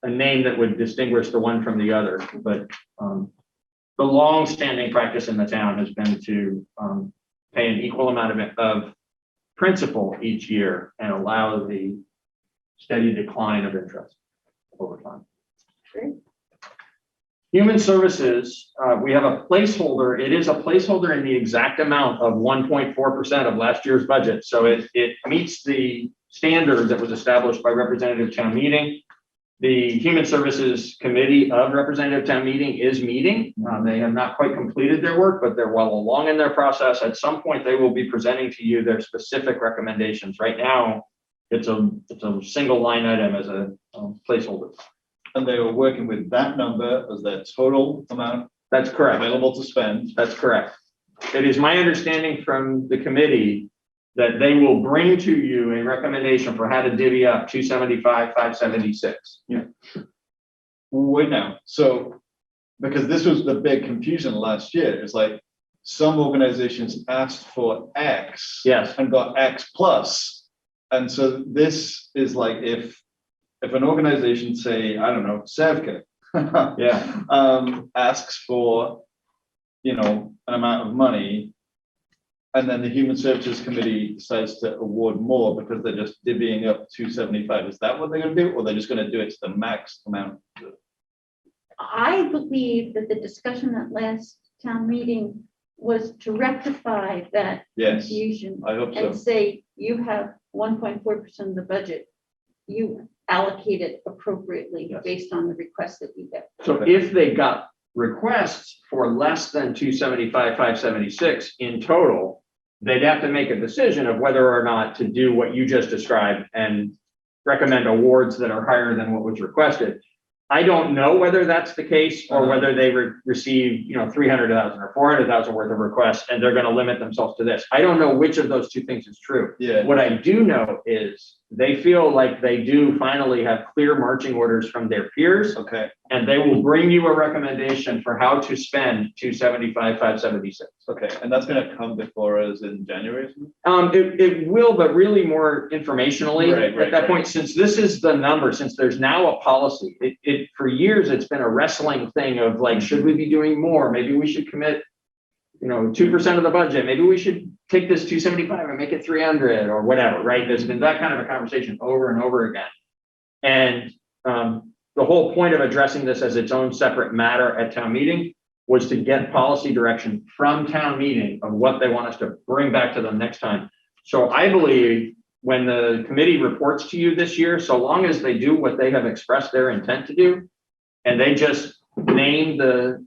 a name that would distinguish the one from the other, but the long-standing practice in the town has been to pay an equal amount of principal each year and allow the steady decline of interest over time. Great. Human services, we have a placeholder. It is a placeholder in the exact amount of 1.4% of last year's budget. So it meets the standard that was established by representative town meeting. The Human Services Committee of Representative Town Meeting is meeting. They have not quite completed their work, but they're well along in their process. At some point, they will be presenting to you their specific recommendations. Right now, it's a single line item as a placeholder. And they were working with that number as their total amount That's correct. available to spend. That's correct. It is my understanding from the committee that they will bring to you a recommendation for how to divvy up 275, 576. Wait now. So, because this was the big confusion last year, it's like some organizations asked for X Yes. and got X plus. And so this is like if an organization, say, I don't know, Sevka, Yeah. asks for, an amount of money, and then the Human Services Committee decides to award more because they're just divvying up 275. Is that what they're going to do, or they're just going to do it to the max amount? I believe that the discussion at last town meeting was to rectify that Yes, confusion I hope so. and say you have 1.4% of the budget. You allocate it appropriately Yes. based on the request that you get. So if they got requests for less than 275, 576 in total, they'd have to make a decision of whether or not to do what you just described and recommend awards that are higher than what was requested. I don't know whether that's the case or whether they receive, 300,000 or 400,000 worth of requests and they're going to limit themselves to this. I don't know which of those two things is true. Yeah. What I do know is they feel like they do finally have clear marching orders from their peers, Okay. and they will bring you a recommendation for how to spend 275, 576. Okay. And that's going to come before us in January, isn't it? It will, but really more informationally Right, at that right. point, since this is the number, since there's now a policy, for years, it's been a wrestling thing of like, should we be doing more? Maybe we should commit, 2% of the budget. Maybe we should take this 275 and make it 300 or whatever, right? There's been that kind of a conversation over and over again. And the whole point of addressing this as its own separate matter at town meeting was to get policy direction from town meeting of what they want us to bring back to them next time. So I believe when the committee reports to you this year, so long as they do what they have expressed their intent to do, and they just name the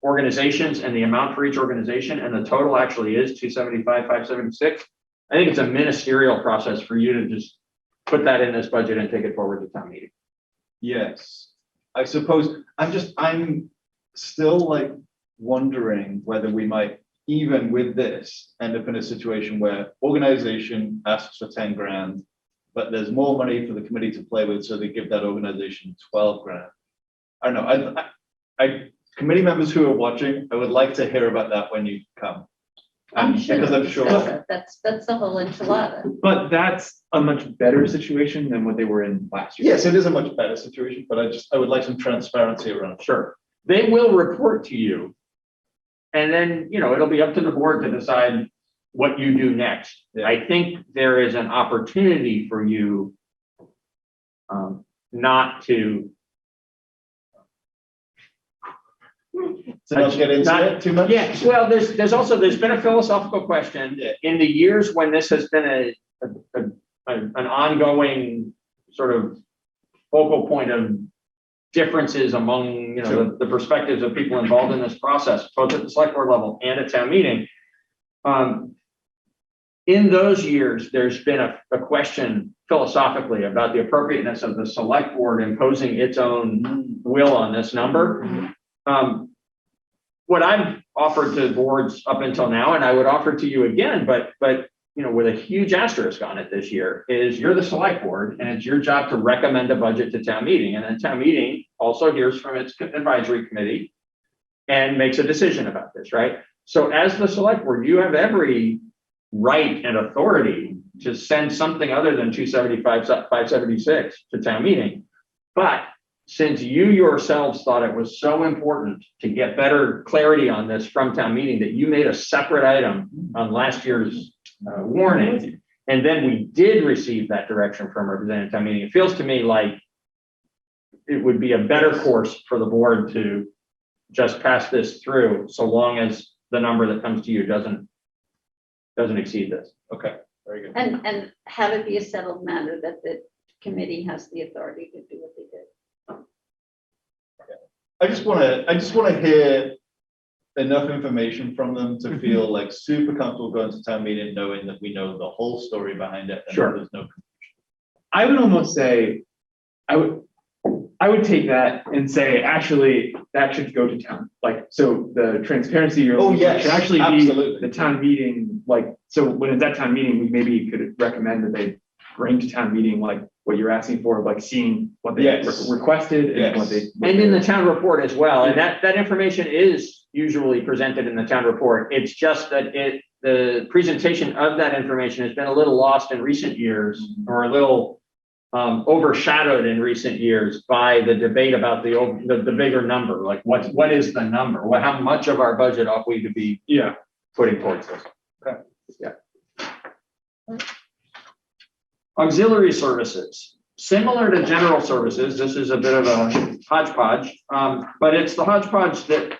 organizations and the amount for each organization, and the total actually is 275, 576, I think it's a ministerial process for you to just put that in this budget and take it forward to town meeting. Yes. I suppose I'm still like wondering whether we might, even with this, end up in a situation where organization asks for 10 grand, but there's more money for the committee to play with, so they give that organization 12 grand. I don't know. I committee members who are watching, I would like to hear about that when you come. I'm sure. Because I'm sure. That's the whole enchilada. But that's a much better situation than what they were in last year. Yes, it is a much better situation, but I would like some transparency around it. Sure. They will report to you. And then, it'll be up to the board to decide what you do next. Yeah. I think there is an opportunity for you not to. So not get into it too much? Yeah, well, there's been a philosophical question. Yeah. In the years when this has been an ongoing sort of focal point of differences among, Sure. the perspectives of people involved in this process, both at the select board level and at town meeting. In those years, there's been a question philosophically about the appropriateness of the select board imposing its own will on this number. What I've offered to boards up until now, and I would offer to you again, but with a huge asterisk on it this year, is you're the select board and it's your job to recommend a budget to town meeting. And then town meeting also hears from its advisory committee and makes a decision about this, right? So as the select board, you have every right and authority to send something other than 275, 576 to town meeting. But since you yourselves thought it was so important to get better clarity on this from town meeting that you made a separate item on last year's warning, and then we did receive that direction from representative town meeting, it feels to me like it would be a better course for the board to just pass this through, so long as the number that comes to you doesn't exceed this. Okay, very good. And have it be a settled matter that the committee has the authority to do what they did. I just want to hear enough information from them to feel like super comfortable going to town meeting, knowing that we know the whole story behind it. And Sure. There's no. I would almost say, I would take that and say, actually, that should go to town. Like, so the transparency you're Oh, looking for yes, should actually absolutely. be the town meeting. Like, so when it's at town meeting, we maybe could recommend that they bring to town meeting, like what you're asking for, like seeing what they Yes. requested and Yes. what they. And in the town report as well, and that information is usually presented in the town report. It's just that the presentation of that information has been a little lost in recent years, or a little overshadowed in recent years by the debate about the bigger number. Like what is the number? How much of our budget ought we to be putting towards this? Okay. Yeah. Auxiliary services, similar to general services. This is a bit of a hodgepodge, but it's the hodgepodge that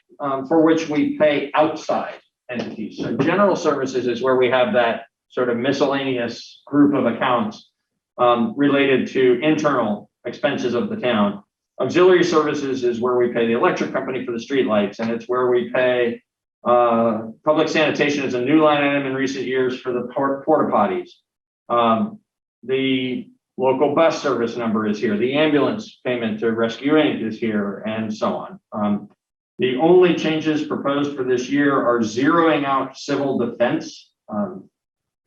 for which we pay outside entities. So general services is where we have that sort of miscellaneous group of accounts related to internal expenses of the town. Auxiliary services is where we pay the electric company for the streetlights, and it's where we pay public sanitation is a new line item in recent years for the porta potties. The local bus service number is here. The ambulance payment to Rescue Inc. is here, and so on. The only changes proposed for this year are zeroing out civil defense,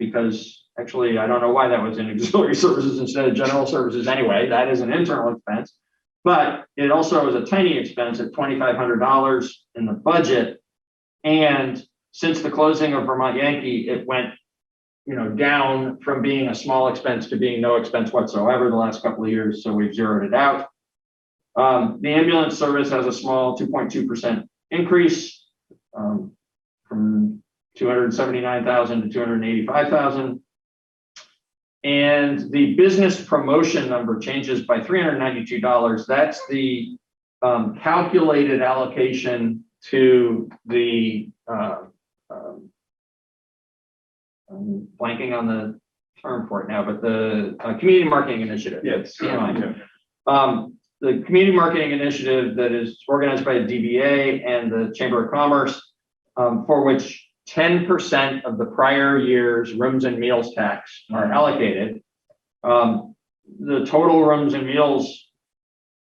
because actually, I don't know why that was in auxiliary services instead of general services anyway. That is an internal expense, but it also is a tiny expense at $2,500 in the budget. And since the closing of Vermont Yankee, it went down from being a small expense to being no expense whatsoever the last couple of years. So we've zeroed it out. The ambulance service has a small 2.2% increase from 279,000 to 285,000. And the business promotion number changes by $392. That's the calculated allocation to the I'm blanking on the term for it now, but the community marketing initiative. Yes. CMI. The community marketing initiative that is organized by the DBA and the Chamber of Commerce, for which 10% of the prior year's rooms and meals tax are allocated. The total rooms and meals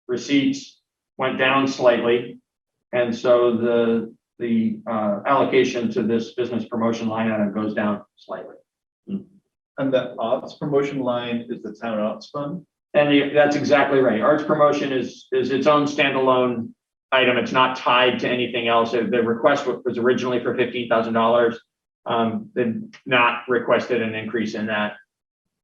receipts went down slightly, and so the allocation to this business promotion line item goes down slightly. And the arts promotion line is the town arts fund? And that's exactly right. Arts promotion is its own standalone item. It's not tied to anything else. The request was originally for $15,000. They've not requested an increase in that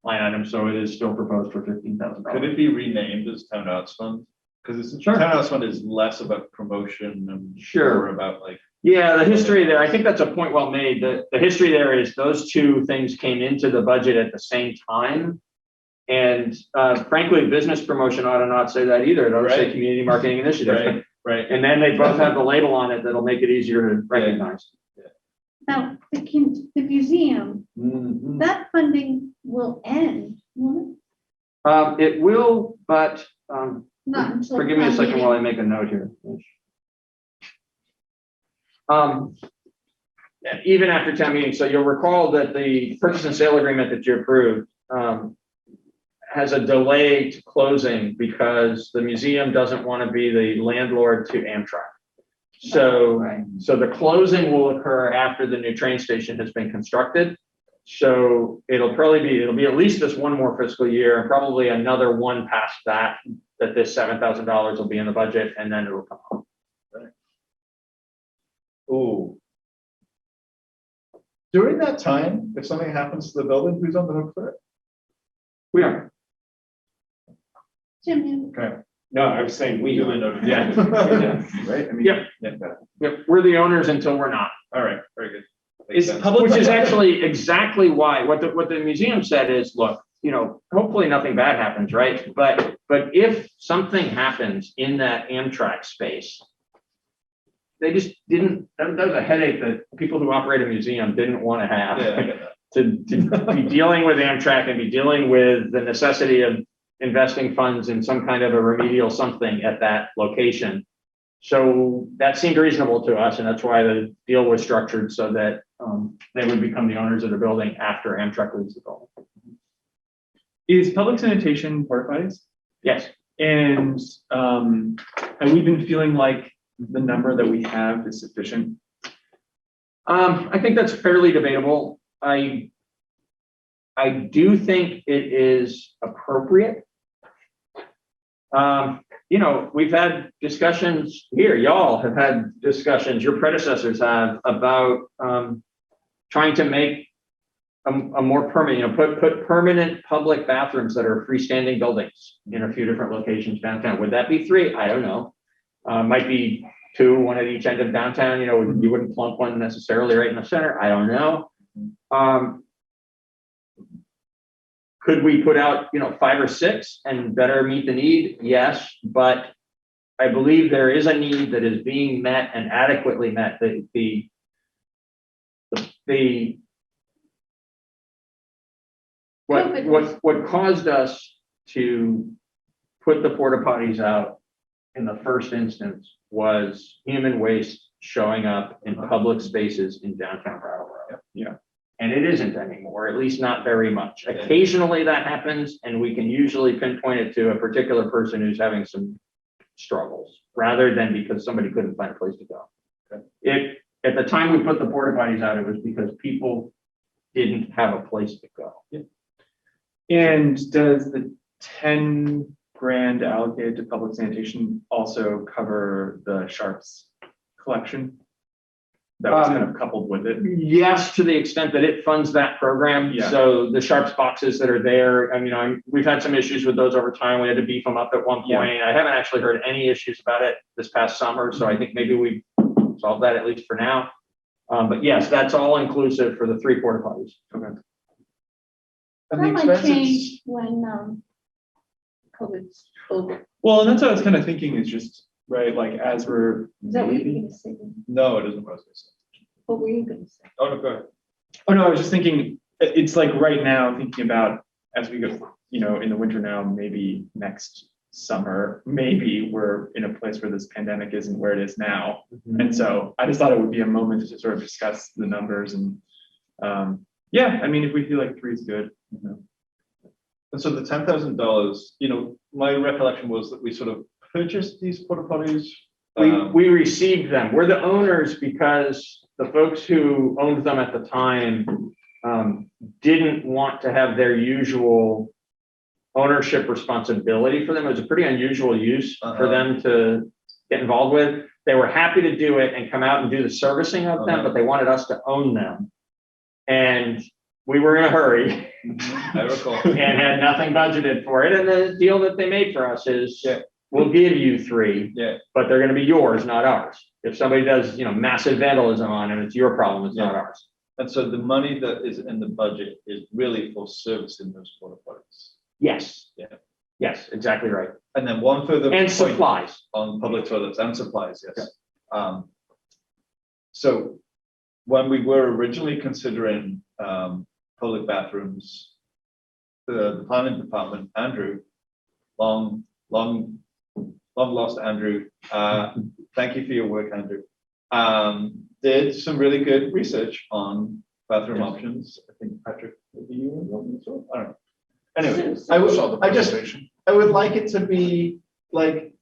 line item, so it is still proposed for $15,000. Could it be renamed as town arts fund? Because Sure. town arts fund is less about promotion and Sure. more about like. Yeah, the history there, I think that's a point well made. The history there is those two things came into the budget at the same time. And frankly, business promotion ought to not say that either. It ought to say community marketing initiative. Right. And then they both have the label on it that'll make it easier to recognize. Now, the museum, Mhm. that funding will end, won't It will, but it? Not until. forgive me a town second meeting. while I make a note here. Even after town meeting, so you'll recall that the purchase and sale agreement that you approved has a delay to closing because the museum doesn't want to be the landlord to Amtrak. So, so the closing will occur after the new train station has been constructed. So it'll be at least this one more fiscal year and probably another one past that this $7,000 will be in the budget, and then it will come home. Ooh. During that time, if something happens to the building, who's on the hook for it? We are. Jim, Okay. No, I was saying we. Duly noted. Yeah. Right? I mean, Yep. Yep, we're the owners until we're not. All right, very good. Makes sense. Which is actually exactly why, what the museum said is, look, hopefully nothing bad happens, right? But if something happens in that Amtrak space, they just didn't, that was a headache that people who operate a museum didn't want to have. Yeah, I get that. To be dealing with Amtrak and be dealing with the necessity of investing funds in some kind of a remedial something at that location. So that seemed reasonable to us, and that's why the deal was structured so that they would become the owners of the building after Amtrak leaves the building. Is public sanitation porta potties? Yes. And have we been feeling like the number that we have is sufficient? I think that's fairly debatable. I do think it is appropriate. You know, we've had discussions here, y'all have had discussions, your predecessors have, about trying to make a more permanent, you know, put permanent public bathrooms that are freestanding buildings in a few different locations downtown. Would that be 3? I don't know. Might be 2, one at each end of downtown. You know, you wouldn't plunk one necessarily right in the center. I don't know. Could we put out, you know, 5 or 6 and better meet the need? Yes, but I believe there is a need that is being met and adequately met. What caused us to put the porta potties out in the first instance was human waste showing up in public spaces in downtown Brattleboro. Yeah. And it isn't anymore, at least not very much. Occasionally that happens, and we can usually pinpoint it to a particular person who's having some struggles, rather than because somebody couldn't find a place to go. At the time we put the porta potties out, it was because people didn't have a place to go. Yeah. And does the 10 grand allocated to public sanitation also cover the Sharps collection that was kind of coupled with it? Yes, to the extent that it funds that program. Yeah. So the Sharps boxes that are there, I mean, we've had some issues with those over time. We had to beef them up at one point. Yeah. I haven't actually heard any issues about it this past summer, so I think maybe we solved that at least for now. But yes, that's all inclusive for the 3 porta potties. Okay. And That the might expenses, change when COVID's over. Well, and that's what I was kind of thinking is just, right, like as we're. Is that what you were gonna say? no, it isn't what I was gonna say. What were you gonna say? Oh, no, go ahead. Oh, no, I was just thinking, it's like right now thinking about as we go, you know, in the winter now, maybe next summer, maybe we're in a place where this pandemic isn't where it is now. And so I just thought it would be a moment to sort of discuss the numbers and, yeah, I mean, if we feel like 3 is good, you know. And so the $10,000, you know, my recollection was that we sort of purchased these porta potties. We received them. We're the owners because the folks who owned them at the time didn't want to have their usual ownership responsibility for them. It was a pretty unusual use for them to get involved with. They were happy to do it and come out and do the servicing of them, but they wanted us to own them. And we were in a hurry. I recall. And had nothing budgeted for it. And the deal that they made for us is, we'll give you 3, but they're going to be yours, not ours. If somebody does, you know, massive vandalism on them, it's your problem, it's not ours. And so the money that is in the budget is really for servicing those porta potties. Yes. Yeah. Yes, exactly right. And then one further And point supplies. on public toilets and supplies, yes. So when we were originally considering public bathrooms, the planning department, Andrew, long lost Andrew, thank you for your work, Andrew, did some really good research on bathroom options. I think Patrick, maybe you were involved as well? I don't know. Anyway, I would like it to be like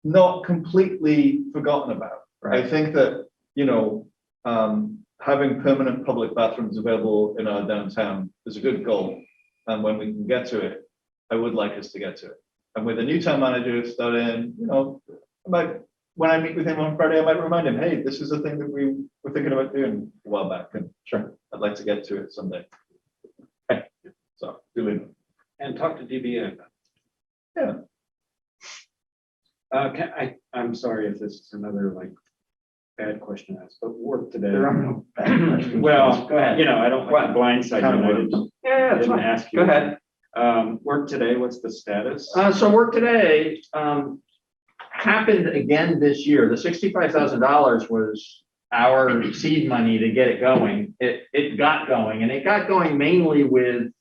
not completely forgotten about. Right. I think that, you know, having permanent public bathrooms available in our downtown is a good goal. And when we can get to it, I would like us to get to it. And with a new town manager starting, you know, when I meet with him on Friday, I might remind him, hey, this is a thing that we were thinking about doing a while back. And sure, I'd like to get to it someday. Okay. So, do And talk to DBA. Yeah. I'm sorry if this is another like bad question to ask, but work today. There are no bad questions. Well, Go ahead. you know, I don't want to blindside Kind of you. I works. didn't- Yeah, I that's didn't fine. ask you. Go ahead. Work today, what's the status? So work today happened again this year. The $65,000 was our seed money to get it going. It got going, and it got going mainly with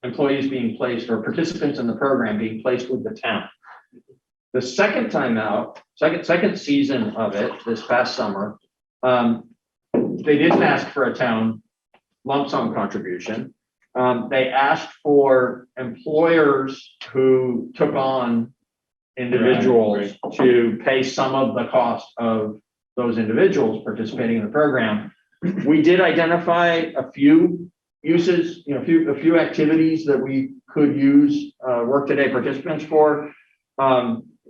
employees being placed or participants in the program being placed with the town. The second time out, second season of it, this past summer, they didn't ask for a town lump sum contribution. They asked for employers who took on individuals to pay some of the cost of those individuals participating in the program. We did identify a few uses, a few activities that we could use work-today participants for.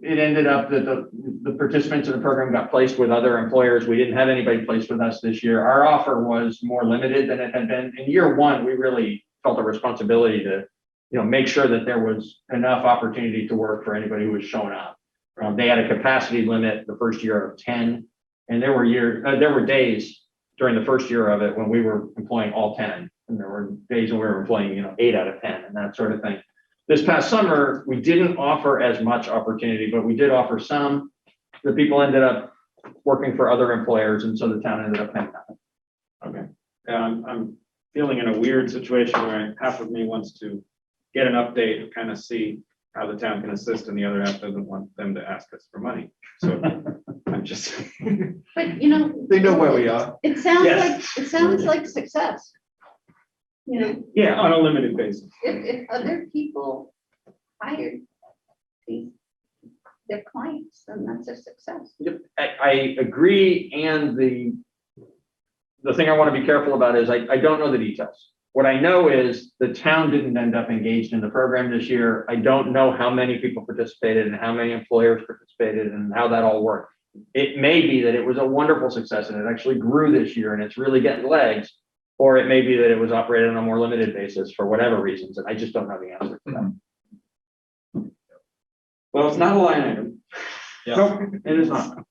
It ended up that the participants in the program got placed with other employers. We didn't have anybody placed with us this year. Our offer was more limited than it had been. In year one, we really felt a responsibility to, make sure that there was enough opportunity to work for anybody who was showing up. They had a capacity limit the first year of 10, and there were days during the first year of it when we were employing all 10, and there were days when we were employing, 8 out of 10 and that sort of thing. This past summer, we didn't offer as much opportunity, but we did offer some. The people ended up working for other employers, and so the town ended up paying that. Okay. I'm feeling in a weird situation where half of me wants to get an update and kind of see how the town can assist, and the other half doesn't want them to ask us for money. So I'm just. But They know where we are. it sounds Yes. like success. Yeah, on a limited basis. If other people hired their clients, then that's a success. Yep, I agree, and the thing I want to be careful about is I don't know the details. What I know is the town didn't end up engaged in the program this year. I don't know how many people participated and how many employers participated and how that all worked. It may be that it was a wonderful success and it actually grew this year and it's really getting legs, or it may be that it was operated on a more limited basis for whatever reasons, and I just don't know the answer to that. Well, it's not a line item. Yeah. Nope, it is not.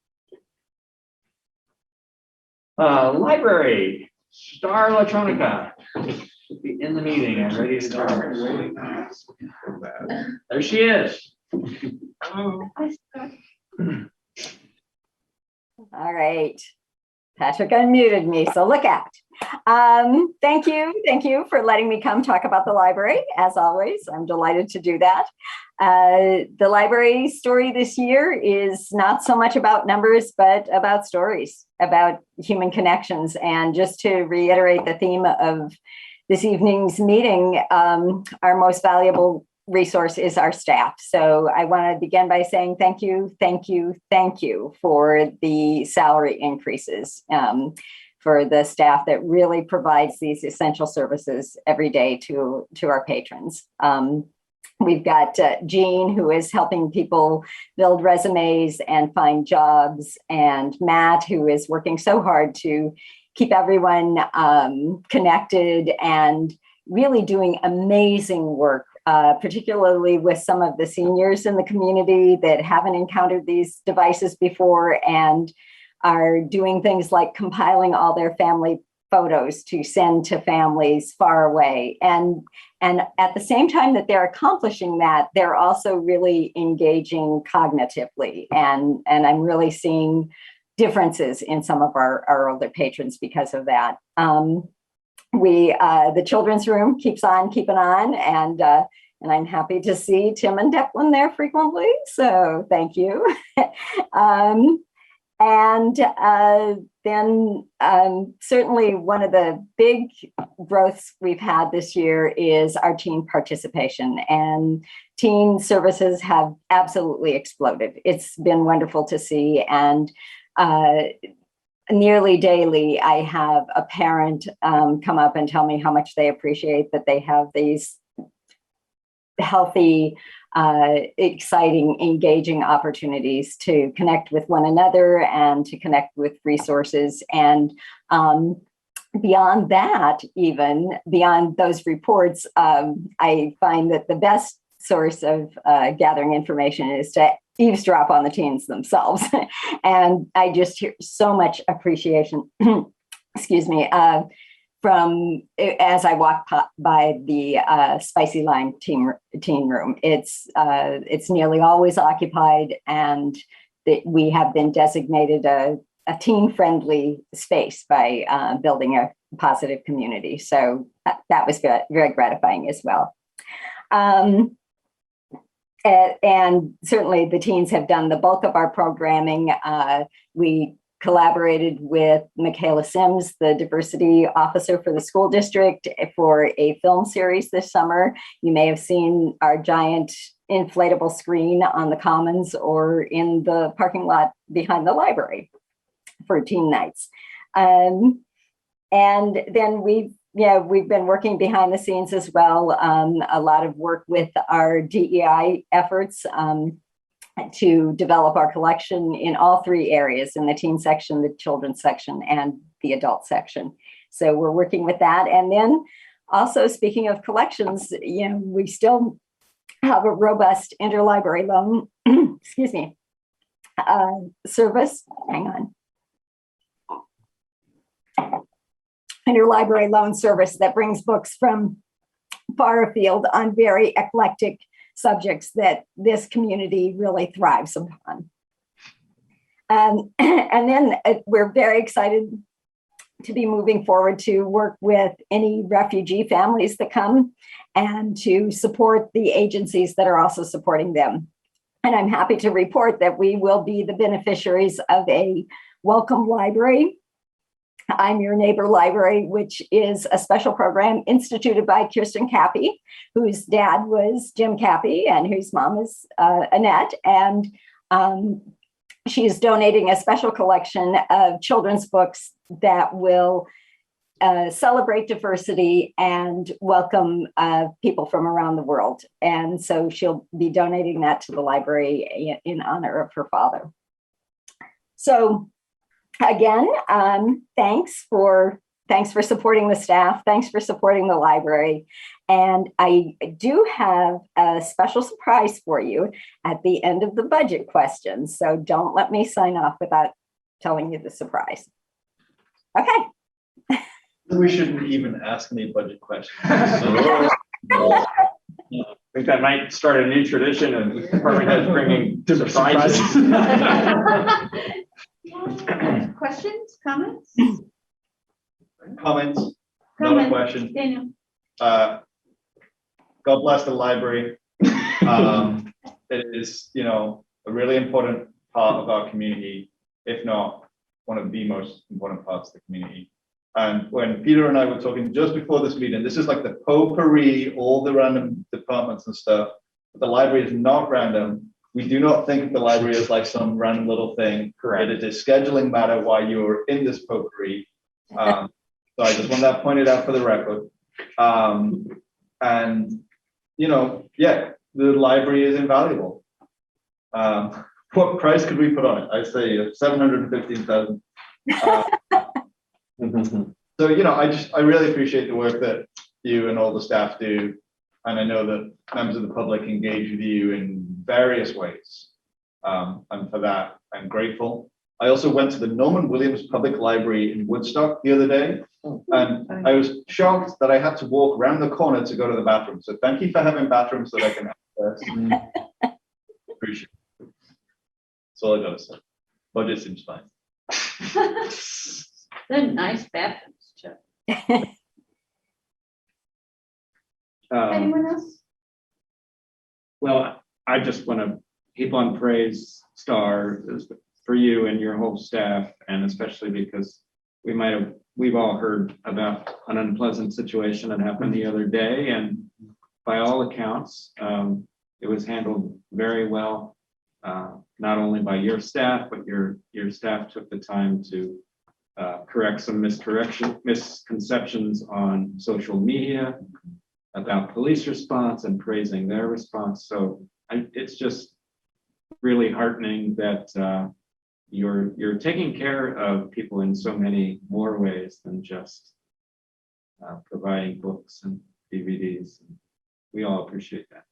Library, Star Electronica, should be in the meeting and ready to start. There she is. All right. Patrick unmuted me, so look out. Thank you for letting me come talk about the library. As always, I'm delighted to do that. The library story this year is not so much about numbers, but about stories, about human connections. And just to reiterate the theme of this evening's meeting, our most valuable resource is our staff. So I want to begin by saying thank you for the salary increases. For the staff that really provides these essential services every day to our patrons. We've got Jean, who is helping people build resumes and find jobs, and Matt, who is working so hard to keep everyone connected and really doing amazing work, particularly with some of the seniors in the community that haven't encountered these devices before and are doing things like compiling all their family photos to send to families far away. And at the same time that they're accomplishing that, they're also really engaging cognitively. And I'm really seeing differences in some of our older patrons because of that. The children's room keeps on keeping on, and I'm happy to see Tim and Declan there frequently. So thank you. And then certainly one of the big growths we've had this year is our teen participation, and teen services have absolutely exploded. It's been wonderful to see, and nearly daily I have a parent come up and tell me how much they appreciate that they have these healthy, exciting, engaging opportunities to connect with one another and to connect with resources. And beyond that, even beyond those reports, I find that the best source of gathering information is to eavesdrop on the teens themselves. And I just hear so much appreciation, excuse me, from as I walk by the Spicy Lime teen room. It's nearly always occupied, and we have been designated a teen-friendly space by building a positive community. So that was very gratifying as well. And certainly the teens have done the bulk of our programming. We collaborated with Michaela Sims, the diversity officer for the school district, for a film series this summer. You may have seen our giant inflatable screen on the Commons or in the parking lot behind the library for teen nights. And then we've been working behind the scenes as well. A lot of work with our DEI efforts to develop our collection in all three areas, in the teen section, the children's section, and the adult section. So we're working with that. And then also, speaking of collections, we still have a robust interlibrary loan, excuse me, service. Hang on. Interlibrary loan service that brings books from far afield on very eclectic subjects that this community really thrives upon. And then we're very excited to be moving forward to work with any refugee families that come and to support the agencies that are also supporting them. And I'm happy to report that we will be the beneficiaries of a welcome library. I'm Your Neighbor Library, which is a special program instituted by Kirsten Cappy, whose dad was Jim Cappy and whose mom is Annette. And she's donating a special collection of children's books that will celebrate diversity and welcome people from around the world. And so she'll be donating that to the library in honor of her father. So again, thanks for supporting the staff. Thanks for supporting the library. And I do have a special surprise for you at the end of the budget questions. So don't let me sign off without telling you the surprise. Okay. We shouldn't even ask any budget questions. I think that might start a new tradition of department heads bringing surprises. Questions, comments? Comments? Not a question. Daniel. God bless the library. It is, a really important part of our community, if not one of the most important parts of the community. And when Peter and I were talking just before this meeting, this is like the potpourri, all the random departments and stuff. But the library is not random. We do not think of the library as like some random little thing. Correct. It is a scheduling matter why you're in this potpourri. So I just want that pointed out for the record. And yeah, the library is invaluable. What price could we put on it? I'd say 715,000. So I really appreciate the work that you and all the staff do, and I know that members of the public engage with you in various ways, and for that I'm grateful. I also went to the Norman Williams Public Library in Woodstock the other day, and I was shocked that I had to walk around the corner to go to the bathroom. So thank you for having bathrooms that I can access. Appreciate it. That's all I gotta say. Budget seems fine. They're nice bathrooms, Chuck. Anyone else? Well, I just want to heap on praise, Star, for you and your whole staff, and especially because we've all heard about an unpleasant situation that happened the other day, and by all accounts, it was handled very well, not only by your staff, but your staff took the time to correct some misconceptions on social media about police response and praising their response. So it's just really heartening that you're taking care of people in so many more ways than just providing books and DVDs. We all appreciate that.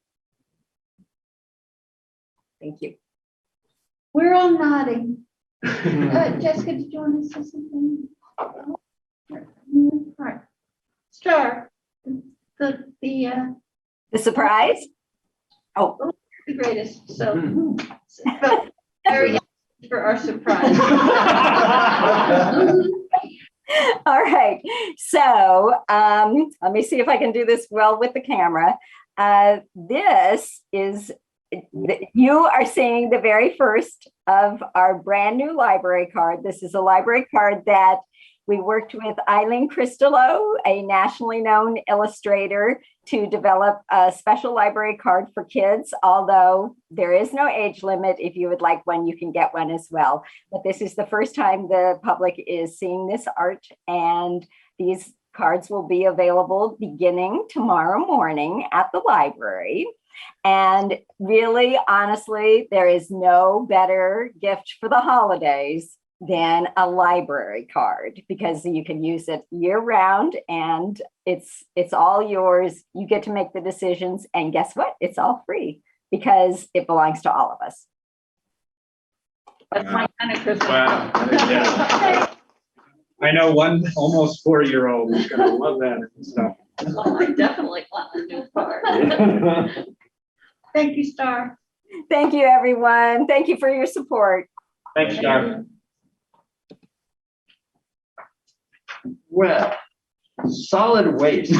Thank you. We're all nodding. Jessica, did you want to say something? All right. Star, the surprise? Oh, the greatest. So, but very for our surprise. all right. So let me see if I can do this well with the camera. This is You are seeing the very first of our brand new library card. This is a library card that we worked with Eileen Cristallo, a nationally known illustrator, to develop a special library card for kids, although there is no age limit. If you would like one, you can get one as well. But this is the first time the public is seeing this art, and these cards will be available beginning tomorrow morning at the library. And really, honestly, there is no better gift for the holidays than a library card, because you can use it year round and it's all yours. You get to make the decisions, and guess what? It's all free because it belongs to all of us. That's my kind of Christmas. Wow. Yeah. I know one almost 4-year-old is gonna love that stuff. Well, I definitely want a new card. Thank you, Star. Thank you, everyone. Thank you for your support. Thanks, John. Well, solid waste.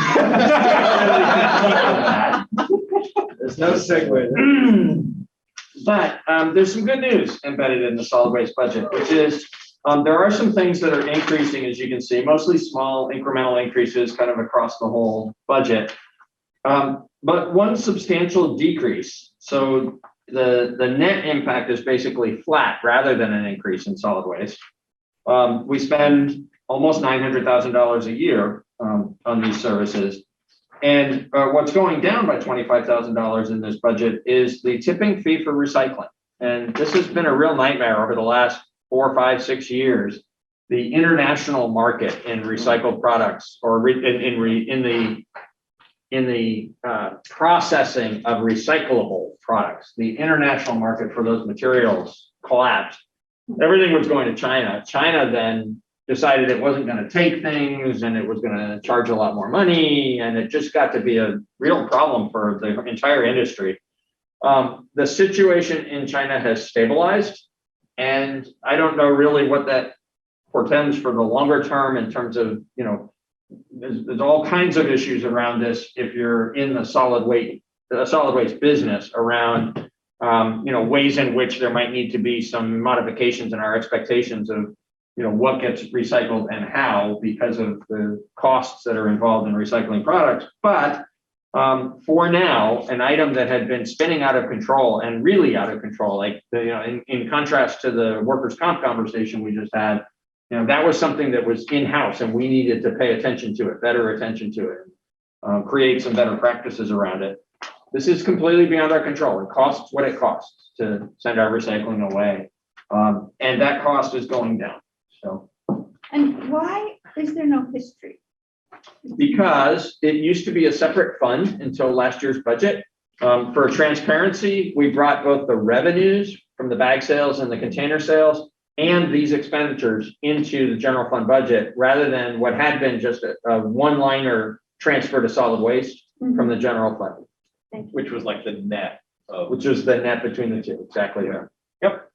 There's No segue. But there's some good news embedded in the solid waste budget, which is there are some things that are increasing, as you can see, mostly small incremental increases kind of across the whole budget. But one substantial decrease. So the net impact is basically flat rather than an increase in solid waste. We spend almost $900,000 a year on these services. And what's going down by $25,000 in this budget is the tipping fee for recycling. And this has been a real nightmare over the last 4, 5, 6 years. The international market in recycled products, or in the processing of recyclable products, the international market for those materials collapsed. Everything was going to China. China then decided it wasn't going to take things, and it was going to charge a lot more money, and it just got to be a real problem for the entire industry. The situation in China has stabilized, and I don't know really what that portends for the longer term in terms of, you know, there's all kinds of issues around this if you're in the solid waste business around, you know, ways in which there might need to be some modifications in our expectations of, you know, what gets recycled and how, because of the costs that are involved in recycling products. But for now, an item that had been spinning out of control, and really out of control, like you know, in contrast to the workers' comp conversation we just had, you know, that was something that was in-house, and we needed to pay attention to it, better attention to it, create some better practices around it. This is completely beyond our control. It costs what it costs to send our recycling away, and that cost is going down. So, And why is there no history? because it used to be a separate fund until last year's budget. For transparency, we brought both the revenues from the bag sales and the container sales and these expenditures into the general fund budget, rather than what had been just a one-liner transfer to solid waste from the general fund. Which was like the net of. Which was the net between the two, exactly. Yeah. Yep.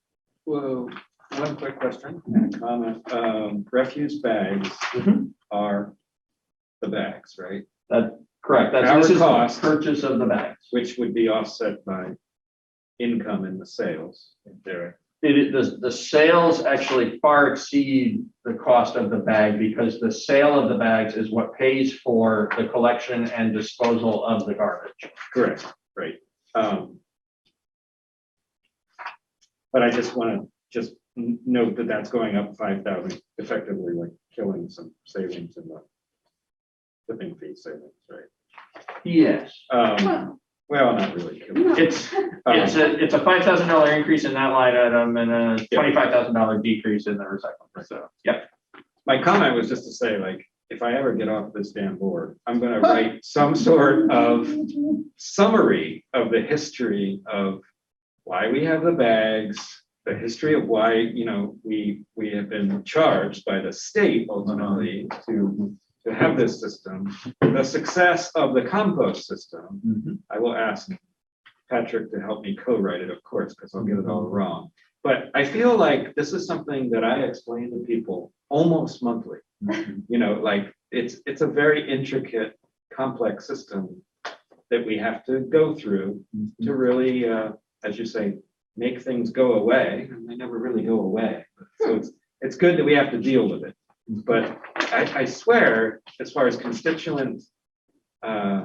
Well, one quick question and a comment. Refuse bags are the bags, right? Correct. Our This is the cost. purchase of the bags. Which would be offset by income in the sales in theory. The sales actually far exceed the cost of the bag, because the sale of the bags is what pays for the collection and disposal of the garbage. Correct, right. But I just want to note that that's going up 5,000, effectively like killing some savings in the tipping fee savings, right? Yes. Well, not really killing. It's a $5,000 increase in that line item and a $25,000 decrease in the recycling. So, yeah. My comment was just to say, like, if I ever get off this damn board, I'm going to write some sort of summary of the history of why we have the bags, the history of why, you know, we have been charged by the state ultimately to have this system, the success of the compost system. I will ask Patrick to help me co-write it, of course, because I'll get it all wrong. But I feel like this is something that I explain to people almost monthly. You know, like it's a very intricate, complex system that we have to go through to really, as you say, make things go away, and they never really go away. So it's good that we have to deal with it. But I swear, as far as constituent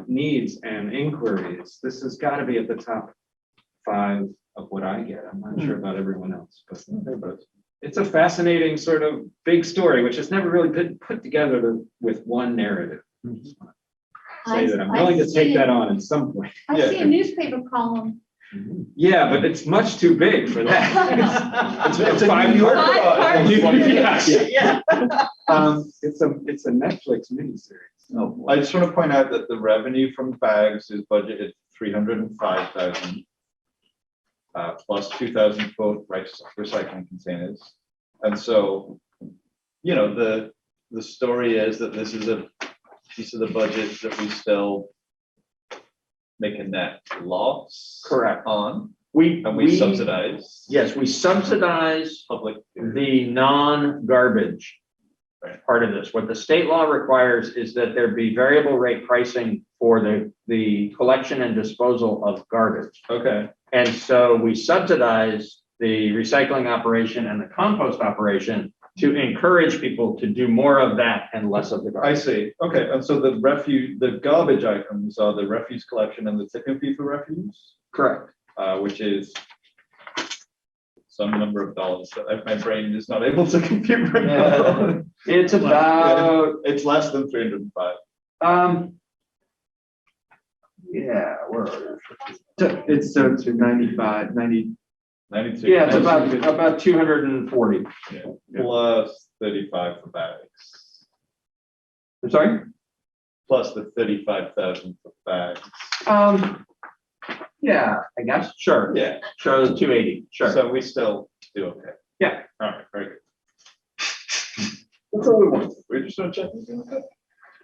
needs and inquiries, this has got to be at the top 5 of what I get. I'm not sure about everyone else, but it's a fascinating sort of big story, which has never really been put together with one narrative. Say that I'm willing to take that on at some point. I see a newspaper column. Yeah, but it's much too big for that. It's a 5 New York Five parts. Yeah. It's a Netflix miniseries. I just want to point out that the revenue from bags is budgeted 305,000 plus 2,000 for recycling containers, and so the story is that this is a piece of the budget that we still make a net loss. Correct. On. We Subsidize. Yes, we subsidize Public. the non-garbage part of this. What the state law requires is that there be variable rate pricing for the collection and disposal of garbage. Okay. And so we subsidize the recycling operation and the compost operation to encourage people to do more of that and less of the I garbage. see. Okay. And so the garbage items are the refuse collection and the tipping fee for refuse, Correct. which is some number of dollars that my brain is not able to compute right now. It's about, It's less than 305. yeah, where are It's 95, 90. 92. yeah, it's about 240. Yeah. Plus 35 for bags. I'm sorry? Plus the 35,000 for bags. Yeah, I guess. Sure. Yeah. Sure, the 280. Sure. So we still do okay. Yeah. All right. Very good. That's all we want. We're just gonna check this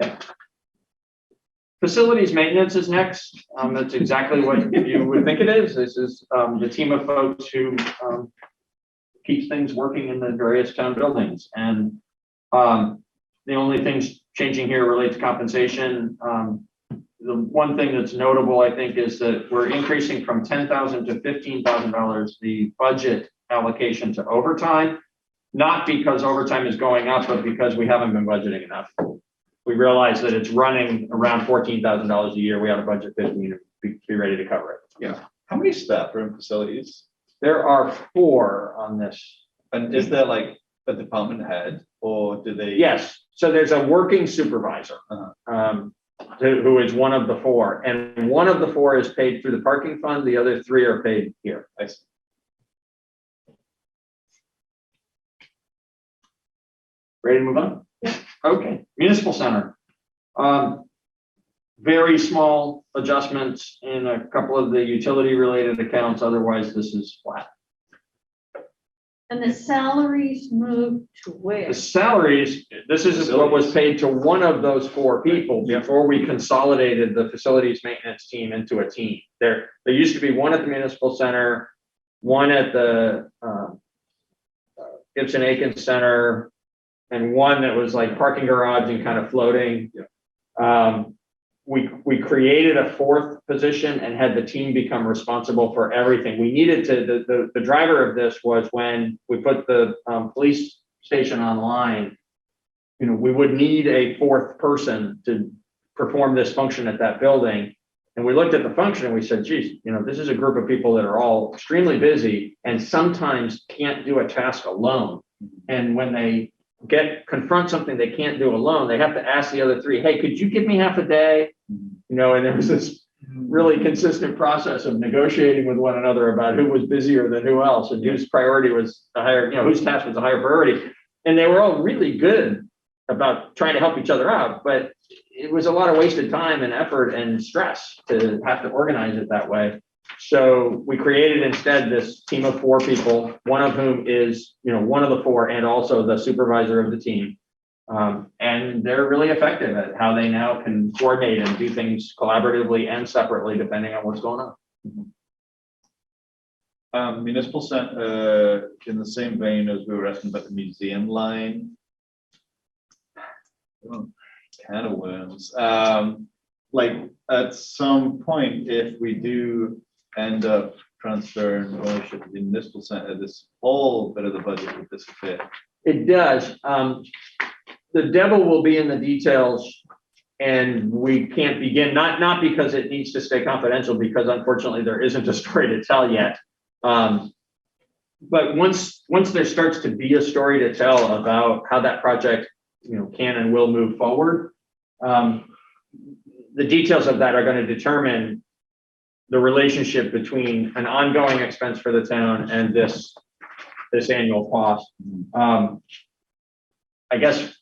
out. Facilities maintenance is next. That's exactly what you would think it is. This is the team of folks who keeps things working in the various town buildings. And the only things changing here relate to compensation. The one thing that's notable, I think, is that we're increasing from $10,000 to $15,000 the budget allocation to overtime, not because overtime is going up, but because we haven't been budgeting enough. We realize that it's running around $14,000 a year. We have a budget 15 to be ready to cover it. Yeah. How many staff are in facilities? There are 4 on this. And is there like a department head, or do they? Yes. So there's a working supervisor who is one of the 4, and one of the 4 is paid through the parking fund. The other 3 are paid here. I see. Ready to move on? Yeah. Okay. Municipal center. Very small adjustments in a couple of the utility related accounts. Otherwise, this is flat. And the salaries moved to where? The salaries, this is what was paid to one of those 4 people before we consolidated the facilities maintenance team into a team. There used to be one at the municipal center, one at the Gibson Aiken Center, and one that was like parking garage and kind of floating. We created a 4th position and had the team become responsible for everything. We needed to, the driver of this was when we put the police station online, we would need a 4th person to perform this function at that building. And we looked at the function and we said, geez, this is a group of people that are all extremely busy and sometimes can't do a task alone. And when they confront something they can't do alone, they have to ask the other 3, hey, could you give me half a day? And there was this really consistent process of negotiating with one another about who was busier than who else and whose priority was the higher, whose task was the higher priority. And they were all really good about trying to help each other out, but it was a lot of wasted time and effort and stress to have to organize it that way. So we created instead this team of 4 people, one of whom is, one of the 4 and also the supervisor of the team. And they're really effective at how they now can coordinate and do things collaboratively and separately, depending on what's going on. Municipal center, in the same vein as we were asking about the museum line. Can of worms. like, at some point, if we do end up transferring ownership of the municipal center, this whole bit of the budget would disappear. It does. The devil will be in the details, and we can't begin, not because it needs to stay confidential, because unfortunately there isn't a story to tell yet. But once there starts to be a story to tell about how that project, can and will move forward, the details of that are going to determine the relationship between an ongoing expense for the town and this annual cost. I guess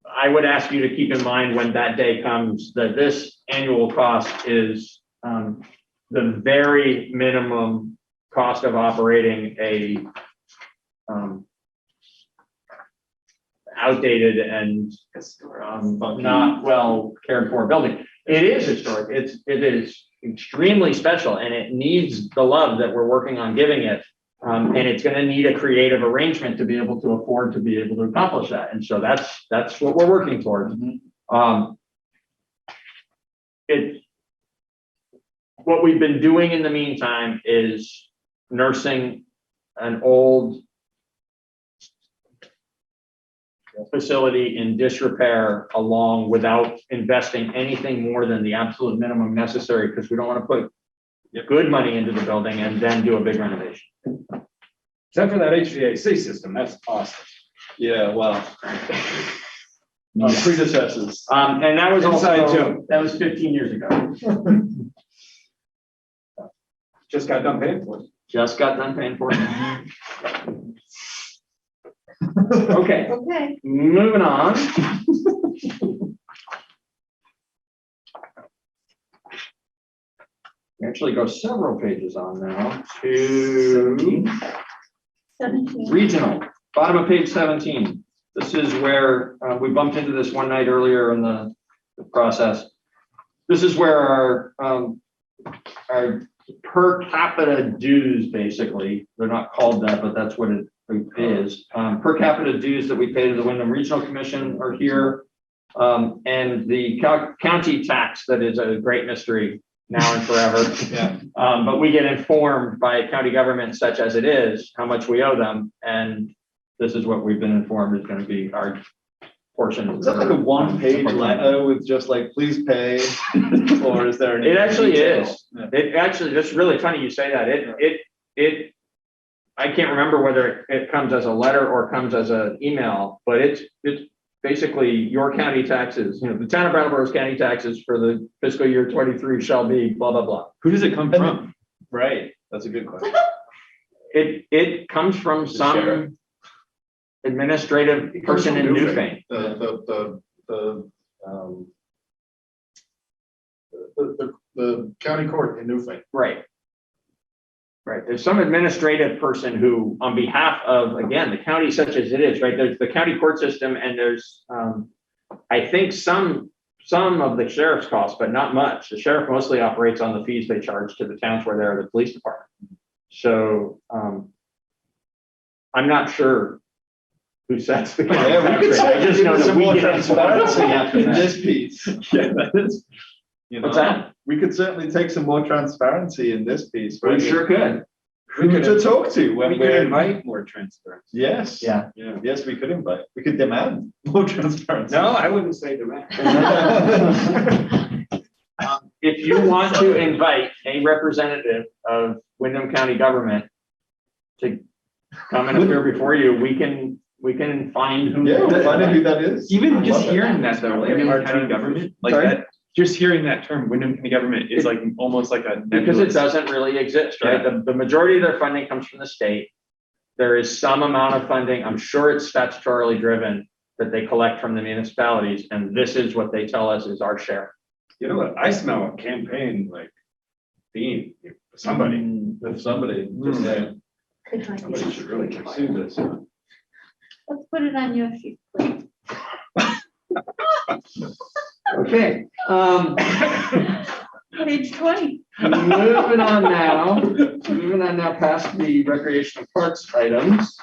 I would ask you to keep in mind when that day comes that this annual cost is the very minimum cost of operating a outdated and not well cared for building. It is historic. It is extremely special, and it needs the love that we're working on giving it. And it's going to need a creative arrangement to be able to afford to be able to accomplish that. And so that's what we're working towards. What we've been doing in the meantime is nursing an old facility in disrepair along without investing anything more than the absolute minimum necessary, because we don't want to put good money into the building and then do a big renovation. Except for that HVAC system, that's awesome. Yeah, well, predecessors. And that was Inside also, joke. that was 15 years ago. Just got done paying for it. Just got done paying for it. Okay, Okay, moving on. We actually go several pages on now to 17. regional, bottom of page 17. This is where we bumped into this one night earlier in the process. This is where our per capita dues, basically, they're not called that, but that's what it is. Per capita dues that we pay to the Wyndham Regional Commission are here. And the county tax that is a great mystery now and forever. Yeah. But we get informed by county government such as it is, how much we owe them. And this is what we've been informed is going to be our portion. Is that like a one-page letter with just like, please pay, or is there? It actually detail? is. It actually, that's really funny you say that. I can't remember whether it comes as a letter or comes as an email, but it's basically your county taxes, the town of Brattleboro's county taxes for the fiscal year 23 shall be blah, blah, blah. Who does it come from? Right, that's a good question. It comes from some administrative person in Newfane. The county court in Newfane. Right. There's some administrative person who, on behalf of, again, the county such as it is, right? There's the county court system, and there's, I think some of the sheriff's costs, but not much. The sheriff mostly operates on the fees they charge to the towns where they're the police department. So I'm not sure who sets the county tax rate. I just know that we get transparency in this piece. Yeah, that is. What's that? We could certainly take some more transparency in this piece. We sure could. Who to talk to when We could invite more transparency. Yes. Yeah. Yes, we could invite. We could demand more transparency. No, I wouldn't say demand. If you want to invite a representative of Wyndham County government to come and appear before you, we can find who. Find out who that is. Even just hearing that though, Wyndham County government, like Sorry? that, just hearing that term, Wyndham County government is like almost like a Because it nebulous. doesn't really exist, right? The majority of their funding comes from the state. There is some amount of funding, I'm sure it's statutorily driven, that they collect from the municipalities, and this is what they tell us is our share. You know what? I smell a campaign like theme. Somebody. If somebody, just saying. Somebody should really pursue this. Let's put it on your sheet, please. Okay. Page 20. Moving on now past the recreational parks items.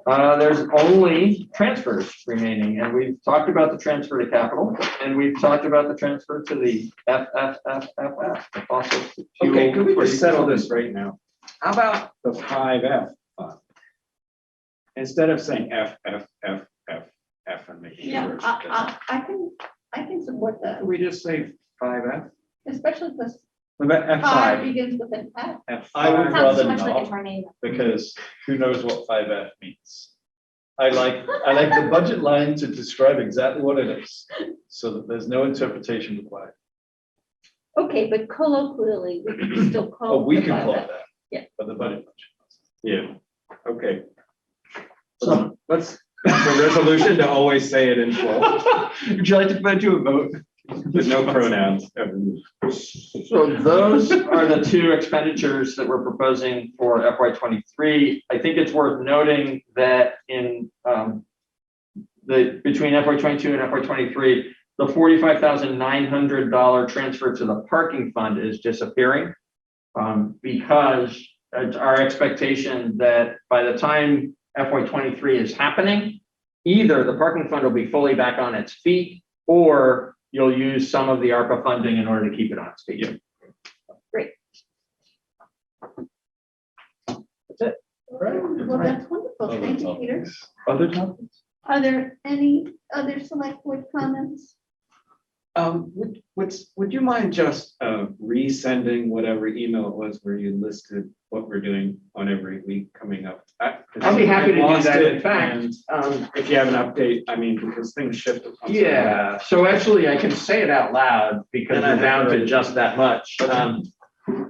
There's only transfers remaining, and we've talked about the transfer to capital, and we've talked about the transfer to the FFFFF, the fossil fuel. Okay, can we free just settle facility. this right now? How about The 5F fund. Instead of saying F, F, F, F, F and making Yeah, sure. I can support that, Can we just say 5F? especially because What about five F5? begins with an F. F5. I would Sounds rather too much like a not, tornado. because who knows what 5F means. I like the budget line to describe exactly what it is, so that there's no interpretation required. Okay, but colloquially, we can still call. Oh, we it can call 5F. it that. Yeah. But the budget. Yeah, okay. So Let's, the resolution to always say it in full, Would you like to put to a vote? with no pronouns. So those are the two expenditures that we're proposing for FY23. I think it's worth noting that in between FY22 and FY23, the $45,900 transfer to the parking fund is disappearing because it's our expectation that by the time FY23 is happening, either the parking fund will be fully back on its feet, or you'll use some of the ARPA funding in order to keep it on its feet. Well, that's wonderful. Thank you, Peter. Other topics? Are there any other select board comments? Would you mind just resending whatever email it was where you listed what we're doing on every week coming up? I'll be happy to do Lost that. it, In fact, and, if you have an update, I mean, because things shift. yeah, so actually I can say it out loud because Then I we're down to have- just that much.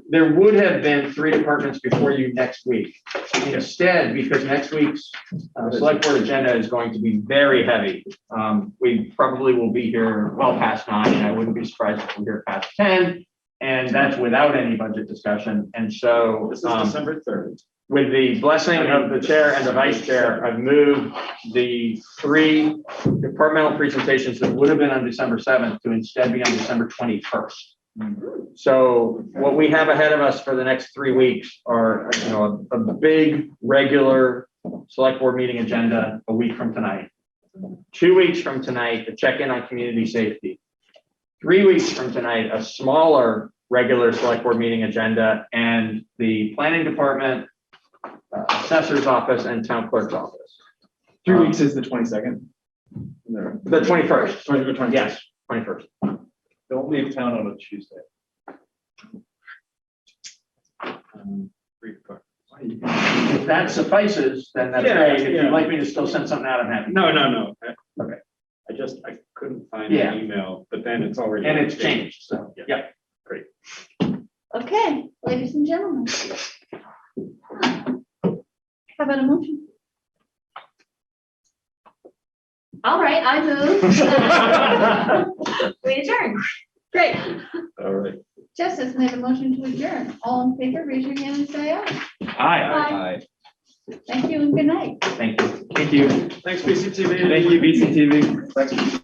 There would have been 3 departments before you next week. Instead, because next week's select board agenda is going to be very heavy. We probably will be here well past 9. I wouldn't be surprised if we're here past 10. And that's without any budget discussion. And so This is December 3rd. with the blessing of the chair and the vice chair, I've moved the 3 departmental presentations that would have been on December 7th to instead be on December 21st. So what we have ahead of us for the next 3 weeks are, a big regular select board meeting agenda a week from tonight. 2 weeks from tonight, to check in on community safety. 3 weeks from tonight, a smaller regular select board meeting agenda, and the planning department, assessor's office, and town clerk's office. 3 weeks is the 22nd. The 21st. 21st. Yes, 21st. Don't leave town on a Tuesday. If that suffices, then that's Yeah, great. If yeah. you'd like me to still send something out, I'm happy. No. Okay. I couldn't find Yeah. the email, but then it's already. And it's changed, so, yeah. Great. Okay, ladies and gentlemen. How about a motion? All right, I move. We adjourn. Great. All right. Jess has made a motion to adjourn. All in favor, raise your hand and say aye. Aye. Thank you and good night. Thank you. Thank you. Thanks, BCTV. Thank you, BCTV. Thanks.